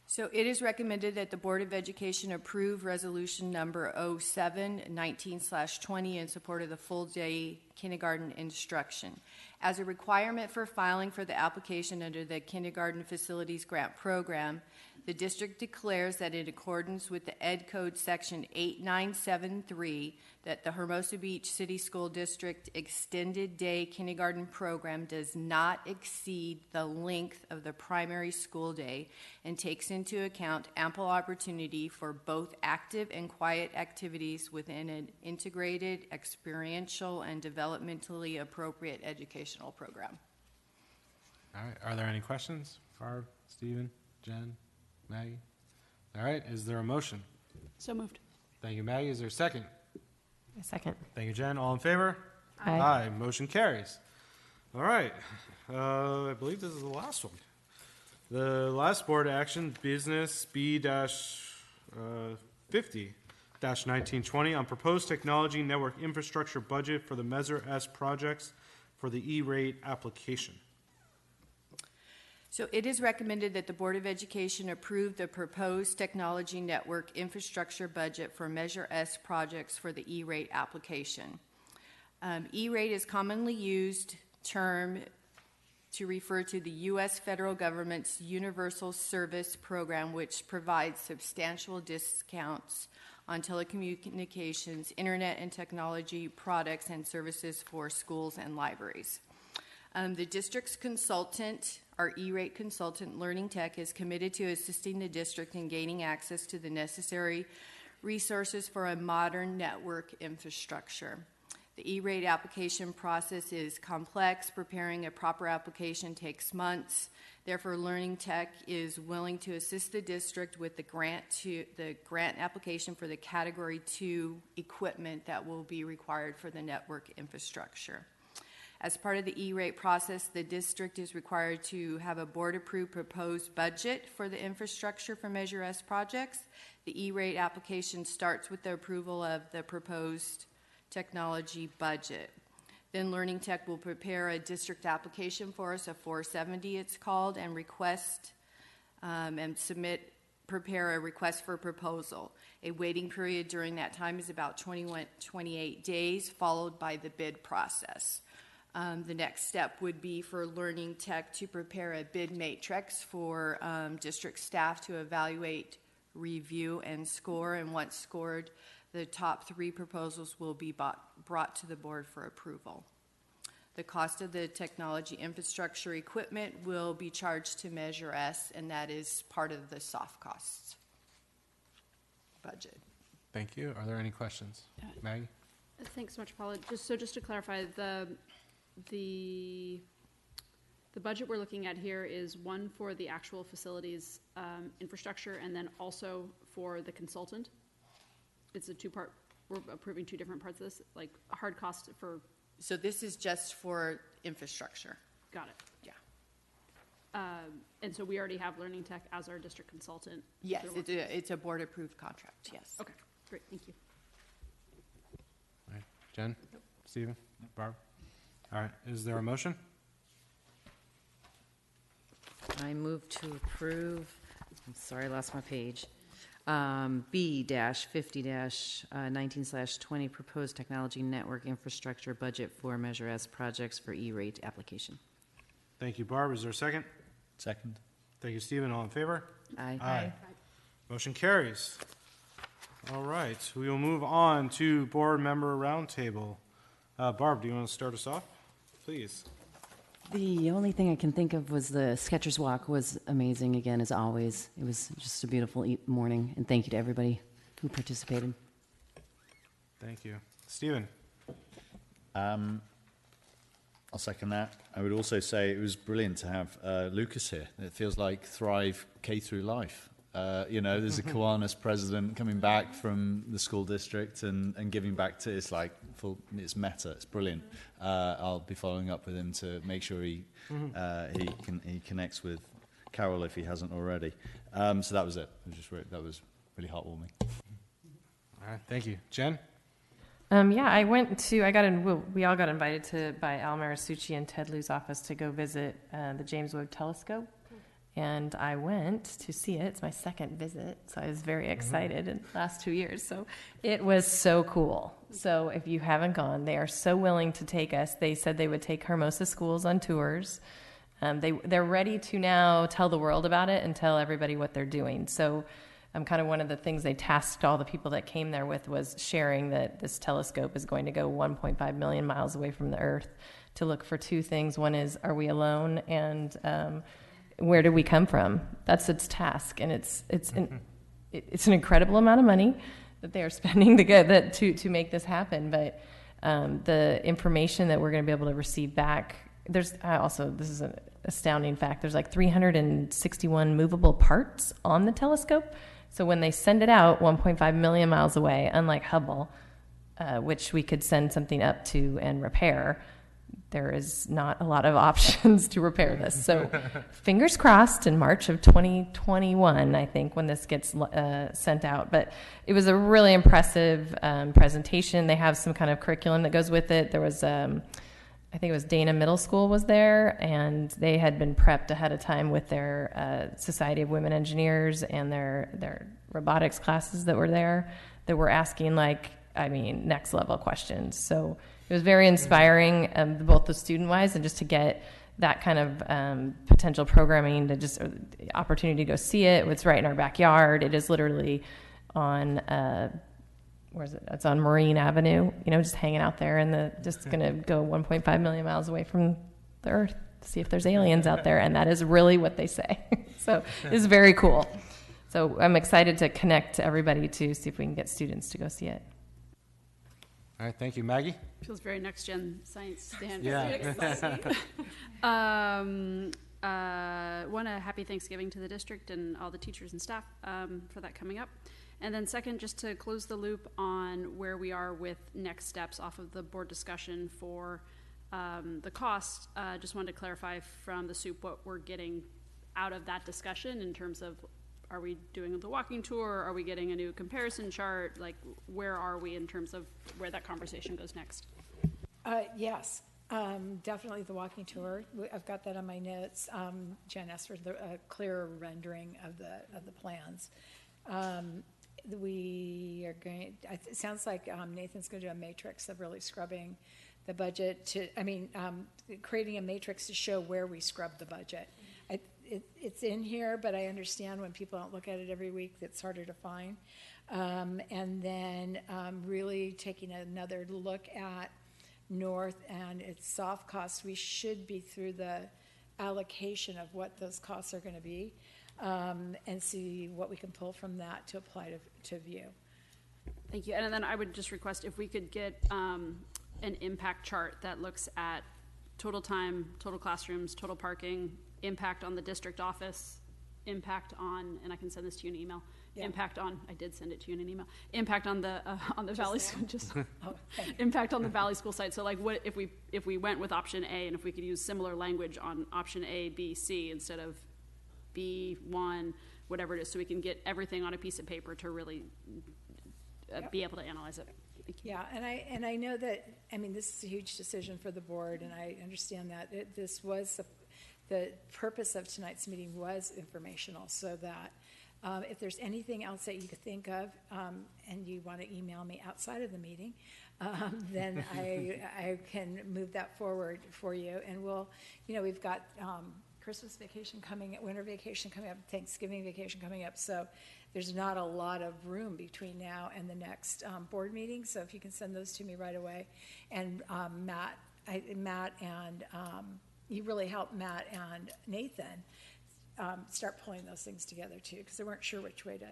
So it is recommended that the Board of Education approve resolution number 07/19/20 in support of the full-day kindergarten instruction. As a requirement for filing for the application under the Kindergarten Facilities Grant Program, the district declares that in accordance with the Ed Code Section 8973, that the Hermosa Beach City School District Extended Day Kindergarten Program does not exceed the length of the primary school day and takes into account ample opportunity for both active and quiet activities within an integrated, experiential, and developmentally appropriate educational program. All right. Are there any questions? Barb, Stephen, Jen, Maggie? All right. Is there a motion? So moved. Thank you, Maggie. Is there a second? A second. Thank you, Jen. All in favor? Aye. Aye. Motion carries. All right. I believe this is the last one. The last board action, business B-50-1920 on proposed technology network infrastructure budget for the Measure S projects for the E-rate application. So it is recommended that the Board of Education approve the proposed technology network infrastructure budget for Measure S projects for the E-rate application. E-rate is commonly used term to refer to the U.S. federal government's Universal Service Program, which provides substantial discounts on telecommunications, internet and technology products and services for schools and libraries. The district's consultant, our E-rate consultant, Learning Tech, is committed to assisting the district in gaining access to the necessary resources for a modern network infrastructure. The E-rate application process is complex. Preparing a proper application takes months. Therefore, Learning Tech is willing to assist the district with the grant application for the Category 2 equipment that will be required for the network infrastructure. As part of the E-rate process, the district is required to have a board-approved proposed budget for the infrastructure for Measure S projects. The E-rate application starts with the approval of the proposed technology budget. Then Learning Tech will prepare a district application for us, a 470 it's called, and prepare a request for proposal. A waiting period during that time is about 28 days, followed by the bid process. The next step would be for Learning Tech to prepare a bid matrix for district staff to evaluate, review, and score. And once scored, the top 3 proposals will be brought to the board for approval. The cost of the technology infrastructure equipment will be charged to Measure S, and that is part of the soft costs budget. Thank you. Are there any questions? Maggie? Thanks so much, Paula. Just to clarify, the budget we're looking at here is one for the actual facilities infrastructure, and then also for the consultant. It's a 2-part. We're approving 2 different parts of this, like hard cost for. So this is just for infrastructure. Got it. Yeah. And so we already have Learning Tech as our district consultant. Yes, it's a board-approved contract, yes. Okay, great, thank you. All right. Jen? Nope. Stephen? Nope. Barb? All right, is there a motion? I move to approve, I'm sorry, I lost my page. B-50-19/20 proposed technology network infrastructure budget for Measure S projects for E-rate application. Thank you, Barb. Is there a second? Second. Thank you, Stephen. All in favor? Aye. Aye. Motion carries. All right, we will move on to board member roundtable. Barb, do you want to start us off, please? The only thing I can think of was the Skechers Walk was amazing again, as always. It was just a beautiful morning, and thank you to everybody who participated. Thank you. Stephen? I'll second that. I would also say it was brilliant to have Lucas here. It feels like Thrive K through life. There's a Kiwanis president coming back from the school district and giving back to it's meta. It's brilliant. I'll be following up with him to make sure he connects with Carol if he hasn't already. So that was it. That was really heartwarming. All right, thank you. Jen? We all got invited by Al Marisucci and Ted Liu's office to go visit the James Webb Telescope. And I went to see it. It's my second visit, so I was very excited in the last 2 years. So it was so cool. So if you haven't gone, they are so willing to take us. They said they would take Hermosa schools on tours. They're ready to now tell the world about it and tell everybody what they're doing. So kind of one of the things they tasked all the people that came there with was sharing that this telescope is going to go 1.5 million miles away from the Earth to look for 2 things. One is, are we alone? And where did we come from? That's its task, and it's an incredible amount of money that they are spending to make this happen. But the information that we're going to be able to receive back, this is an astounding fact. There's like 361 movable parts on the telescope. So when they send it out 1.5 million miles away, unlike Hubble, which we could send something up to and repair, there is not a lot of options to repair this. So fingers crossed in March of 2021, I think, when this gets sent out. But it was a really impressive presentation. They have some kind of curriculum that goes with it. There was, I think it was Dana Middle School was there, and they had been prepped ahead of time with their Society of Women Engineers and their robotics classes that were there that were asking, next level questions. So it was very inspiring, both the student-wise and just to get that kind of potential programming, the opportunity to go see it. It's right in our backyard. It is literally on, where is it? It's on Marine Avenue, just hanging out there, and just going to go 1.5 million miles away from the Earth to see if there's aliens out there, and that is really what they say. So it's very cool. So I'm excited to connect everybody to see if we can get students to go see it. All right, thank you. Maggie? Feels very next-gen science standard. Yeah. One, a happy Thanksgiving to the district and all the teachers and staff for that coming up. And then second, just to close the loop on where we are with next steps off of the board discussion for the cost, just wanted to clarify from the soup what we're getting out of that discussion in terms of, are we doing the walking tour? Are we getting a new comparison chart? Where are we in terms of where that conversation goes next? Yes, definitely the walking tour. I've got that on my notes. Jen asked for a clearer rendering of the plans. We are going, it sounds like Nathan's going to do a matrix of really scrubbing the budget creating a matrix to show where we scrub the budget. It's in here, but I understand when people don't look at it every week, it's harder to find. And then really taking another look at North and its soft costs. We should be through the allocation of what those costs are going to be, and see what we can pull from that to apply to View. Thank you. And then I would just request if we could get an impact chart that looks at total time, total classrooms, total parking, impact on the district office, impact on, and I can send this to you in an email. Yeah. Impact on, I did send it to you in an email. Impact on the Valley School, impact on the Valley School site. So like, what if we went with option A, and if we could use similar language on option A, B, C instead of B1, whatever it is, so we can get everything on a piece of paper to really be able to analyze it. Yeah, and I know that, this is a huge decision for the board, and I understand that this was the purpose of tonight's meeting was informational, so that if there's anything else that you could think of, and you want to email me outside of the meeting, then I can move that forward for you. And we've got Christmas vacation coming, winter vacation coming up, Thanksgiving vacation coming up, so there's not a lot of room between now and the next board meeting. So if you can send those to me right away, and Matt and you really helped Matt and Nathan start pulling those things together too, because they weren't sure which way to,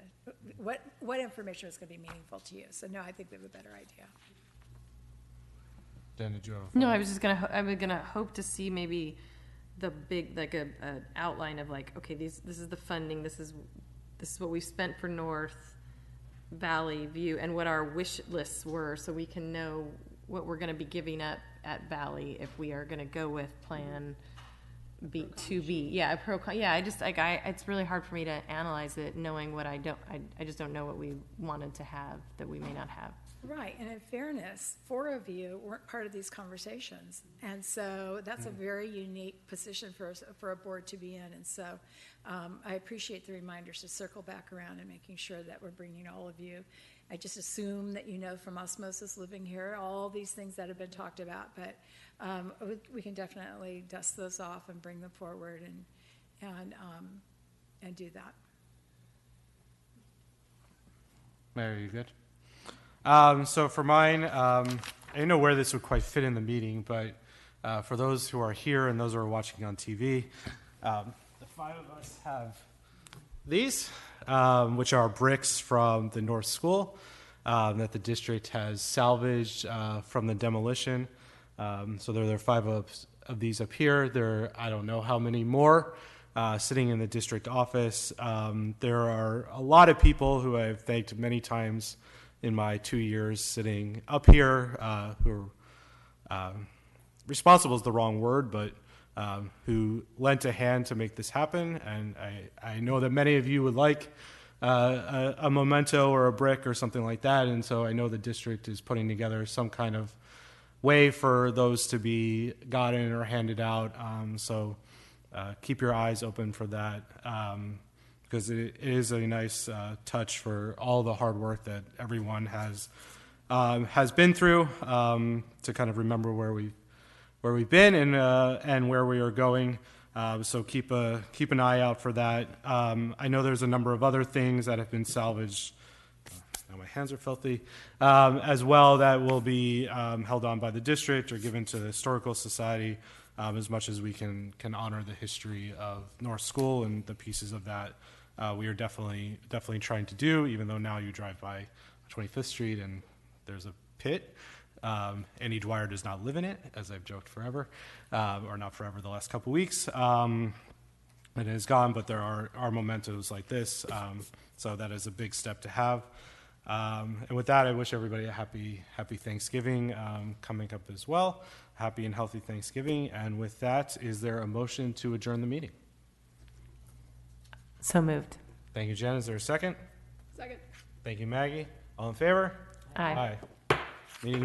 what information was going to be meaningful to you. So no, I think we have a better idea. Dan, did you have No, I was gonna hope to see maybe the big, like a outline of like, okay, this is the funding, this is what we spent for North Valley View, and what our wish lists were, so we can know what we're going to be giving up at Valley if we are going to go with Plan B, 2B. Yeah, it's really hard for me to analyze it, knowing what I just don't know what we wanted to have that we may not have. Right, and in fairness, 4 of you weren't part of these conversations, and so that's a very unique position for a board to be in. And so I appreciate the reminders to circle back around and making sure that we're bringing all of you. I just assume that you know from osmosis living here all these things that have been talked about, but we can definitely dust those off and bring them forward and do that. Mary, you good? So for mine, I didn't know where this would quite fit in the meeting, but for those who are here and those who are watching on TV, the 5 of us have these, which are bricks from the North School that the district has salvaged from the demolition. So there are 5 of these up here. There, I don't know how many more sitting in the district office. There are a lot of people who I've thanked many times in my 2 years sitting up here, who are responsible is the wrong word, but who lent a hand to make this happen. And I know that many of you would like a memento or a brick or something like that, and so I know the district is putting together some kind of way for those to be gotten or handed out. So keep your eyes open for that. Because it is a nice touch for all the hard work that everyone has been through, to kind of remember where we've been and where we are going. So keep an eye out for that. I know there's a number of other things that have been salvaged. Now my hands are filthy, as well, that will be held on by the district or given to the Historical Society, as much as we can honor the history of North School and the pieces of that. We are definitely trying to do, even though now you drive by 25th Street and there's a pit. Annie Dwyer does not live in it, as I've joked forever, or not forever, the last couple weeks. It is gone, but there are mementos like this, so that is a big step to have. And with that, I wish everybody a happy Thanksgiving coming up as well. Happy and healthy Thanksgiving. And with that, is there a motion to adjourn the meeting? So moved. Thank you, Jen. Is there a second? Second. Thank you, Maggie. All in favor? Aye. Aye. Meeting